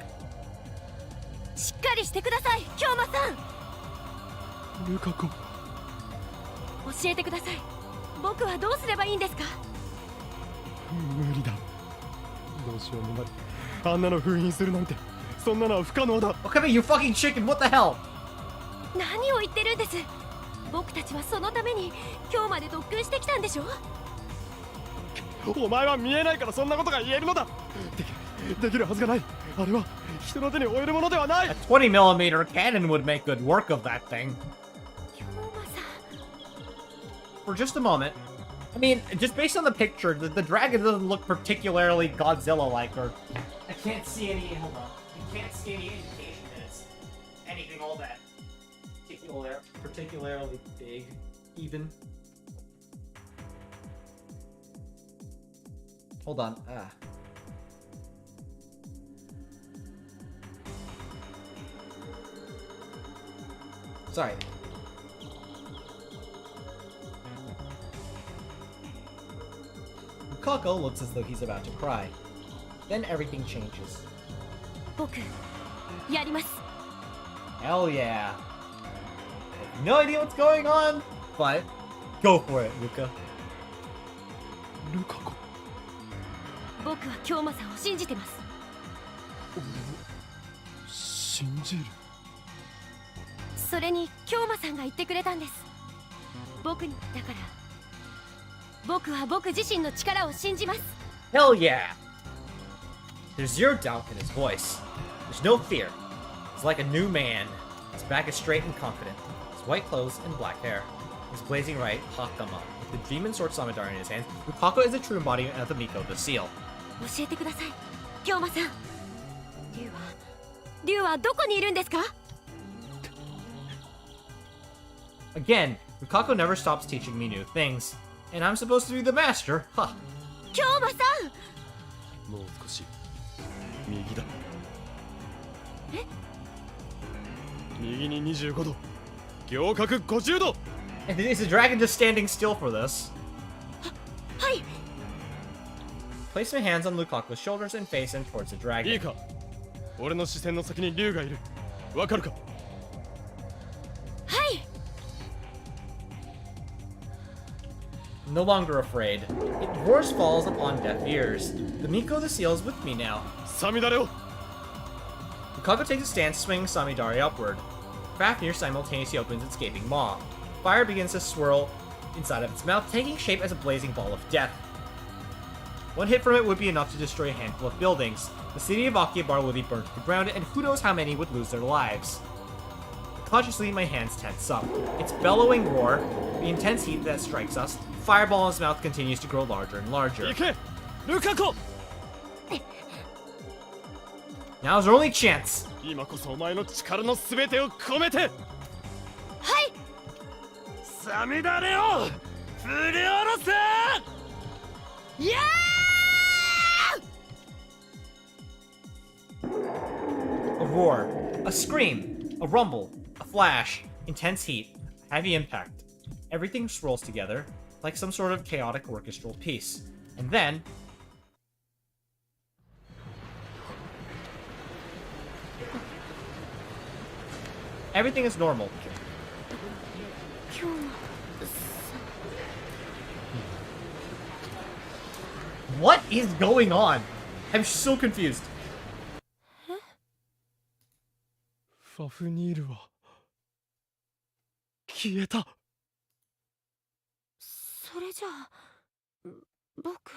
Speaker 2: しっかりしてください京馬さん
Speaker 3: ルカ子。
Speaker 2: 教えてください僕はどうすればいいんですか
Speaker 3: 無理だ。どうしようもない。あんなの封印するなんて、そんなのは不可能だ。
Speaker 1: Oh, come here, you fucking chicken! What the hell?
Speaker 2: 何を言ってるんです僕たちはそのために今日まで特訓してきたんでしょ
Speaker 3: お前は見えないからそんなことが言えるのだ。できるはずがない。あれは人の手に負えるものではない。
Speaker 1: A 20mm cannon would make good work of that thing.
Speaker 2: 京馬さん
Speaker 1: For just a moment. I mean, just based on the picture, the dragon doesn't look particularly Godzilla-like, or... I can't see any... Hold on. I can't see any indication that it's anything all that particularly big, even. Hold on. Sorry. Lukaku looks as though he's about to cry. Then everything changes.
Speaker 2: 僕やります
Speaker 1: Hell yeah. I have no idea what's going on, but go for it, Luka.
Speaker 3: ルカ子。
Speaker 2: 僕は京馬さんを信じてます
Speaker 3: 信じる。
Speaker 2: それに京馬さんが言ってくれたんです僕にだから僕は僕自身の力を信じます
Speaker 1: Hell yeah! There's zero doubt in his voice. There's no fear. He's like a new man. His back is straight and confident. His white clothes and black hair. His blazing right, Hakama. With the demon sword Samidara in his hands, Lukaku is a true embodiment of the Miko, the seal.
Speaker 2: 教えてください京馬さん竜はどこにいるんですか
Speaker 1: Again, Lukaku never stops teaching me new things. And I'm supposed to be the master? Huh.
Speaker 2: 京馬さん
Speaker 3: もう少し右だ。
Speaker 2: え
Speaker 3: 右に25度。仰角50度。
Speaker 1: And is the dragon just standing still for this?
Speaker 2: はい
Speaker 1: Place my hands on Lukaku's shoulders and face him towards the
Speaker 3: いい
Speaker 1: dragon.
Speaker 3: か。俺の視線の先に竜がいる。わかるか。
Speaker 2: はい
Speaker 1: No longer afraid. It roars falls upon deaf ears. The Miko the seal is with me now.
Speaker 3: サミダレを。
Speaker 1: Lukaku takes a stance, swinging Samidari upward. Fafnir simultaneously opens its gaping maw. Fire begins to swirl inside of its mouth, taking shape as a blazing ball of death. One hit from it would be enough to destroy a handful of buildings. The city of Akihabara would be burnt to the ground, and who knows how many would lose their lives. Cautiously, my hands tense up. Its bellowing roar, the intense heat that strikes us, fireball in his mouth continues to grow larger and larger.
Speaker 3: 行け。ルカ子。
Speaker 1: Now's our only chance.
Speaker 6: 今こそお前の力の全てを込めて。
Speaker 2: はい。
Speaker 6: サミダレを振り下ろせ。
Speaker 2: やー
Speaker 1: A roar, a scream, a rumble, a flash, intense heat, heavy impact. Everything swirls together like some sort of chaotic orchestral piece. And then... everything is normal.
Speaker 2: 今日も
Speaker 1: What is going on? I'm so confused.
Speaker 6: ファフニールは消えた。
Speaker 2: それじゃあ僕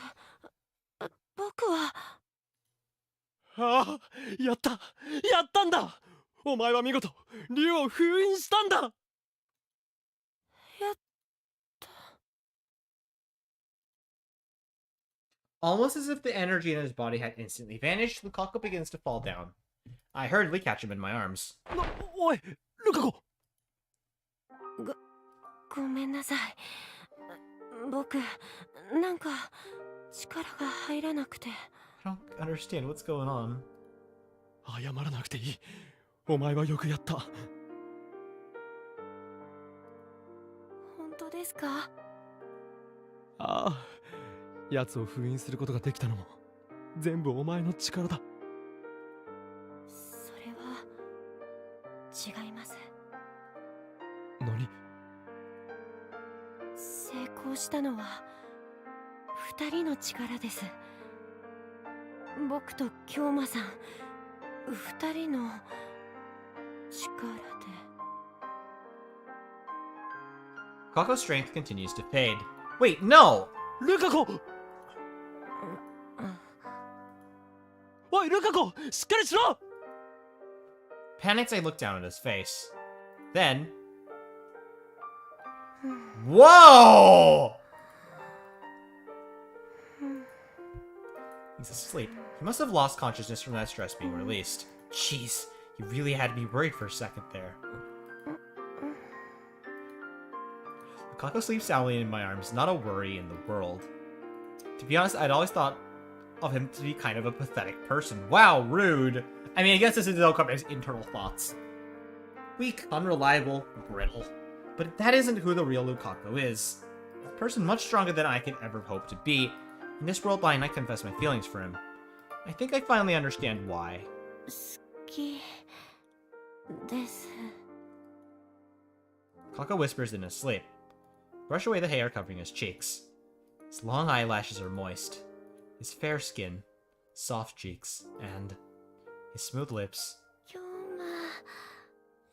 Speaker 2: は
Speaker 6: ああ、やったんだ。お前は見事竜を封印したんだ。
Speaker 2: やっ
Speaker 1: Almost as if the energy in his body had instantly vanished, Lukaku begins to fall down. I hurriedly catch him in my arms.
Speaker 6: おい、ルカ子。
Speaker 2: ごめんなさい。僕なんか力が入らなくて。
Speaker 1: I don't understand what's going on.
Speaker 6: 謝らなくていい。お前はよくやった。
Speaker 2: 本当ですか？
Speaker 6: ああ、奴を封印することができたのも全部お前の力だ。
Speaker 2: それは違います。
Speaker 6: 何？
Speaker 2: 成功したのは2人の力です。僕と京馬さん2人の力で。
Speaker 1: Kako's strength continues to fade. Wait, no!
Speaker 6: ルカ子。おい、ルカ子、しっかりしろ。
Speaker 1: Panicked, I look down at his face. Then... Whoa! He's asleep. He must have lost consciousness from that stress being released. Jeez, he really had me worried for a second there. Kako sleeps soundly in my arms, not a worry in the world. To be honest, I'd always thought of him to be kind of a pathetic person. Wow, rude. I mean, I guess this is all coming as internal thoughts. Weak, unreliable, brittle. But that isn't who the real Lukaku is. A person much stronger than I could ever hope to be. In this world line, I confess my feelings for him. I think I finally understand why.
Speaker 2: 好きです。
Speaker 1: Kako whispers in his sleep. Brush away the hair covering his cheeks. His long eyelashes are moist. His fair skin, soft cheeks, and his smooth lips.
Speaker 2: 京馬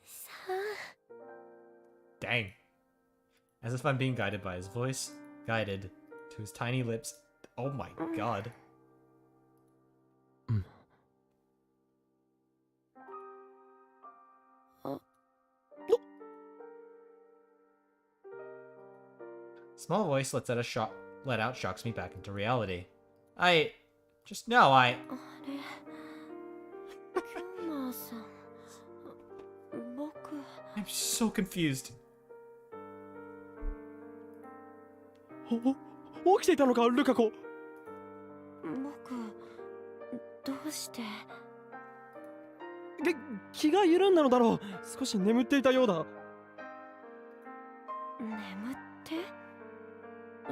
Speaker 2: さん。
Speaker 1: Dang. As if I'm being guided by his voice, guided to his tiny lips. Oh my god. Small voice let out shocks me back into reality. Just know I...
Speaker 2: あれ京馬さん。僕
Speaker 1: I'm so confused.
Speaker 6: 起きていたのか、ルカ子。
Speaker 2: 僕どうして
Speaker 6: 気が緩んだのだろう。少し眠っていたようだ。
Speaker 2: 眠って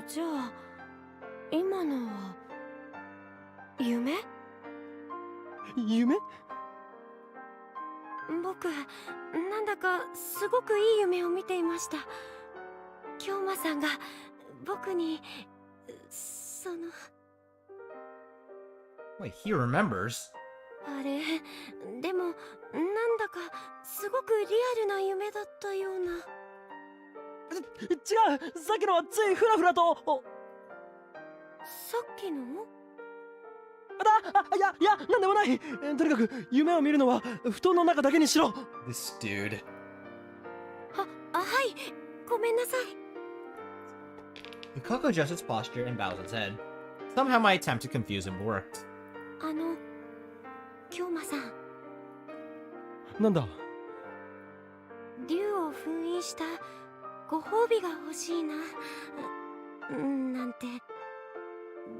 Speaker 2: じゃあ今のは夢？
Speaker 6: 夢？
Speaker 2: 僕なんだかすごくいい夢を見ていました。京馬さんが僕にその
Speaker 1: Wait, he remembers?
Speaker 2: あれでもなんだかすごくリアルな夢だったような。
Speaker 6: 違う、さっきのはついフラフラと。
Speaker 2: さっきの？
Speaker 6: いや、なんでもない。とにかく夢を見るのは布団の中だけにしろ。
Speaker 1: This dude.
Speaker 2: はい、ごめんなさい。
Speaker 1: Lukaku adjusts his posture and bows his head. Somehow my attempt to confuse him worked.
Speaker 2: 京馬さん
Speaker 6: なんだ。
Speaker 2: 竜を封印したご褒美が欲しいな。なんて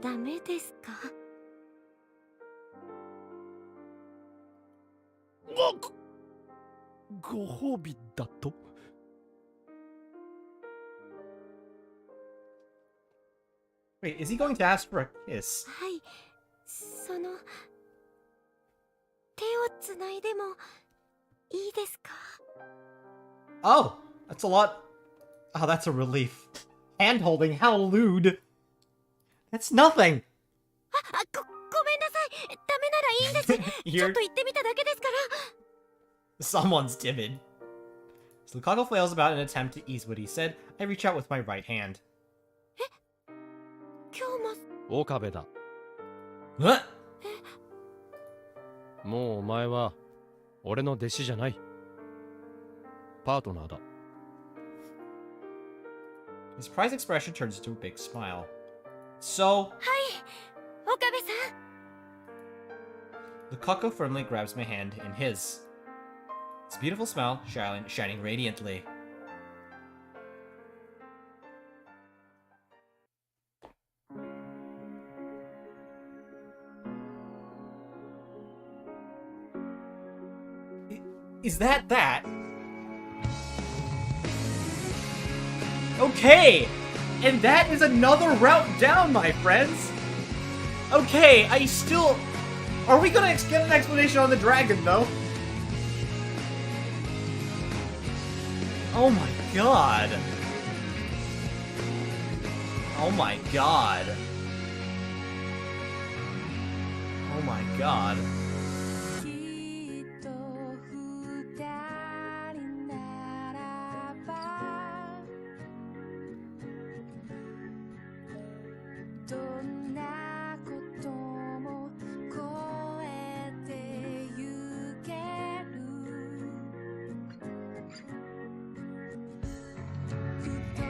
Speaker 2: ダメですか？
Speaker 6: ご褒美だと？Wait,
Speaker 1: is he going to ask for a kiss?
Speaker 2: はい、その手をつないでもいいですか？
Speaker 1: Oh, that's a lot. Oh, that's a relief. Hand holding? How lewd. That's nothing.
Speaker 2: ごめんなさい。ダメならいいんです。ちょっと言ってみただけですから。
Speaker 1: Someone's timid. So Lukaku flails about in an attempt to ease what he said. I reach out with my right hand.
Speaker 2: 今日も
Speaker 6: 岡部だ。
Speaker 1: Huh?
Speaker 6: もうお前は俺の弟子じゃない。パートナーだ。
Speaker 1: His surprised expression turns into a big smile. So,
Speaker 2: はい、岡部さん。
Speaker 1: Lukaku firmly grabs my hand in his. His beautiful smile shining radiantly. Is that? Okay! And that is another route down, my friends! Okay, I still... Are we gonna get an explanation on the dragon, though? Oh my god. Oh my god. Oh my god.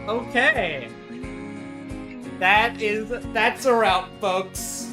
Speaker 1: Okay. That's a route, folks.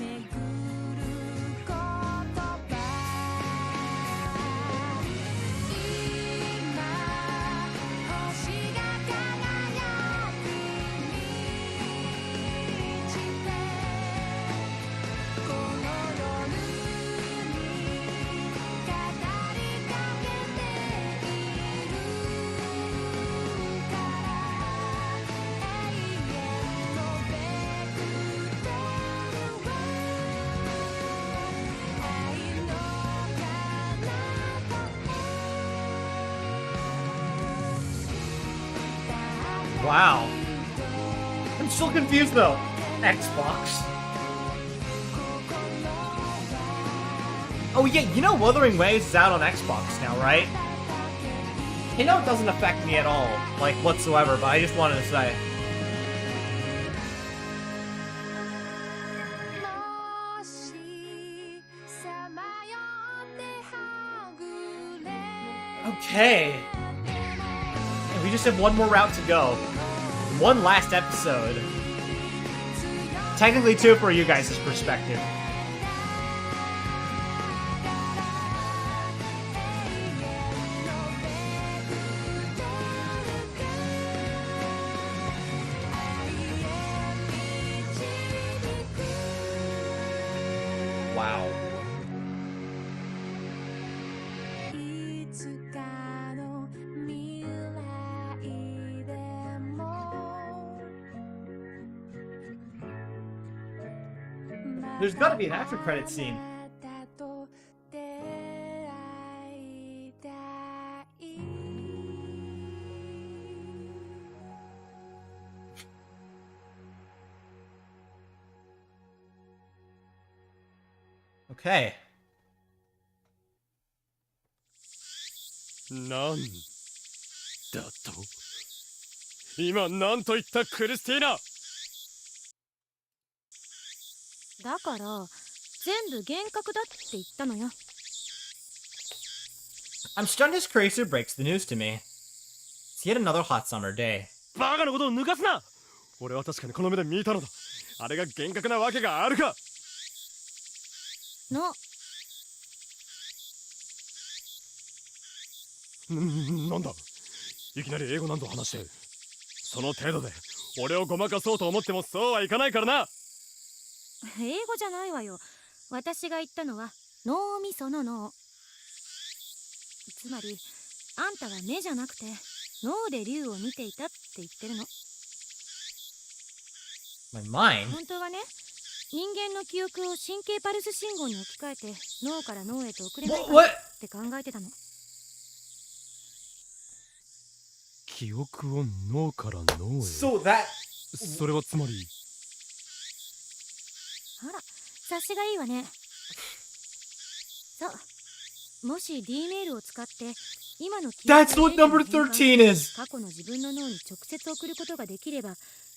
Speaker 1: Wow. I'm still confused though. Xbox. Oh yeah, you know Wuthering Waves is out on Xbox now, right? I know it doesn't affect me at all, like whatsoever, but I just wanted to say. Okay. And we just have one more route to go. One last episode. Technically two for you guys' perspective. Wow. There's gotta be an after credit scene. Okay.
Speaker 6: なんだと？今なんと言ったクリスティーナ？
Speaker 2: だから全部幻覚だって言ったのよ。
Speaker 1: I'm stunned as Cracer breaks the news to me. It's yet another hot summer day.
Speaker 6: バカなことを抜かすな！俺は確かにこの目で見たのだ。あれが幻覚なわけがあるか？
Speaker 3: なんだ、いきなり英語なんぞ話して。その程度で俺をごまかそうと思ってもそうはいかないからな。
Speaker 2: 英語じゃないわよ。私が言ったのは脳みその脳。つまりあんたは目じゃなくて脳で竜を見ていたって言ってるの。
Speaker 1: My mind?
Speaker 2: 本当はね、人間の記憶を神経パルス信号に置き換えて脳から脳へと送れないか
Speaker 1: What?
Speaker 2: って考えてたの。
Speaker 3: 記憶を脳から脳へ。
Speaker 1: So that
Speaker 3: それはつまり。
Speaker 2: あら、察しがいいわね。そう、もし D メールを使って今の記憶
Speaker 1: That's what number 13 is.
Speaker 2: 過去の自分の脳に直接送ることができれば、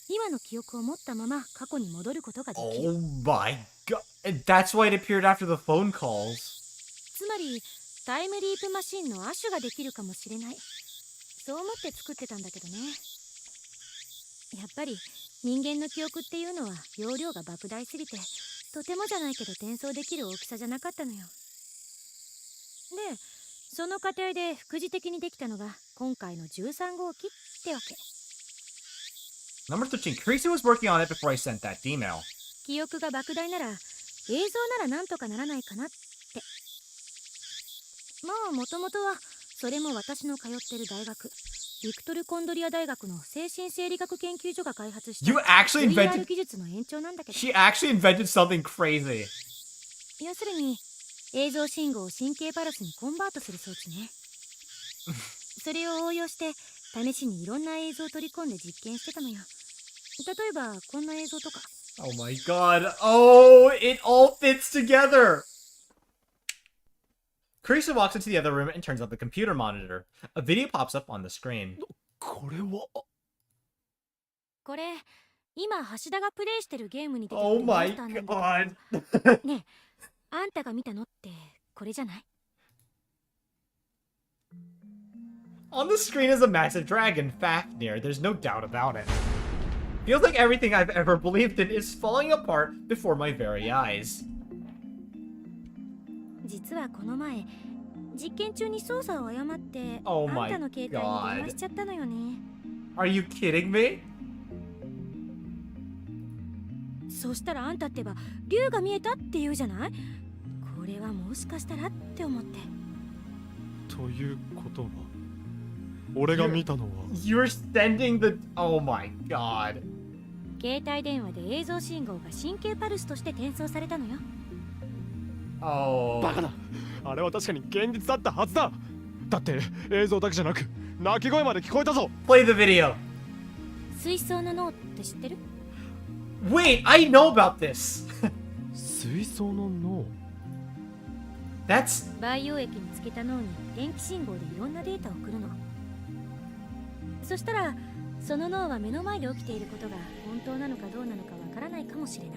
Speaker 2: 今の記憶を持ったまま過去に戻ることができる。
Speaker 1: Oh my god. And that's why it appeared after the phone calls.
Speaker 2: つまりタイムリープマシンの亜種ができるかもしれない。そう思って作ってたんだけどね。やっぱり人間の記憶っていうのは容量が莫大すぎて、とてもじゃないけど転送できる大きさじゃなかったのよ。で、その過程で副次的にできたのが今回の13号機ってわけ。
Speaker 1: Number 13. Carissa was working on it before I sent that email.
Speaker 2: 記憶が莫大なら映像ならなんとかならないかなって。まあもともとはそれも私の通ってる大学、ビクトル・コンドリア大学の精神生理学研究所が開発した
Speaker 1: You actually
Speaker 2: VR
Speaker 1: invented.
Speaker 2: 技術の延長なんだけど、
Speaker 1: She actually invented something crazy.
Speaker 2: 要するに映像信号を神経パルスにコンバートする装置ね。それを応用して試しにいろんな映像を取り込んで実験してたのよ。例えばこんな映像とか。
Speaker 1: Oh my god. Oh, it all fits together. Carissa walks into the other room and turns on the computer monitor. A video pops up on the screen.
Speaker 3: これは。
Speaker 2: これ今橋田がプレイしてるゲームに出てくる
Speaker 1: Oh
Speaker 2: モン
Speaker 1: my
Speaker 2: スターなんだけ
Speaker 1: god.
Speaker 2: どねえ、あんたが見たのってこれじゃない？
Speaker 1: On the screen is a massive dragon, Fafnir. There's no doubt about it. Feels like everything I've ever believed in is falling apart before my very eyes.
Speaker 2: 実はこの前実験中に操作を誤って
Speaker 1: Oh
Speaker 2: あ
Speaker 1: my
Speaker 2: んたの携帯に電話しちゃったのよね。
Speaker 1: Are you kidding me?
Speaker 2: そしたらあんたってば竜が見えたって言うじゃない。これはもしかしたらって思って。
Speaker 3: ということは俺が見たのは。
Speaker 1: You're sending the... Oh my god.
Speaker 2: 携帯電話で映像信号が神経パルスとして転送されたのよ。
Speaker 1: Oh.
Speaker 3: バカだ、あれは確かに現実だったはずだ。だって映像だけじゃなく鳴き声まで聞こえたぞ。
Speaker 1: Play the video.
Speaker 2: 水槽の脳って知ってる？
Speaker 1: Wait, I know about this.
Speaker 3: 水槽の脳。
Speaker 1: That's...
Speaker 2: 培養液につけた脳に電気信号でいろんなデータを送るの。そしたらその脳は目の前で起きていることが本当なのかどうなのかわからないかもしれない。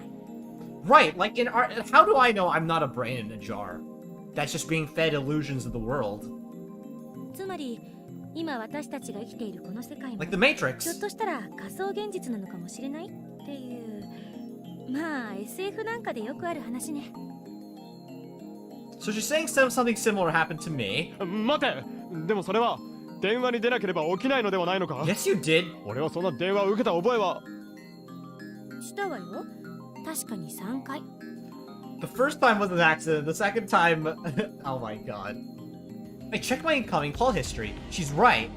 Speaker 1: Right, like in art... How do I know I'm not a brain in a jar? That's just being fed illusions of the world.
Speaker 2: つまり今私たちが生きているこの世界も
Speaker 1: Like the
Speaker 2: ひょっ
Speaker 1: Matrix.
Speaker 2: としたら仮想現実なのかもしれないっていう、まあ SF なんかでよくある話ね。
Speaker 1: So she's saying something similar happened to me.
Speaker 3: 待て、でもそれは電話に出なければ起きないのではないのか。
Speaker 1: Yes, you did.
Speaker 3: 俺はそんな電話を受けた覚えは。
Speaker 2: したわよ。確かに3回。
Speaker 1: The first time was an accident. The second time... Oh my god. I checked my incoming call history. She's right.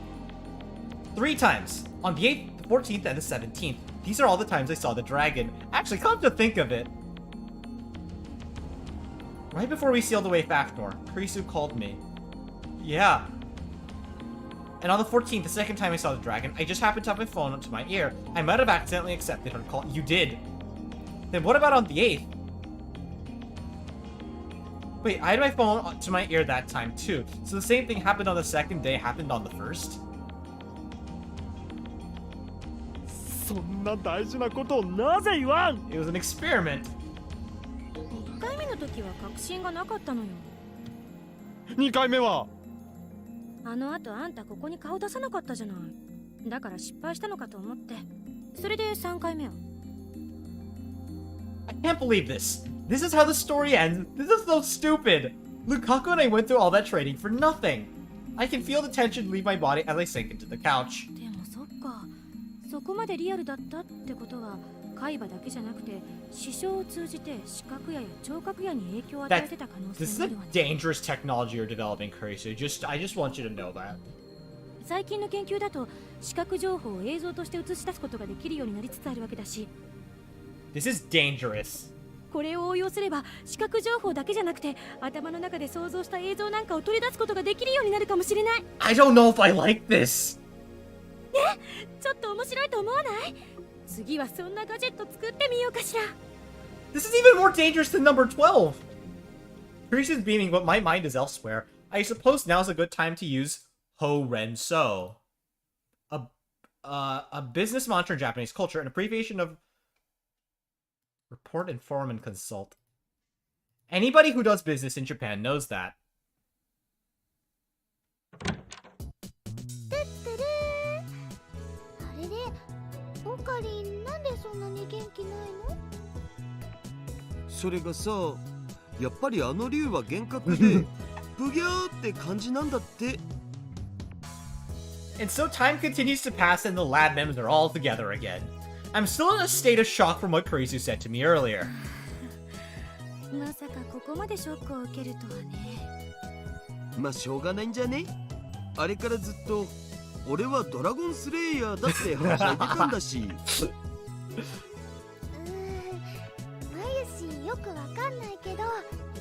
Speaker 1: 3 times. On the 8th, the 14th, and the 17th. These are all the times I saw the dragon. Actually, come to think of it. Right before we sealed away Fafnor, Kurisu called me. Yeah. And on the 14th, the second time I saw the dragon, I just happened to have my phone up to my ear. I might have accidentally accepted her call. You did. Then what about on the 8th? Wait, I had my phone to my ear that time too. So the same thing happened on the second day happened on the first?
Speaker 3: そんな大事なことをなぜ言わん。
Speaker 1: It was an experiment.
Speaker 2: 1回目の時は確信がなかったのよ。
Speaker 3: 2回目は。
Speaker 2: あの後あんたここに顔出さなかったじゃない。だから失敗したのかと思って。それで3回目は。
Speaker 1: I can't believe this. This is how the story ends. This is so stupid. Lukaku and I went through all that training for nothing. I can feel the tension leave my body as I sink into the couch.
Speaker 2: でもそっか、そこまでリアルだったってことは海馬だけじゃなくて視床を通じて視覚野や聴覚野に影響を与えてた可能
Speaker 1: This is
Speaker 2: 性もあ
Speaker 1: a
Speaker 2: るわね。
Speaker 1: dangerous technology you're developing, Crazy. I just want you to know that.
Speaker 2: 最近の研究だと視覚情報を映像として映し出すことができるようになりつつあるわけだし、
Speaker 1: This is dangerous.
Speaker 2: これを応用すれば視覚情報だけじゃなくて頭の中で想像した映像なんかを取り出すことができるようになるかもしれない。
Speaker 1: I don't know if I like this.
Speaker 2: ちょっと面白いと思わない？次はそんなガジェット作ってみようかしら。
Speaker 1: This is even more dangerous than number 12. Crazy is beaming, but my mind is elsewhere. I suppose now's a good time to use Ho Ren So. A business mantra in Japanese culture, an abbreviation of report, inform, and consult. Anybody who does business in Japan knows that.
Speaker 4: てってれー。あれれ、オカリンなんでそんなに元気ないの？
Speaker 5: それがさ、やっぱりあの竜は幻覚でブギャーって感じなんだって。
Speaker 1: And so time continues to pass and the lab members are all together again. I'm still in a state of shock from what Kurisu said to me earlier.
Speaker 2: まさかここまでショックを受けるとはね。
Speaker 5: まあしょうがないんじゃね？あれからずっと俺はドラゴンスレイヤーだってはしゃいでたんだし。
Speaker 4: まゆしよくわかんないけど、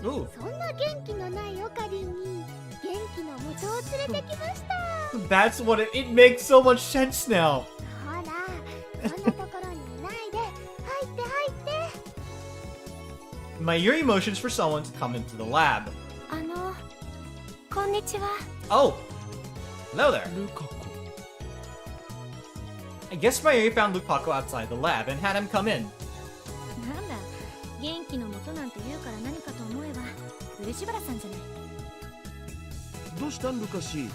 Speaker 1: Ooh.
Speaker 4: そんな元気のないオカリンに元気の元を連れてきました。
Speaker 1: That's what it makes so much sense now.
Speaker 4: ほら、そんなところにいないで、入って入って。
Speaker 1: My eerie motions for someone to come into the lab.
Speaker 2: こんにちは。
Speaker 1: Oh, hello there.
Speaker 6: ルカ子。
Speaker 1: I guess Mayuri found Lukaku outside the lab and had him come in.
Speaker 2: なんだ、元気の元なんて言うから何かと思えば漆原さんじゃない。
Speaker 5: どうしたんルカシ？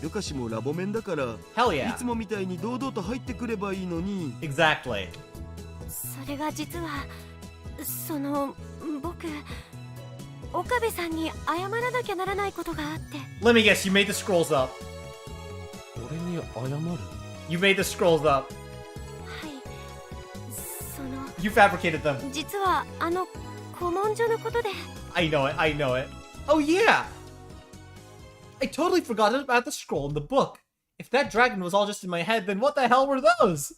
Speaker 5: ルカシもラボメンだから、
Speaker 1: Hell
Speaker 5: い
Speaker 1: yeah.
Speaker 5: つもみたいに堂々と入ってくればいいのに。
Speaker 1: Exactly.
Speaker 2: それが実は僕岡部さんに謝らなきゃならないことがあって。
Speaker 1: Let me guess, you made the scrolls up.
Speaker 6: 俺に謝る？
Speaker 1: You made the scrolls up.
Speaker 2: はい、
Speaker 1: You fabricated them.
Speaker 2: 実は古文書のことで。
Speaker 1: I know it, I know it. Oh yeah! I totally forgot about the scroll in the book. If that dragon was all just in my head, then what the hell were those?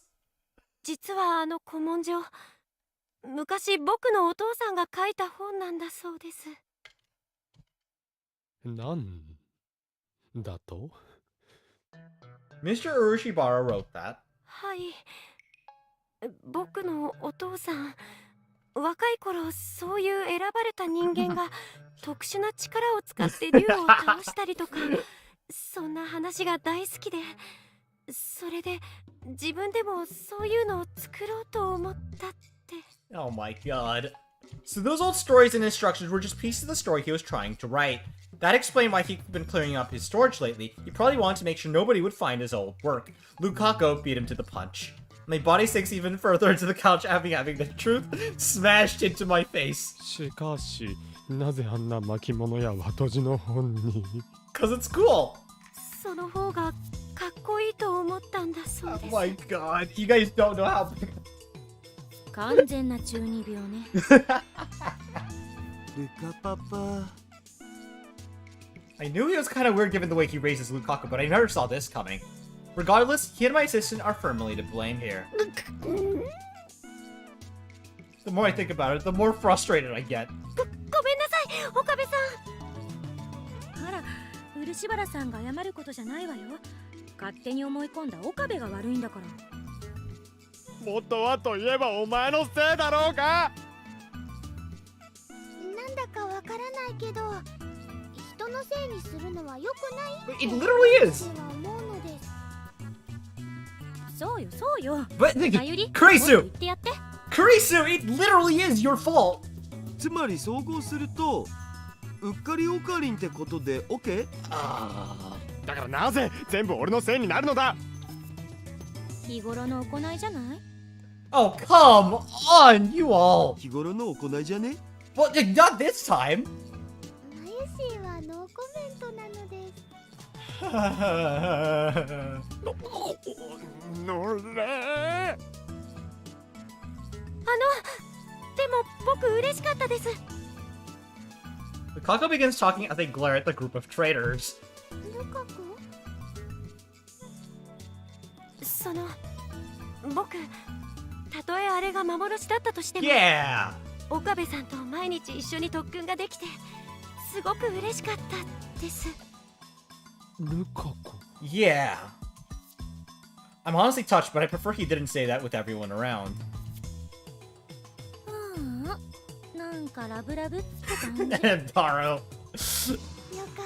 Speaker 2: 実は古文書、昔僕のお父さんが書いた本なんだそうです。
Speaker 6: なんだと？
Speaker 1: Mr. Urushibara wrote that.
Speaker 2: はい、僕のお父さん、若い頃そういう選ばれた人間が特殊な力を使って竜を倒したりとかそんな話が大好きで、それで自分でもそういうのを作ろうと思ったって。
Speaker 1: Oh my god. So those old stories and instructions were just pieces of the story he was trying to write. That explained why he'd been clearing up his storage lately. He probably wanted to make sure nobody would find his old work. Lukaku beat him to the punch. My body sinks even further into the couch, having the truth smashed into my face.
Speaker 6: しかし、なぜあんな巻物や和とじの本に？
Speaker 1: Cause it's cool.
Speaker 2: その方がかっこいいと思ったんだそうで
Speaker 1: Oh
Speaker 2: す。
Speaker 1: my god. You guys don't know how...
Speaker 2: 完全な中二病ね。
Speaker 5: ルカパパ。
Speaker 1: I knew he was kind of weird given the way he raises Lukaku, but I never saw this coming. Regardless, he and my assistant are firmly to blame here. The more I think about it, the more frustrated I get.
Speaker 2: ごめんなさい、岡部さん。あら、漆原さんが謝ることじゃないわよ。勝手に思い込んだ岡部が悪いんだから。
Speaker 3: 元はといえばお前のせいだろうが。
Speaker 4: なんだかわからないけど、人のせいにするのは良くないって
Speaker 1: It literally is.
Speaker 4: 私は思うのです。
Speaker 2: そうよ、そうよ。
Speaker 1: But
Speaker 2: まゆり、
Speaker 1: Kurisu!
Speaker 2: もっと言ってやって。
Speaker 1: Kurisu, it literally is your fault.
Speaker 5: つまり総合すると、うっかりオカリンってことで OK？
Speaker 3: だからなぜ全部俺のせいになるのだ。
Speaker 2: 日頃の行いじゃない？
Speaker 1: Oh, come on, you all.
Speaker 5: 日頃の行いじゃね？
Speaker 1: Well, not this time.
Speaker 4: まゆしはノーコメントなのです。
Speaker 3: 乗れ。
Speaker 2: でも僕嬉しかったです。
Speaker 1: Kako begins talking as they glare at the group of traders.
Speaker 4: ルカ君、
Speaker 2: その僕、たとえあれが幻だったとしても、
Speaker 1: Yeah!
Speaker 2: 岡部さんと毎日一緒に特訓ができてすごく嬉しかったです。
Speaker 6: ルカ子。
Speaker 1: Yeah. I'm honestly touched, but I prefer he didn't say that with everyone around.
Speaker 2: なんかラブラブって感じ。
Speaker 1: Taro.
Speaker 4: よか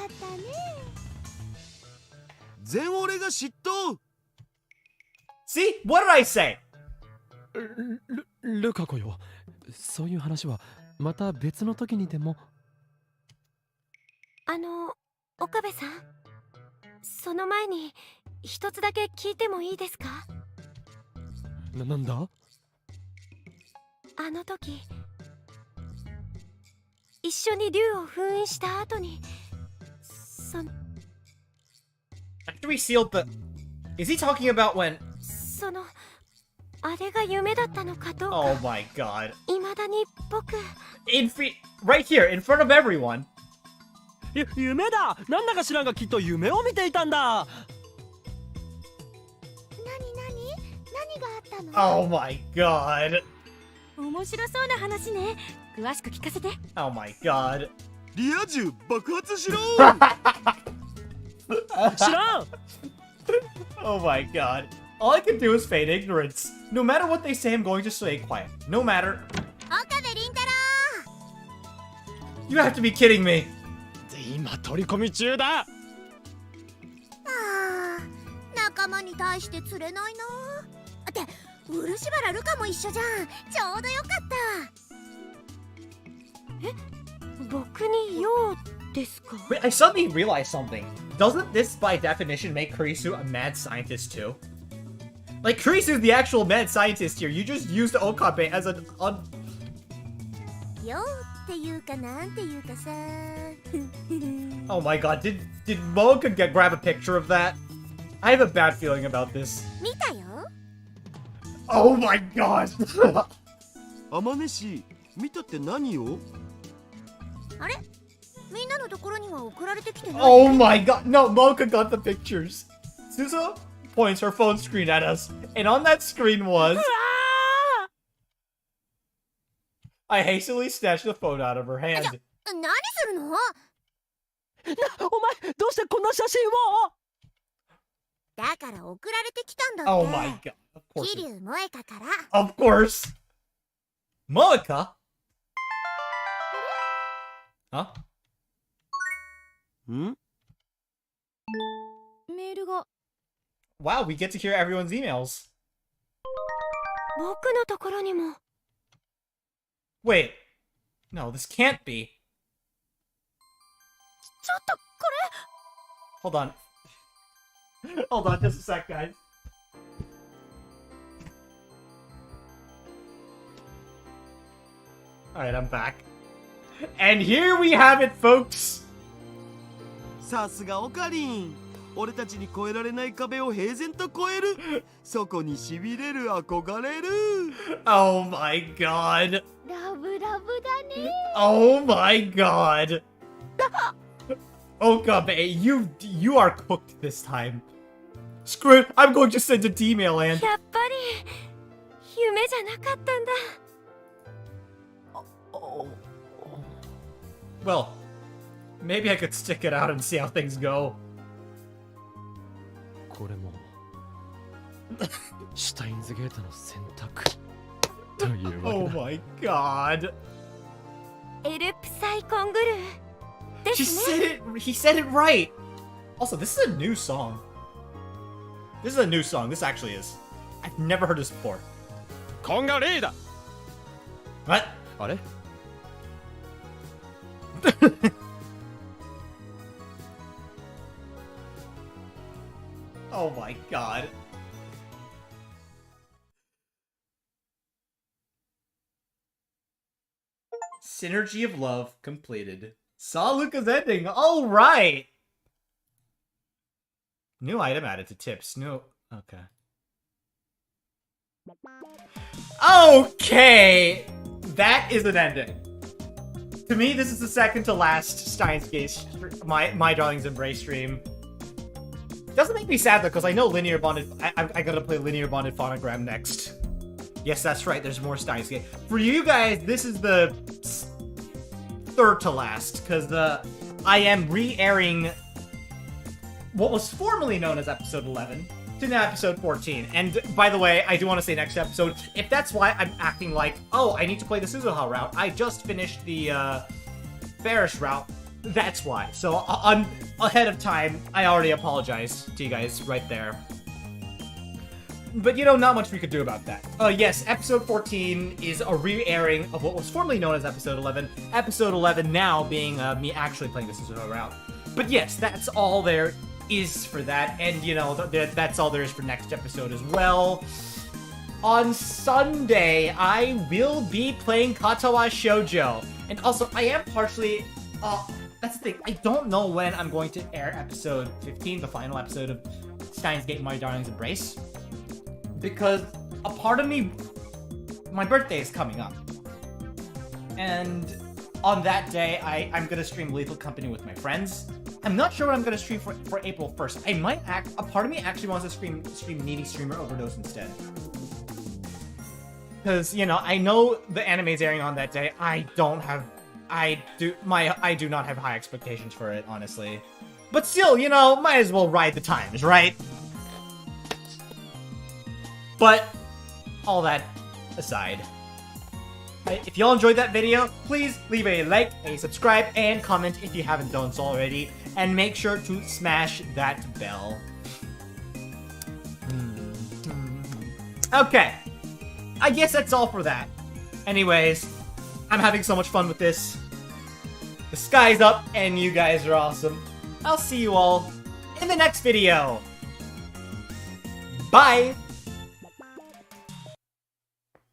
Speaker 4: ったね。
Speaker 5: 全俺が嫉妬。
Speaker 1: See? What did I say?
Speaker 6: ルカ子よ。そういう話はまた別の時にでも。
Speaker 2: 岡部さん、その前に一つだけ聞いてもいいですか？
Speaker 6: なんだ？
Speaker 2: あの時一緒に竜を封印した後に、
Speaker 1: After we sealed the... Is he talking about when...
Speaker 2: あれが夢だったのかどうか、
Speaker 1: Oh my god.
Speaker 2: 未だに僕。
Speaker 1: Right here, in front of everyone.
Speaker 6: 夢だ。なんだか知らんがきっと夢を見ていたんだ。
Speaker 4: 何があったの？
Speaker 1: Oh my god.
Speaker 2: 面白そうな話ね。詳しく聞かせて。
Speaker 1: Oh my god.
Speaker 5: リア充爆発しろ。
Speaker 6: 知らん。
Speaker 1: Oh my god. All I can do is feign ignorance. No matter what they say, I'm going to stay quiet. No matter.
Speaker 4: 岡部倫太郎。
Speaker 1: You have to be kidding me.
Speaker 3: 今取り込み中だ。
Speaker 4: ああ、仲間に対して釣れないな。って漆原ルカも一緒じゃん。ちょうどよかった。
Speaker 2: 僕に用ですか？
Speaker 1: Wait, I suddenly realized something. Doesn't this, by definition, make Kurisu a mad scientist too? Like, Kurisu's the actual mad scientist here. You just used Okabe as an...
Speaker 4: よっていうかなんていうかさ。
Speaker 1: Oh my god, did Mocha grab a picture of that? I have a bad feeling about this.
Speaker 4: 見たよ。
Speaker 1: Oh my god!
Speaker 5: あまねし、見たって何を？
Speaker 4: あれ？みんなのところには送られてきてない。
Speaker 1: Oh my god! No, Mocha got the pictures. Suzu points her phone screen at us, and on that screen was... I hastily snatched the phone out of her hand.
Speaker 4: 何するの？
Speaker 6: お前どうしてこんな写真を？
Speaker 4: だから送られてきたんだって。
Speaker 1: Oh my god. Of course.
Speaker 4: 桐生萌香から。
Speaker 1: Of course. Mocha? Huh?
Speaker 5: ん？
Speaker 2: メールが
Speaker 1: Wow, we get to hear everyone's emails.
Speaker 2: 僕のところにも。
Speaker 1: Wait. No, this can't be.
Speaker 2: ちょっとこ
Speaker 1: Hold on. Hold on just a sec, guys. Alright, I'm back. And here we have it, folks!
Speaker 5: さすがオカリン。俺たちに越えられない壁を平然と越える。そこに痺れる、憧れる。
Speaker 1: Oh my god.
Speaker 4: ラブラブだね。
Speaker 1: Oh my god. Okabe, you are cooked this time. Screw it, I'm going to send an email
Speaker 2: れ。
Speaker 1: and...
Speaker 2: やっぱり夢じゃなかったんだ。
Speaker 1: Well, maybe I could stick it out and see how things go.
Speaker 6: これもシュタインズゲートの選択というわ
Speaker 1: Oh
Speaker 6: けだ。
Speaker 1: my god.
Speaker 2: エルプサイコングルーで
Speaker 1: He
Speaker 2: すね。
Speaker 1: he said it right. Also, this is a new song. This is a new song. This actually is. I've never heard this before.
Speaker 3: コンガレイだ。
Speaker 1: What?
Speaker 6: あれ？
Speaker 1: Oh my god. Synergy of Love completed. Saw Luca's ending. All right. New item added to tips. New... Okay. Okay! That is an ending. To me, this is the second to last Steins Gate My Darling's Embrace stream. Doesn't make me sad though, because I know linear bonded. I gotta play linear bonded phonogram next. Yes, that's right. There's more Steins Gate. For you guys, this is the third to last, because I am re-airing what was formerly known as episode 11 to now episode 14. And by the way, I do want to say next episode, if that's why I'm acting like, oh, I need to play the Suzuha route, I just finished the Barish route, that's why. So on ahead of time, I already apologize to you guys right there. But you know, not much we could do about that. Yes, episode 14 is a re-airing of what was formerly known as episode 11. Episode 11 now being me actually playing the Suzuha route. But yes, that's all there is for that, and you know, that's all there is for next episode as well. On Sunday, I will be playing Katawa Shoujo, and also I am partially, that's the thing, I don't know when I'm going to air episode 15, the final episode of Steins Gate My Darling's Embrace, because a part of me, my birthday is coming up, and on that day, I'm gonna stream Lethal Company with my friends. I'm not sure what I'm gonna stream for April 1st. I might a part of me actually wants to stream Needy Streamer Overdose instead. Because, you know, I know the anime's airing on that day. I do not have high expectations for it, honestly. But still, you know, might as well ride the times, right? But all that aside, if y'all enjoyed that video, please leave a like, a subscribe, and comment if you haven't done so already. And make sure to smash that bell. Okay. I guess that's all for that. Anyways, I'm having so much fun with this. The sky's up, and you guys are awesome. I'll see you all in the next video. Bye!